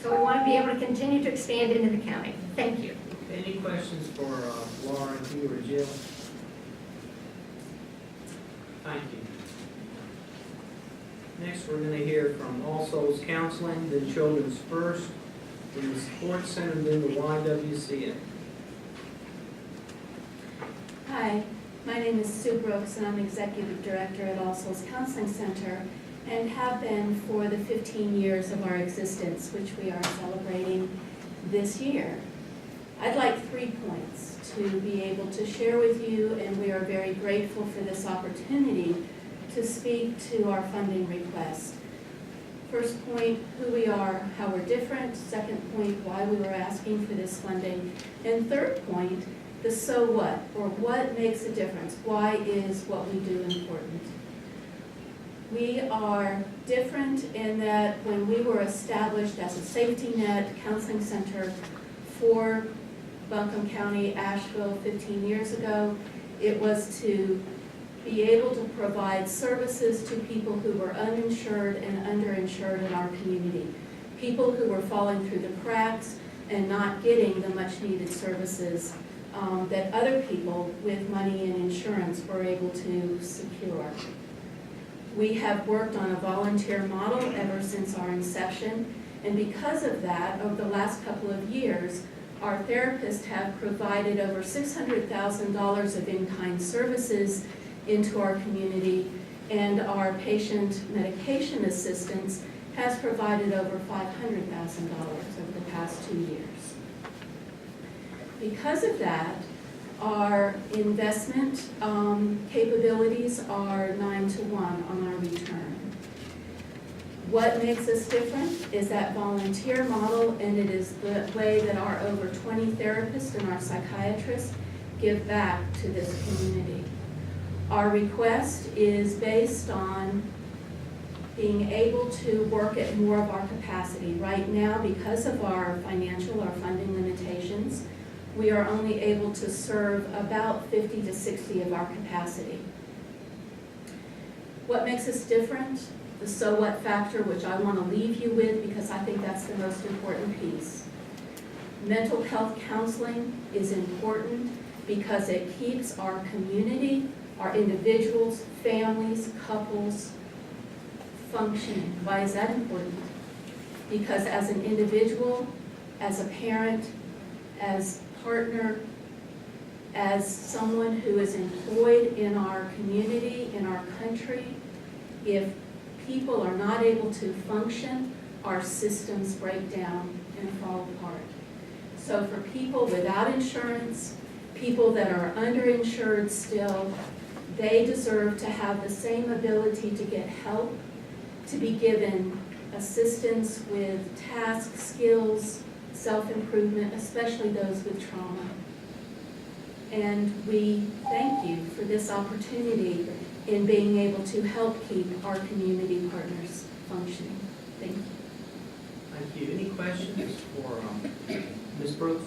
So we want to be able to continue to expand into the county. Thank you. Any questions for Laura, Hugh, or Jill? Thank you. Next, we're going to hear from All Souls Counseling, then Children's First, then the Sports Center, then the YWCA. Hi, my name is Sue Brooks, and I'm Executive Director at All Souls Counseling Center, and have been for the 15 years of our existence, which we are celebrating this year. I'd like 3 points to be able to share with you, and we are very grateful for this opportunity to speak to our funding request. First point, who we are, how we're different. Second point, why we were asking for this funding. And third point, the so what, or what makes a difference. Why is what we do important? We are different in that when we were established as a safety net counseling center for Buncombe County, Asheville 15 years ago, it was to be able to provide services to people who were uninsured and underinsured in our community. People who were falling through the cracks and not getting the much needed services that other people with money and insurance were able to secure. We have worked on a volunteer model ever since our inception, and because of that, over the last couple of years, our therapists have provided over $600,000 of in-kind services into our community, and our patient medication assistance has provided over $500,000 over the past 2 years. Because of that, our investment capabilities are 9-to-1 on our return. What makes us different is that volunteer model, and it is the way that our over 20 therapists and our psychiatrists give back to this community. Our request is based on being able to work at more of our capacity. Right now, because of our financial, our funding limitations, we are only able to serve about 50 to 60 of our capacity. What makes us different? The so what factor, which I want to leave you with because I think that's the most important piece. Mental health counseling is important because it keeps our community, our individuals, families, couples functioning. Why is that important? Because as an individual, as a parent, as partner, as someone who is employed in our community, in our country, if people are not able to function, our systems break down and fall apart. So for people without insurance, people that are underinsured still, they deserve to have the same ability to get help, to be given assistance with tasks, skills, self-improvement, especially those with trauma. And we thank you for this opportunity in being able to help keep our community partners functioning. Thank you. Thank you. Any questions for Ms. Brooks?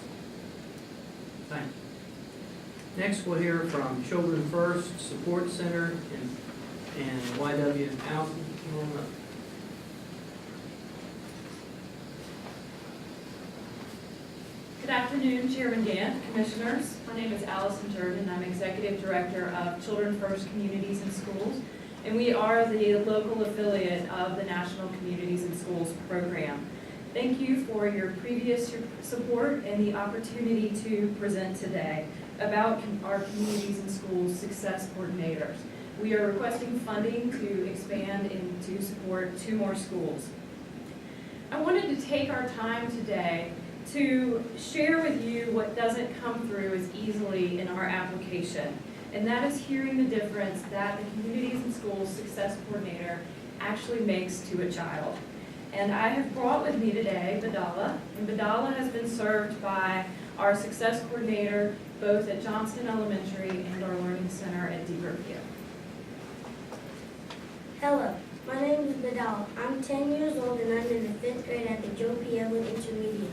Thank you. Next, we'll hear from Children First Support Center and YW Housing. Good afternoon, Chairman Gant, Commissioners. My name is Allison Jordan. I'm Executive Director of Children First Communities and Schools, and we are the local affiliate of the National Communities and Schools program. Thank you for your previous support and the opportunity to present today about our Communities and Schools Success Coordinators. We are requesting funding to expand and to support 2 more schools. I wanted to take our time today to share with you what doesn't come through as easily in our application, and that is hearing the difference that the Communities and Schools Success Coordinator actually makes to a child. And I have brought with me today Badala, and Badala has been served by our Success Coordinator both at Johnston Elementary and our Learning Center at Deeper View. Hello, my name is Badal. I'm 10 years old and I'm in the 5th grade at the Joe P. Evelyn Intermediate.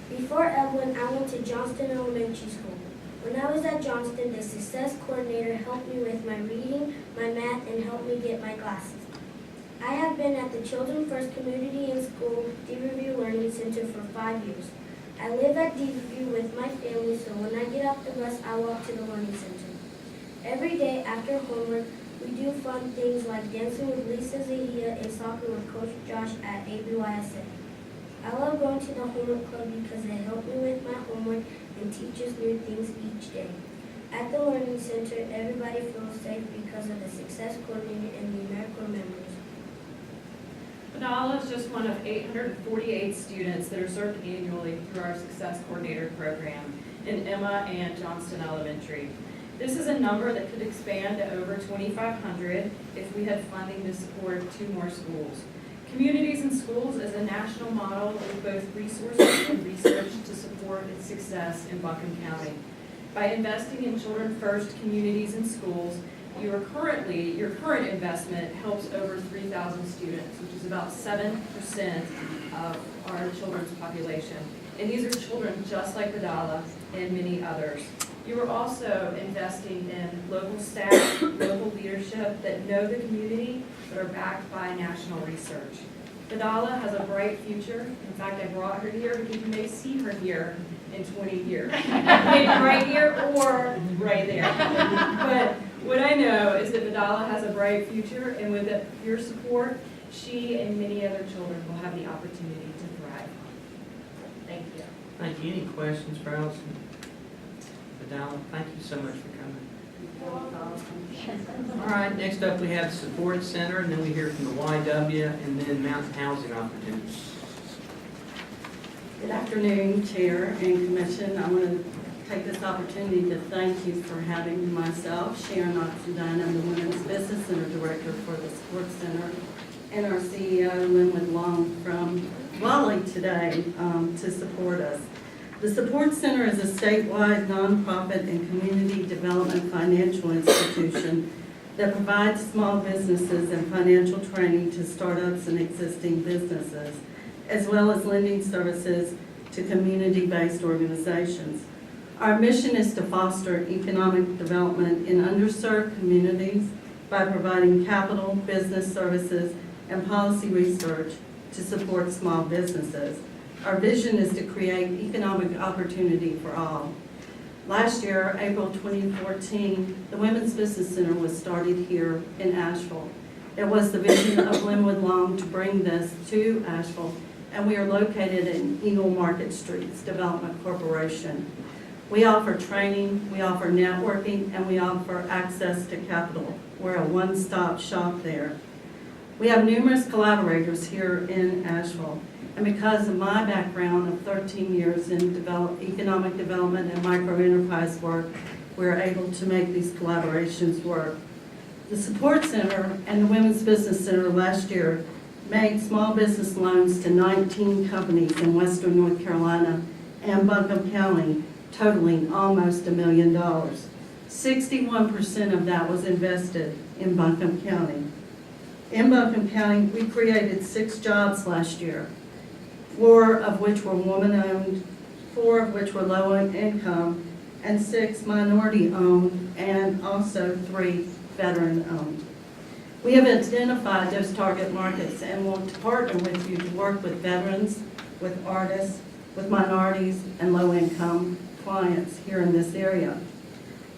Before Evelyn, I went to Johnston Elementary School. When I was at Johnston, the Success Coordinator helped me with my reading, my math, and helped me get my glasses. I have been at the Children First Community and School Deeperview Learning Center for 5 years. I live at Deeperview with my family, so when I get off the bus, I walk to the Learning Center. Every day after homework, we do fun things like dancing with Lisa Zahia and soccer with Coach Josh at ABYSA. I love going to the homework club because they help me with my homework and teach us new things each day. At the Learning Center, everybody feels safe because of the Success Coordinator and the AmeriCorps members. Badala is just one of 848 students that are served annually through our Success Coordinator program in Emma and Johnston Elementary. This is a number that could expand to over 2,500 if we had funding to support 2 more schools. Communities and Schools is a national model with both resources and research to support its success in Buncombe County. By investing in Children First Communities and Schools, your current investment helps over 3,000 students, which is about 7% of our children's population. And these are children just like Badala and many others. You are also investing in local staff, local leadership that know the community but are backed by national research. Badala has a bright future. In fact, I brought her here because you may see her here in 20 years. Maybe right here or right there. But what I know is that Badala has a bright future, and with your support, she and many other children will have the opportunity to thrive. Thank you. Thank you. Any questions for Allison? Badala, thank you so much for coming. All right, next up we have the Support Center, and then we hear from the YW, and then Mountain Housing Opportunities. Good afternoon, Chair and Commission. I want to take this opportunity to thank you for having myself, Sharon Oxendine. I'm the Women's Business Center Director for the Support Center, and our CEO, Linwood Long, from Raleigh today to support us. The Support Center is a statewide nonprofit and community development financial institution that provides small businesses and financial training to startups and existing businesses, as well as lending services to community-based organizations. Our mission is to foster economic development in underserved communities by providing capital, business services, and policy research to support small businesses. Our vision is to create economic opportunity for all. Last year, April 2014, the Women's Business Center was started here in Asheville. It was the vision of Linwood Long to bring this to Asheville, and we are located in Eagle Market Streets Development Corporation. We offer training, we offer networking, and we offer access to capital. We're a one-stop shop there. We have numerous collaborators here in Asheville, and because of my background of 13 years in economic development and microenterprise work, we're able to make these collaborations work. The Support Center and the Women's Business Center last year made small business loans to 19 companies in Western North Carolina and Buncombe County, totaling almost $1 million. 61% of that was invested in Buncombe County. In Buncombe County, we created 6 jobs last year, 4 of which were woman-owned, 4 of which were low income, and 6 minority-owned, and also 3 veteran-owned. We have identified those target markets and want to partner with you to work with veterans, with artists, with minorities, and low-income clients here in this area.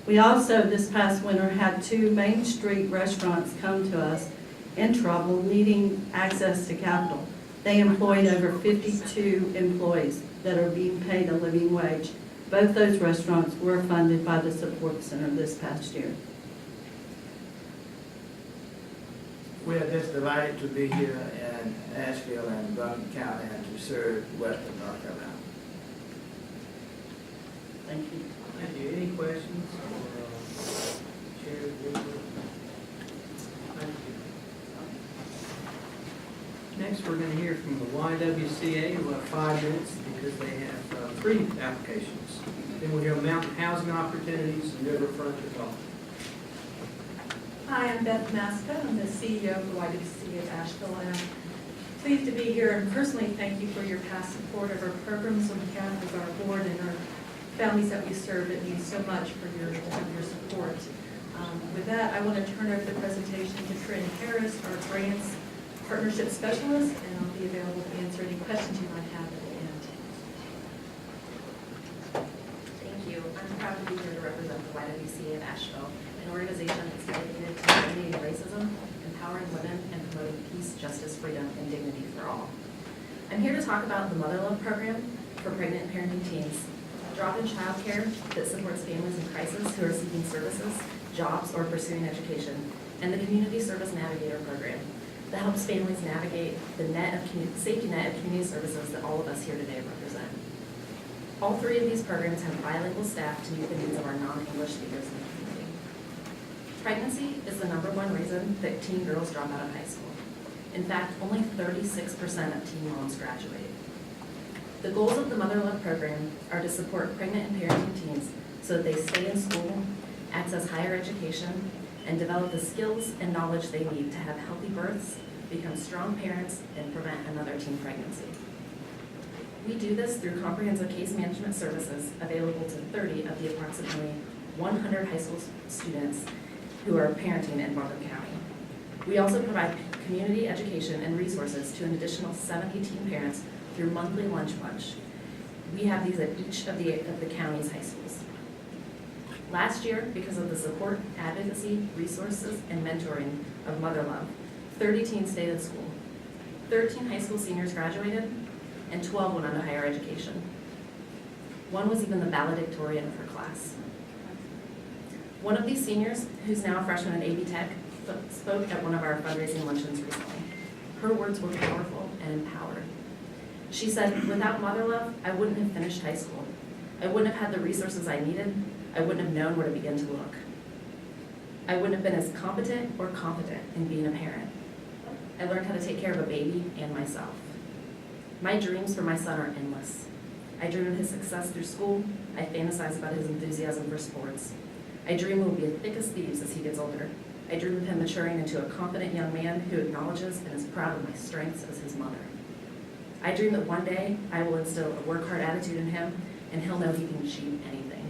We also, this past winter, had 2 Main Street restaurants come to us in trouble, needing access to capital. They employed over 52 employees that are being paid a living wage. Both those restaurants were funded by the support center this past year. We are just delighted to be here in Asheville and Buncombe County and to serve Western North Carolina. Thank you. Thank you. Any questions or Chair Woodward? Thank you. Next, we're going to hear from the YWCA. We'll have 5 minutes because they have 3 applications. Then we'll hear mountain housing opportunities and riverfront development. Hi, I'm Beth Maska. I'm the CEO of the YWCA of Asheville, and I'm pleased to be here and personally thank you for your past support of our programs on behalf of our board and our families that we serve. It means so much for your support. With that, I want to turn over the presentation to Corinne Harris, our grants partnership specialist, and I'll be available to answer any questions you might have at the end. Thank you. I'm proud to be here to represent the YWCA of Asheville, an organization that's dedicated to eliminating racism, empowering women, and promoting peace, justice, freedom, and dignity for all. I'm here to talk about the Mother Love Program for pregnant and parenting teens, drop-in childcare that supports families in crisis who are seeking services, jobs, or pursuing education, and the Community Service Navigator Program that helps families navigate the safety net of community services that all of us here today represent. All 3 of these programs have bilingual staff to meet the needs of our non-English speakers in the community. Pregnancy is the #1 reason that teen girls drop out of high school. In fact, only 36% of teen moms graduate. The goals of the Mother Love Program are to support pregnant and parenting teens so that they stay in school, access higher education, and develop the skills and knowledge they need to have healthy births, become strong parents, and prevent another teen pregnancy. We do this through comprehensive case management services available to 30 of the approximately 100 high school students who are parenting in Buncombe County. We also provide community education and resources to an additional 70 teen parents through monthly lunch bunch. We have these at each of the county's high schools. Last year, because of the support, advocacy, resources, and mentoring of Mother Love, 30 teens stayed in school. 13 high school seniors graduated, and 12 went on to higher education. One was even the valedictorian of her class. One of these seniors, who's now a freshman at AB Tech, spoke at one of our fundraising luncheons recently. Her words were powerful and empowered. She said, "Without Mother Love, I wouldn't have finished high school. I wouldn't have had the resources I needed. I wouldn't have known where to begin to look. I wouldn't have been as competent or confident in being a parent. I learned how to take care of a baby and myself. My dreams for my son are endless. I dream of his success through school. I fantasize about his enthusiasm for sports. I dream we'll be as thick as thieves as he gets older. I dream of him maturing into a confident young man who acknowledges and is proud of my strengths as his mother. I dream that one day I will instill a work-hard attitude in him and he'll know he can achieve anything."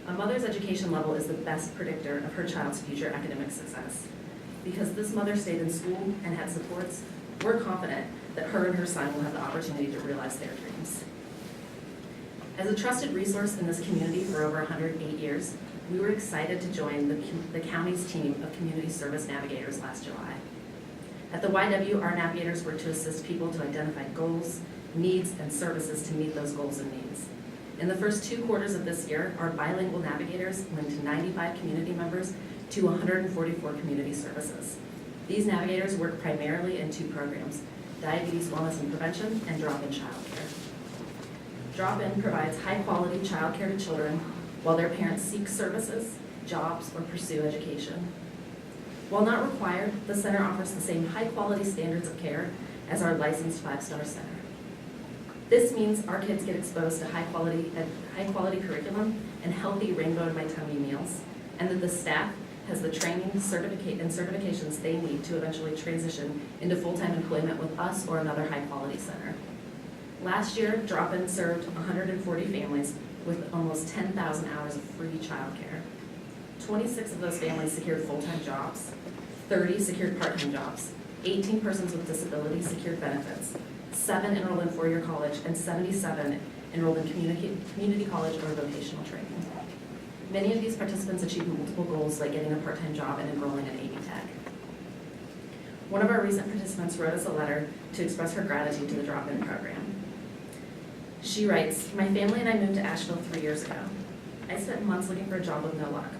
A mother's education level is the best predictor of her child's future academic success. Because this mother stayed in school and had supports, we're confident that her and her son will have the opportunity to realize their dreams. As a trusted resource in this community for over 108 years, we were excited to join the county's team of community service navigators last July. At the YW, our navigators were to assist people to identify goals, needs, and services to meet those goals and needs. In the first 2 quarters of this year, our bilingual navigators linked 95 community members to 144 community services. These navigators work primarily in 2 programs: diabetes wellness and prevention, and drop-in childcare. Drop-in provides high-quality childcare to children while their parents seek services, jobs, or pursue education. While not required, the center offers the same high-quality standards of care as our licensed 5-star center. This means our kids get exposed to high-quality curriculum and healthy Rainbow in My Tummy meals, and that the staff has the training, and certifications they need to eventually transition into full-time employment with us or another high-quality center. Last year, Drop-In served 140 families with almost 10,000 hours of free childcare. 26 of those families secured full-time jobs, 30 secured part-time jobs, 18 persons with disabilities secured benefits, 7 enrolled in 4-year college, and 77 enrolled in community college or vocational training. Many of these participants achieved multiple goals like getting a part-time job and enrolling in AB Tech. One of our recent participants wrote us a letter to express her gratitude to the drop-in program. She writes, "My family and I moved to Asheville 3 years ago. I spent months looking for a job with no luck.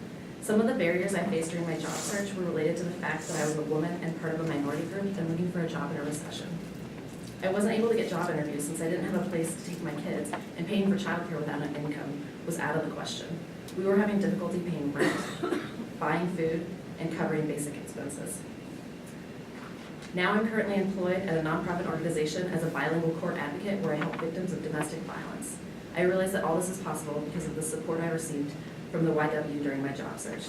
Some of the barriers I faced during my job search were related to the fact that I was a woman and part of a minority group and looking for a job in a recession. I wasn't able to get job interviews since I didn't have a place to take my kids, and paying for childcare without an income was out of the question. We were having difficulty paying rent, buying food, and covering basic expenses. Now I'm currently employed at a nonprofit organization as a bilingual court advocate where I help victims of domestic violence. I realize that all this is possible because of the support I received from the YW during my job search.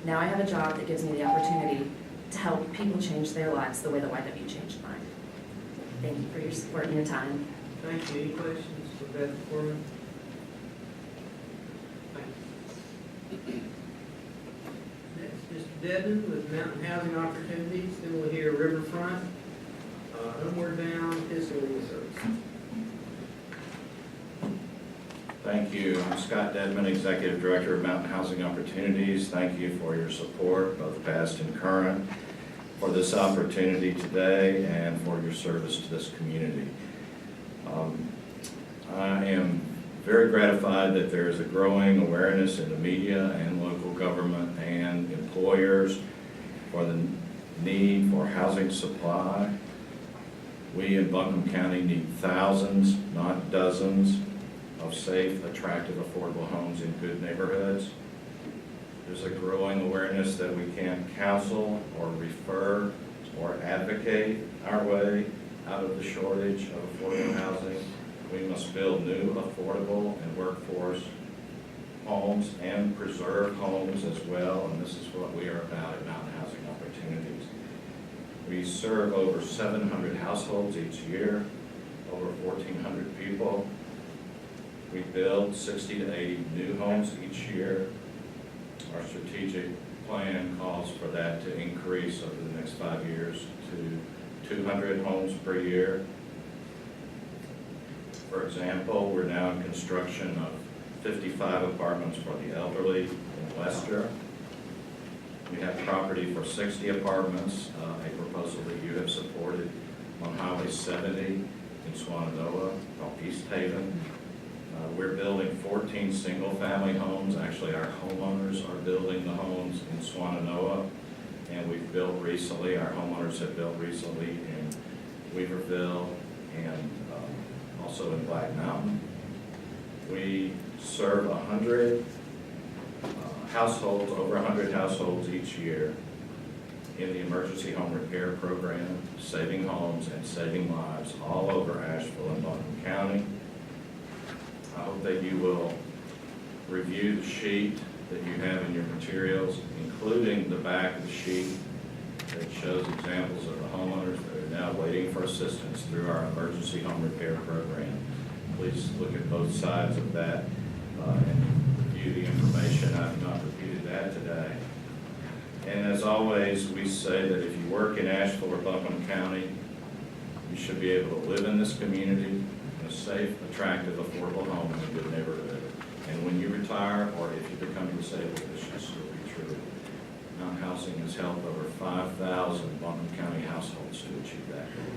Now I have a job that gives me the opportunity to help people change their lives the way the YW changed mine. Thank you for your support and your time." Thank you. Any questions for Beth Foreman? Thank you. Next, Mr. Devon with Mountain Housing Opportunities. Then we'll hear Riverfront, Homeward Bound, Physical Legal Service. Thank you. I'm Scott Dedman, Executive Director of Mountain Housing Opportunities. Thank you for your support, both past and current, for this opportunity today and for your service to this community. I am very gratified that there is a growing awareness in the media and local government and employers for the need for housing supply. We in Buncombe County need thousands, not dozens, of safe, attractive, affordable homes in good neighborhoods. There's a growing awareness that we can't counsel or refer or advocate our way out of the shortage of affordable housing. We must build new, affordable, and workforce homes and preserve homes as well, and this is what we are about at Mountain Housing Opportunities. We serve over 700 households each year, over 1,400 people. We build 60 to 80 new homes each year. Our strategic plan calls for that to increase over the next 5 years to 200 homes per year. For example, we're now in construction of 55 apartments for the elderly in Wester. We have property for 60 apartments, a proposal that you have supported on Highway 70 in Swananoa, called East Haven. We're building 14 single-family homes. Actually, our homeowners are building the homes in Swananoa, and we've built recently, our homeowners have built recently in Weaverville and also in Black Mountain. We serve 100 households, over 100 households each year in the emergency home repair program, saving homes and saving lives all over Asheville and Buncombe County. I hope that you will review the sheet that you have in your materials, including the back of the sheet that shows examples of the homeowners that are now waiting for assistance through our emergency home repair program. Please look at both sides of that and review the information. I've not repeated that today. And as always, we say that if you work in Asheville or Buncombe County, you should be able to live in this community in a safe, attractive, affordable home in a good neighborhood. And when you retire or if you become disabled, this should still be true. Mountain Housing has helped over 5,000 Buncombe County households to achieve that goal.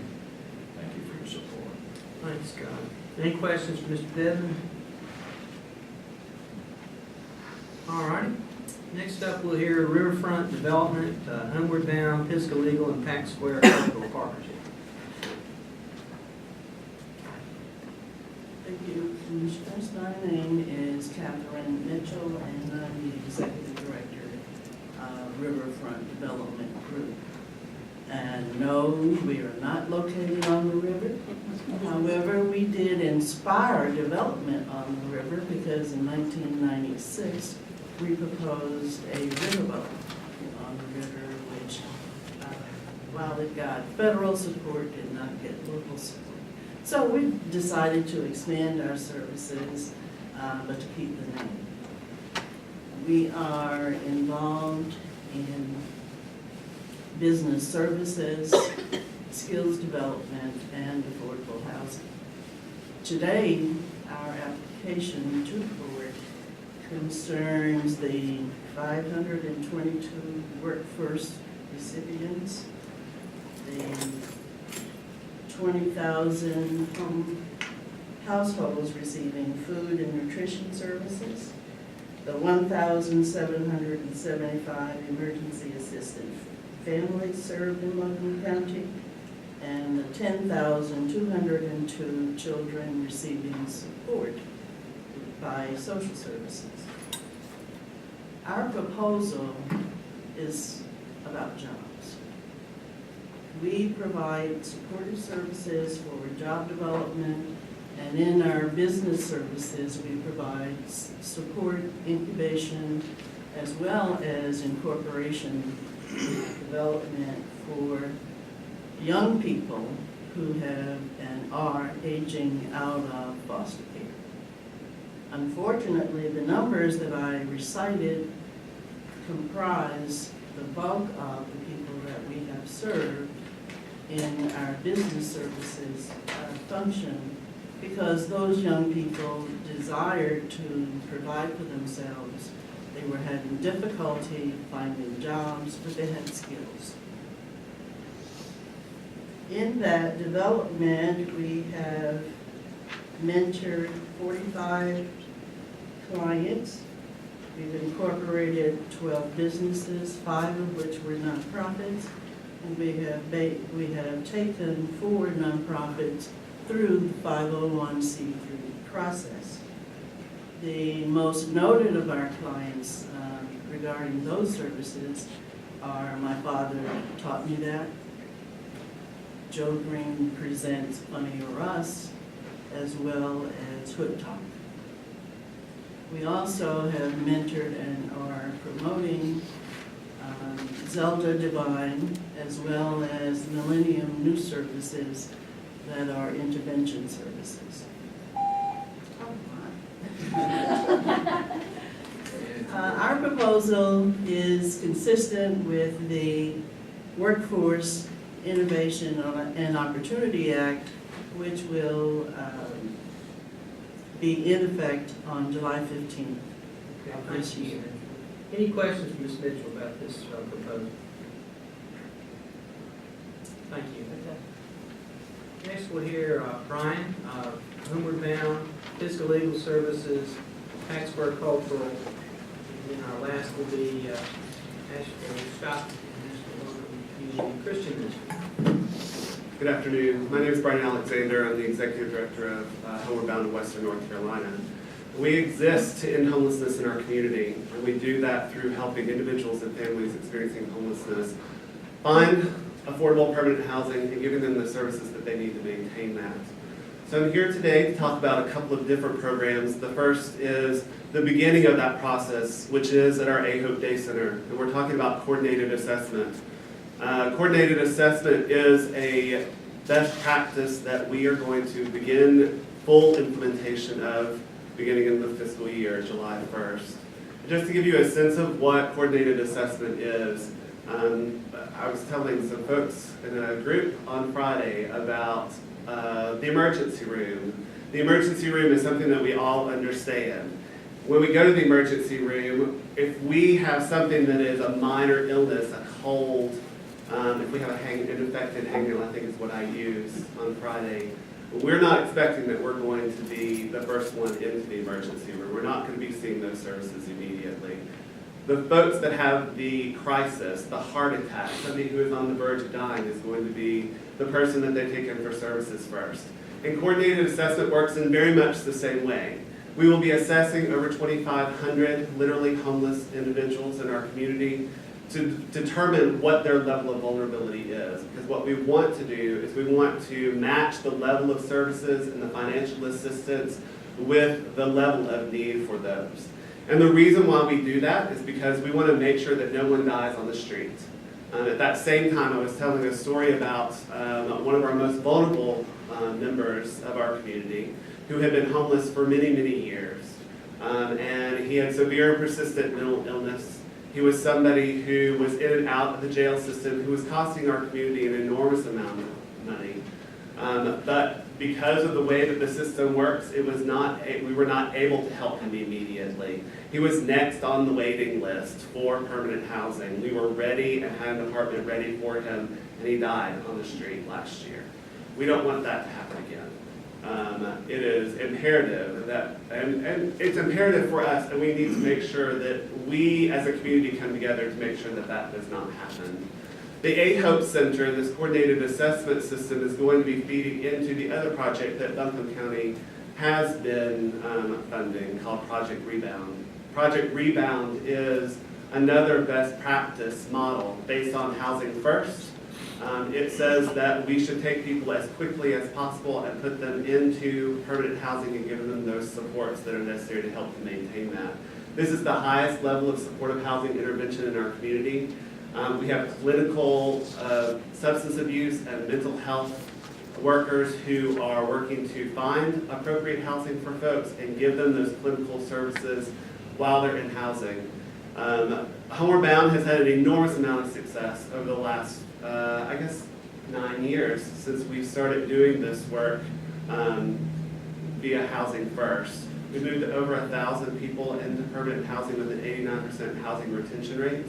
Thank you for your support. Thanks, Scott. Any questions for Mr. Devon? All righty. Next up, we'll hear Riverfront Development, Homeward Bound, Pisco Legal, and Pack Square Capital Partnership. Thank you, Commissioners. My name is Catherine Mitchell, and I'm the Executive Director of Riverfront Development Group. And no, we are not located on the river. However, we did inspire development on the river because in 1996, we proposed a riverboat on the river, which, while it got federal support, did not get local support. So we decided to expand our services, but to keep the name. We are involved in business services, skills development, and affordable housing. Today, our application to the board concerns the 522 workforce recipients the 20,000 households receiving food and nutrition services, the 1,775 emergency assisted families served in Buncombe County, and the 10,202 children receiving support by social services. Our proposal is about jobs. We provide supportive services for job development, and in our business services, we provide support, incubation, as well as incorporation development for young people who have and are aging out of foster care. Unfortunately, the numbers that I recited comprise the bulk of the people that we have served in our business services function, because those young people desired to provide for themselves. They were having difficulty finding jobs, but they had skills. In that development, we have mentored 45 clients. We've incorporated 12 businesses, 5 of which were nonprofits, and we have taken 4 nonprofits through the 501c3 process. The most noted of our clients regarding those services are My Father Taught Me That, Joe Green Presents Funny or Us, as well as Hood Talk. We also have mentored and are promoting Zelda Divine, as well as Millennium New Services that are intervention services. Our proposal is consistent with the Workforce Innovation and Opportunity Act, which will be in effect on July 15th of this year. Any questions, Ms. Mitchell, about this proposal? Thank you. Next, we'll hear Brian, Homeward Bound, Fiscal Legal Services, Taxpayer Cultural, and then our last will be Asheville Scott, National Buncombe Community Christian Ministry. Good afternoon. My name is Brian Alexander. I'm the Executive Director of Homeward Bound in Western North Carolina. We exist to end homelessness in our community, and we do that through helping individuals and families experiencing homelessness find affordable permanent housing and giving them the services that they need to maintain that. So I'm here today to talk about a couple of different programs. The first is the beginning of that process, which is at our A Hope Day Center, and we're talking about coordinated assessment. Coordinated assessment is a best practice that we are going to begin full implementation of beginning in the fiscal year, July 1st. Just to give you a sense of what coordinated assessment is, I was telling some folks in a group on Friday about the emergency room. The emergency room is something that we all understand. When we go to the emergency room, if we have something that is a minor illness, a cold, if we have an infected hangnail, I think is what I use on Friday, we're not expecting that we're going to be the first one into the emergency room. We're not going to be seeing those services immediately. The folks that have the crisis, the heart attack, somebody who is on the verge of dying is going to be the person that they take in for services first. And coordinated assessment works in very much the same way. We will be assessing over 2,500 literally homeless individuals in our community to determine what their level of vulnerability is. Because what we want to do is we want to match the level of services and the financial assistance with the level of need for those. And the reason why we do that is because we want to make sure that no one dies on the street. At that same time, I was telling a story about one of our most vulnerable members of our community who had been homeless for many, many years. And he had severe and persistent mental illness. He was somebody who was in and out of the jail system, who was costing our community an enormous amount of money. But because of the way that the system works, we were not able to help him immediately. He was next on the waiting list for permanent housing. We were ready and had an apartment ready for him, and he died on the street last year. We don't want that to happen again. It is imperative that, and it's imperative for us, and we need to make sure that we as a community come together to make sure that that does not happen. The AHOPE Center, this coordinated assessment system, is going to be feeding into the other project that Buncombe County has been funding called Project Rebound. Project Rebound is another best practice model based on housing first. It says that we should take people as quickly as possible and put them into permanent housing and give them those supports that are necessary to help them maintain that. This is the highest level of supportive housing intervention in our community. We have clinical substance abuse and mental health workers who are working to find appropriate housing for folks and give them those clinical services while they're in housing. Homeward Bound has had an enormous amount of success over the last, 9 years since we started doing this work via Housing First. We moved over 1,000 people into permanent housing with an 89% housing retention rate.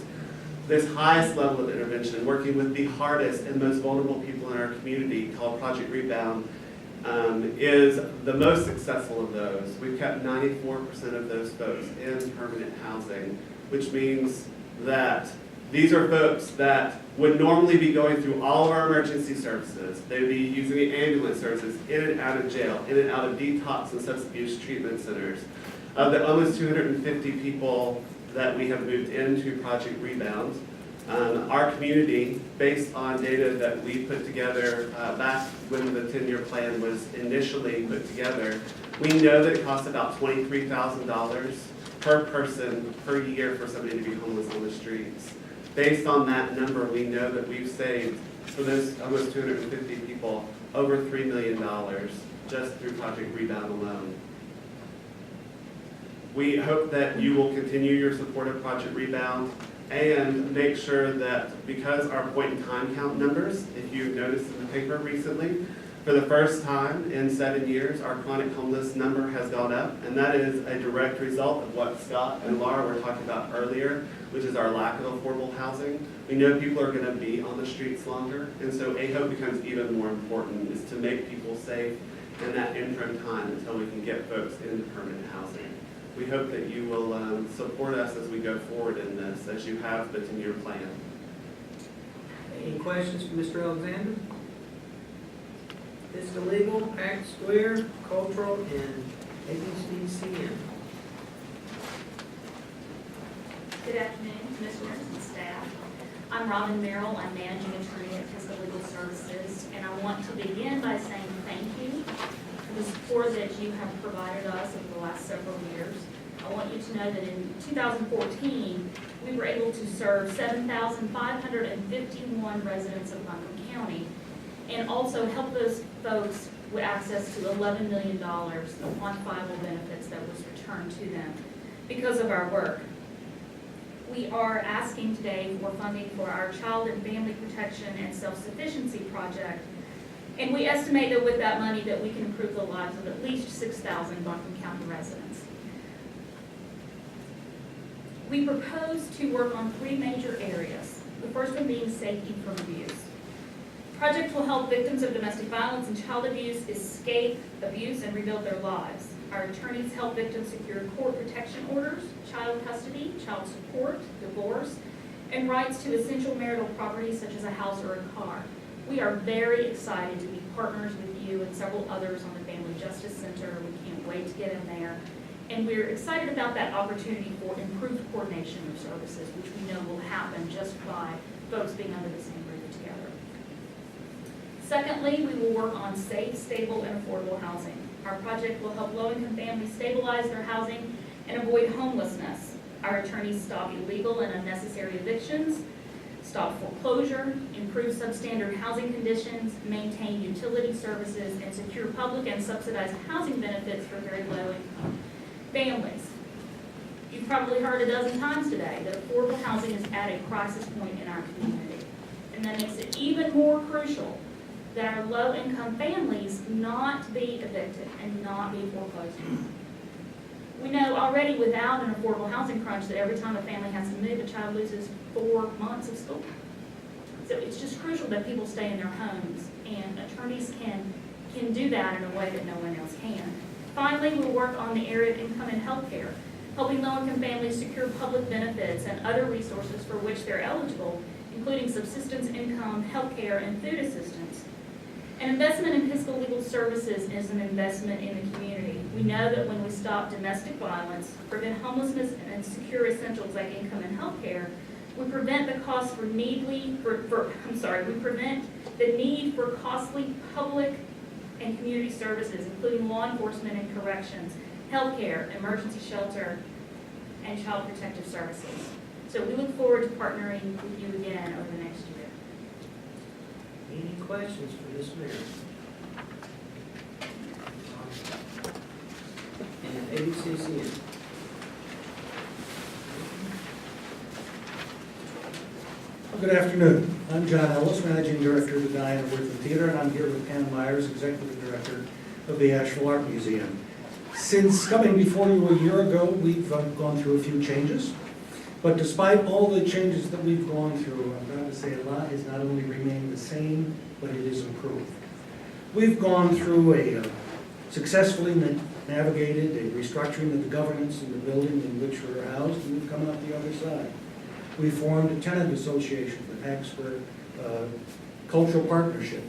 This highest level of intervention, working with the hardest and most vulnerable people in our community, called Project Rebound, is the most successful of those. We've kept 94% of those folks in permanent housing, which means that these are folks that would normally be going through all of our emergency services. They'd be using the ambulance services, in and out of jail, in and out of detox and substance abuse treatment centers. Of the almost 250 people that we have moved into Project Rebound, our community, based on data that we put together back when the 10-year plan was initially put together, we know that it costs about $23,000 per person per year for somebody to be homeless on the streets. Based on that number, we know that we've saved, for those almost 250 people, over $3 million just through Project Rebound alone. We hope that you will continue your support of Project Rebound and make sure that, because our point-in-time count numbers, if you've noticed in the paper recently, for the first time in 7 years, our chronic homeless number has gone up, and that is a direct result of what Scott and Laura were talking about earlier, which is our lack of affordable housing. We know people are going to be on the streets longer, and so AHOPE becomes even more important, is to make people safe in that interim time until we can get folks into permanent housing. We hope that you will support us as we go forward in this, as you have the 10-year plan. Any questions for Mr. Alexander? Fiscal Legal, Pack Square, Cultural, and ABCCM. Good afternoon, Commissioners and staff. I'm Robin Merrill. I'm Managing Attorney at Fiscal Legal Services, and I want to begin by saying thank you for the support that you have provided us over the last several years. I want you to know that in 2014, we were able to serve 7,551 residents of Buncombe County, and also help those folks with access to $11 million of quantifiable benefits that was returned to them because of our work. We are asking today for funding for our Child and Family Protection and Self-Sufficiency Project, and we estimate that with that money that we can improve the lives of at least 6,000 Buncombe County residents. We propose to work on 3 major areas, the first one being safety from abuse. The project will help victims of domestic violence and child abuse escape abuse and rebuild their lives. Our attorneys help victims secure court protection orders, child custody, child support, divorce, and rights to essential marital property such as a house or a car. We are very excited to be partners with you and several others on the Family Justice Center. We can't wait to get in there. And we're excited about that opportunity for improved coordination of services, which we know will happen just by folks being under the same roof together. Secondly, we will work on safe, stable, and affordable housing. Our project will help low-income families stabilize their housing and avoid homelessness. Our attorneys stop illegal and unnecessary evictions, stop foreclosure, improve substandard housing conditions, maintain utility services, and secure public and subsidized housing benefits for very low-income families. You've probably heard a dozen times today that affordable housing is at a crisis point in our community. And that makes it even more crucial that our low-income families not be evicted and not be foreclosed on. We know already without an affordable housing crunch that every time a family has to move, a child loses 4 months of school. So it's just crucial that people stay in their homes, and attorneys can do that in a way that no one else can. Finally, we'll work on the area of income and health care, helping low-income families secure public benefits and other resources for which they're eligible, including subsistence income, health care, and food assistance. An investment in fiscal legal services is an investment in the community. We know that when we stop domestic violence, prevent homelessness, and secure essentials like income and health care, we prevent the cost we prevent the need for costly public and community services, including law enforcement and corrections, health care, emergency shelter, and child protective services. So we look forward to partnering with you again over the next year. Any questions for this mayor? And ABCCN. Good afternoon. I'm John Ellis, Managing Director of the Diana Wortham Theater, and I'm here with Pam Myers, Executive Director of the Asheville Art Museum. Since coming before you a year ago, we've gone through a few changes. But despite all the changes that we've gone through, I'm proud to say a lot has not only remained the same, but it is improved. We've gone through a successfully navigated a restructuring of the governance in the building in which we're housed, and we've come out the other side. We formed a tenant association, the Taxpayers Cultural Partnership.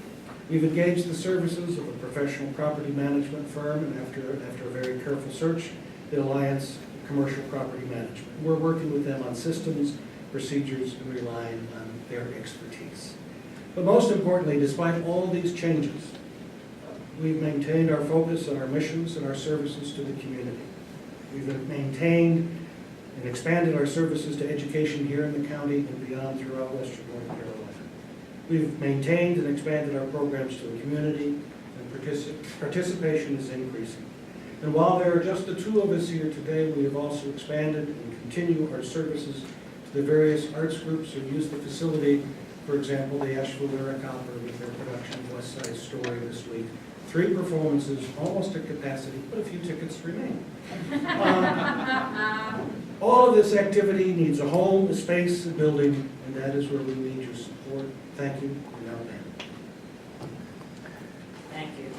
We've engaged the services of a professional property management firm, and after a very careful search, the Alliance Commercial Property Management. We're working with them on systems, procedures, and relying on their expertise. But most importantly, despite all these changes, we've maintained our focus on our missions and our services to the community. We've maintained and expanded our services to education here in the county and beyond throughout Western North Carolina. We've maintained and expanded our programs to the community, and participation is increasing. And while there are just the two of us here today, we have also expanded and continue our services to the various arts groups who use the facility. For example, the Asheville Lyric Opera with their production of West Side Story this week. 3 performances, almost at capacity, but a few tickets remain. All of this activity needs a home, a space, a building, and that is where we need your support. Thank you. And now, Dan. Thank you.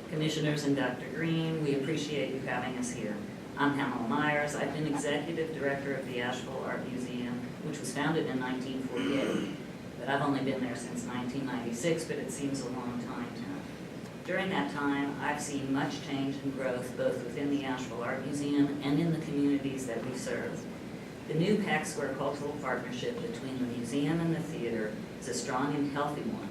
Commissioners and Dr. Green, we appreciate you having us here. I'm Pamela Myers. I've been Executive Director of the Asheville Art Museum, which was founded in 1948. But I've only been there since 1996, but it seems a long time now. During that time, I've seen much change and growth both within the Asheville Art Museum and in the communities that we serve. The new Pack Square Cultural Partnership between the museum and the theater is a strong and healthy one.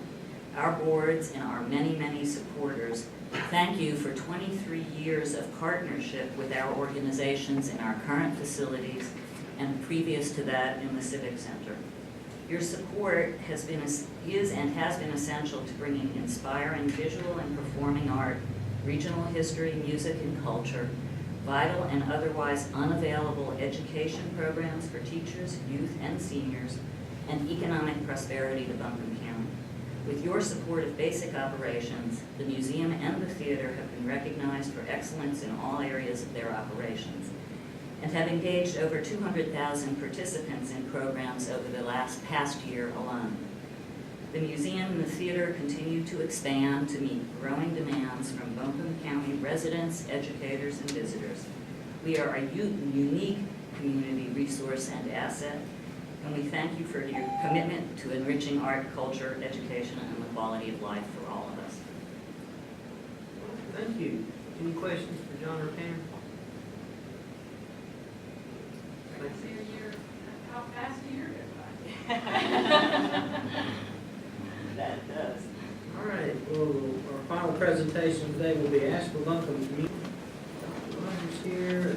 Our boards and our many, many supporters thank you for 23 years of partnership with our organizations in our current facilities and previous to that in the Civic Center. Your support is and has been essential to bringing inspiring visual and performing art, regional history, music, and culture, vital and otherwise unavailable education programs for teachers, youth, and seniors, and economic prosperity to Buncombe County. With your support of basic operations, the museum and the theater have been recognized for excellence in all areas of their operations, and have engaged over 200,000 participants in programs over the past year alone. The museum and the theater continue to expand to meet growing demands from Buncombe County residents, educators, and visitors. We are a unique community resource and asset, and we thank you for your commitment to enriching art, culture, education, and the quality of life for all of us. Thank you. Any questions for John or Pam? How fast a year goes by. That does. All right, well, our final presentation today will be Asheville Buncombe Community. Rogers here.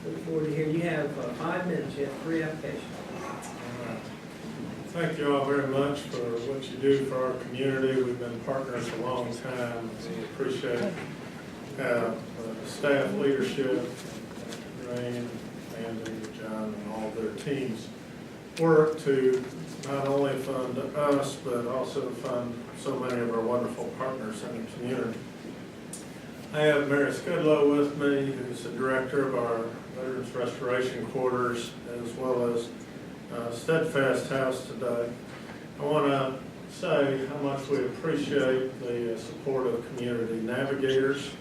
Look forward to hearing. You have 5 minutes. You have 3 applications. Thank you all very much for what you do for our community. We've been partners a long time. We appreciate the staff leadership, Green, Andy, John, and all their teams work to not only fund us, but also fund so many of our wonderful partners in the community. I have Mary Skudlow with me, who's the director of our Veterans Restoration Quarters, as well as Steadfast House today. I want to say how much we appreciate the support of community navigators.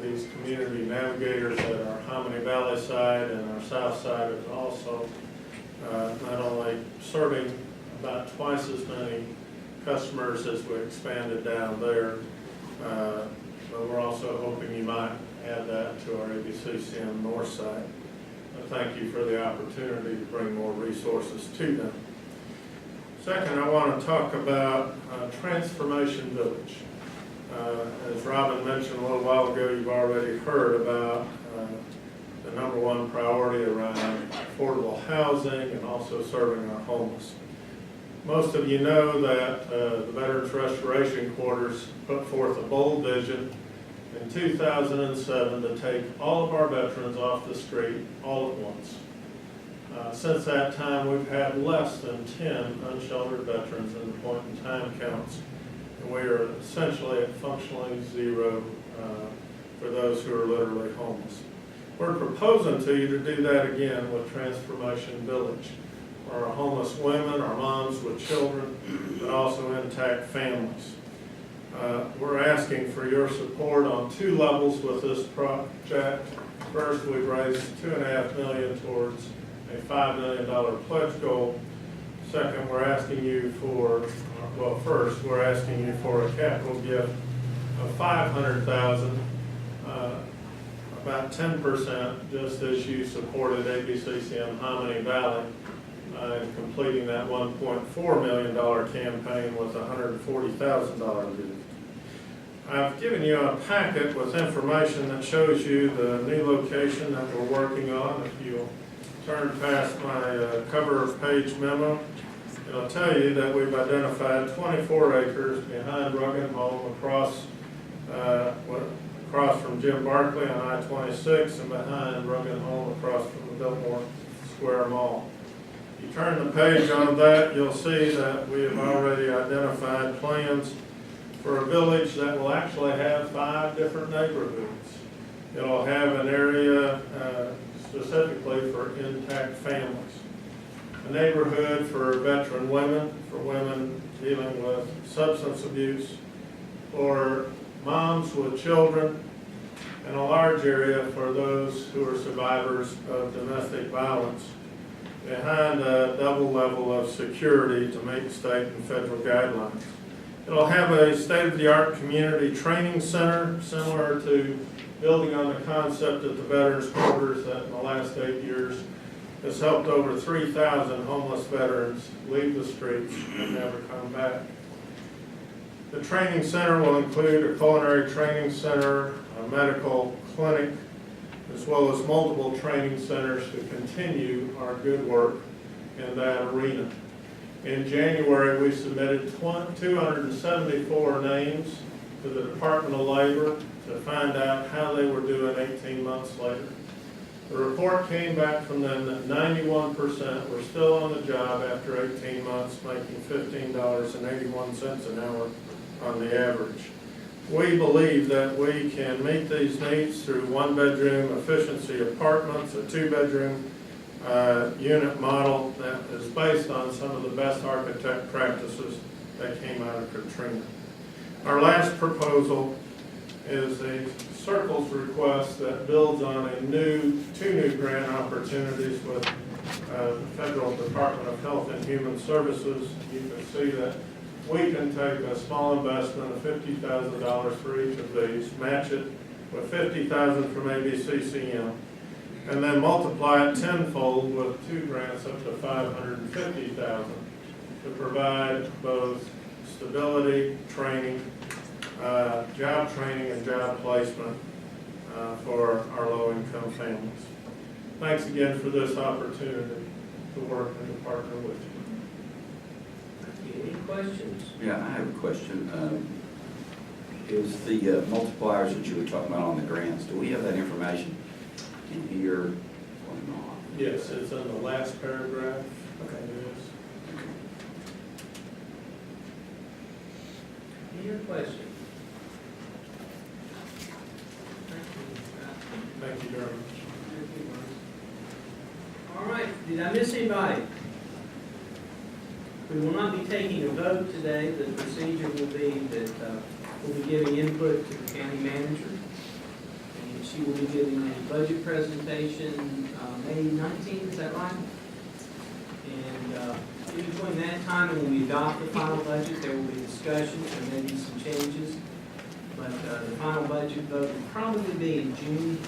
These community navigators at our Hominy Valley side and our south side is also not only serving about twice as many customers as we expanded down there, but we're also hoping you might add that to our ABCCM North side. Thank you for the opportunity to bring more resources to them. Second, I want to talk about Transformation Village. As Robin mentioned a little while ago, you've already heard about the #1 priority around affordable housing and also serving our homeless. Most of you know that the Veterans Restoration Quarters put forth a bold vision in 2007 to take all of our veterans off the street all at once. Since that time, we've had less than 10 unsheltered veterans in the point-in-time counts, and we are essentially at functionally zero for those who are literally homeless. We're proposing to you to do that again with Transformation Village, where our homeless women, our moms with children, but also intact families. We're asking for your support on 2 levels with this project. First, we've raised $2.5 million towards a $5 million pledge goal. Second, we're asking you for, well, first, we're asking you for a capital gift of $500,000, about 10%, just as you supported ABCCM Hominy Valley in completing that $1.4 million campaign with a $140,000 gift. I've given you a packet with information that shows you the new location that we're working on. If you'll turn past my cover page memo, it'll tell you that we've identified 24 acres behind Ruggan Home across from Jim Barkley on I-26 and behind Ruggan Home across from the Biltmore Square Mall. If you turn the page on that, you'll see that we have already identified plans for a village that will actually have 5 different neighborhoods. It'll have an area specifically for intact families, a neighborhood for veteran women, for women dealing with substance abuse, for moms with children, and a large area for those who are survivors of domestic violence, behind a double level of security to meet state and federal guidelines. It'll have a state-of-the-art community training center, similar to building on the concept of the Veterans Quarters that in the last 8 years has helped over 3,000 homeless veterans leave the streets and never come back. The training center will include a culinary training center, a medical clinic, as well as multiple training centers to continue our good work in that arena. In January, we submitted 274 names to the Department of Labor to find out how they were doing 18 months later. The report came back from them that 91% were still on the job after 18 months, making $15.81 an hour on the average. We believe that we can meet these needs through 1-bedroom efficiency apartments, a 2-bedroom unit model that is based on some of the best architect practices that came out of Katrina. Our last proposal is a Circles request that builds on two new grant opportunities with the Federal Department of Health and Human Services. You can see that we can take a small investment of $50,000 for each of these, match it with $50,000 from ABCCM, and then multiply it tenfold with 2 grants up to $550,000 to provide both stability, training, job training and job placement for our low-income families. Thanks again for this opportunity to work and to partner with you. Any questions? Yeah, I have a question. Is the multipliers that you were talking about on the grants, do we have that information in here or not? Yes, it's in the last paragraph. Okay. It is. Any other questions? Thank you very much. All right, did I miss anybody? We will not be taking a vote today. The procedure will be that we'll be giving input to the county manager. And she will be giving a budget presentation May 19th, is that right? And in between that time and when we adopt the final budget, there will be discussions and maybe some changes. But the final budget vote will probably be in June,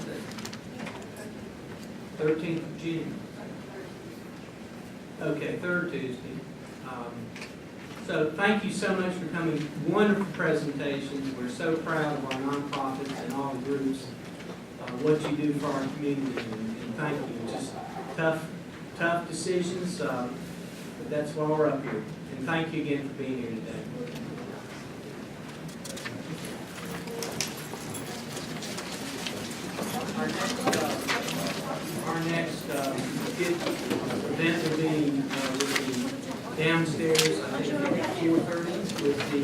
the 13th of June. Okay, third Tuesday. So thank you so much for coming. Wonderful presentations. We're so proud of our nonprofits and all the groups, what you do for our community, and thank you. Just tough decisions, but that's why we're up here. And thank you again for being here today. Our next event will be downstairs, I think at 4:30 with the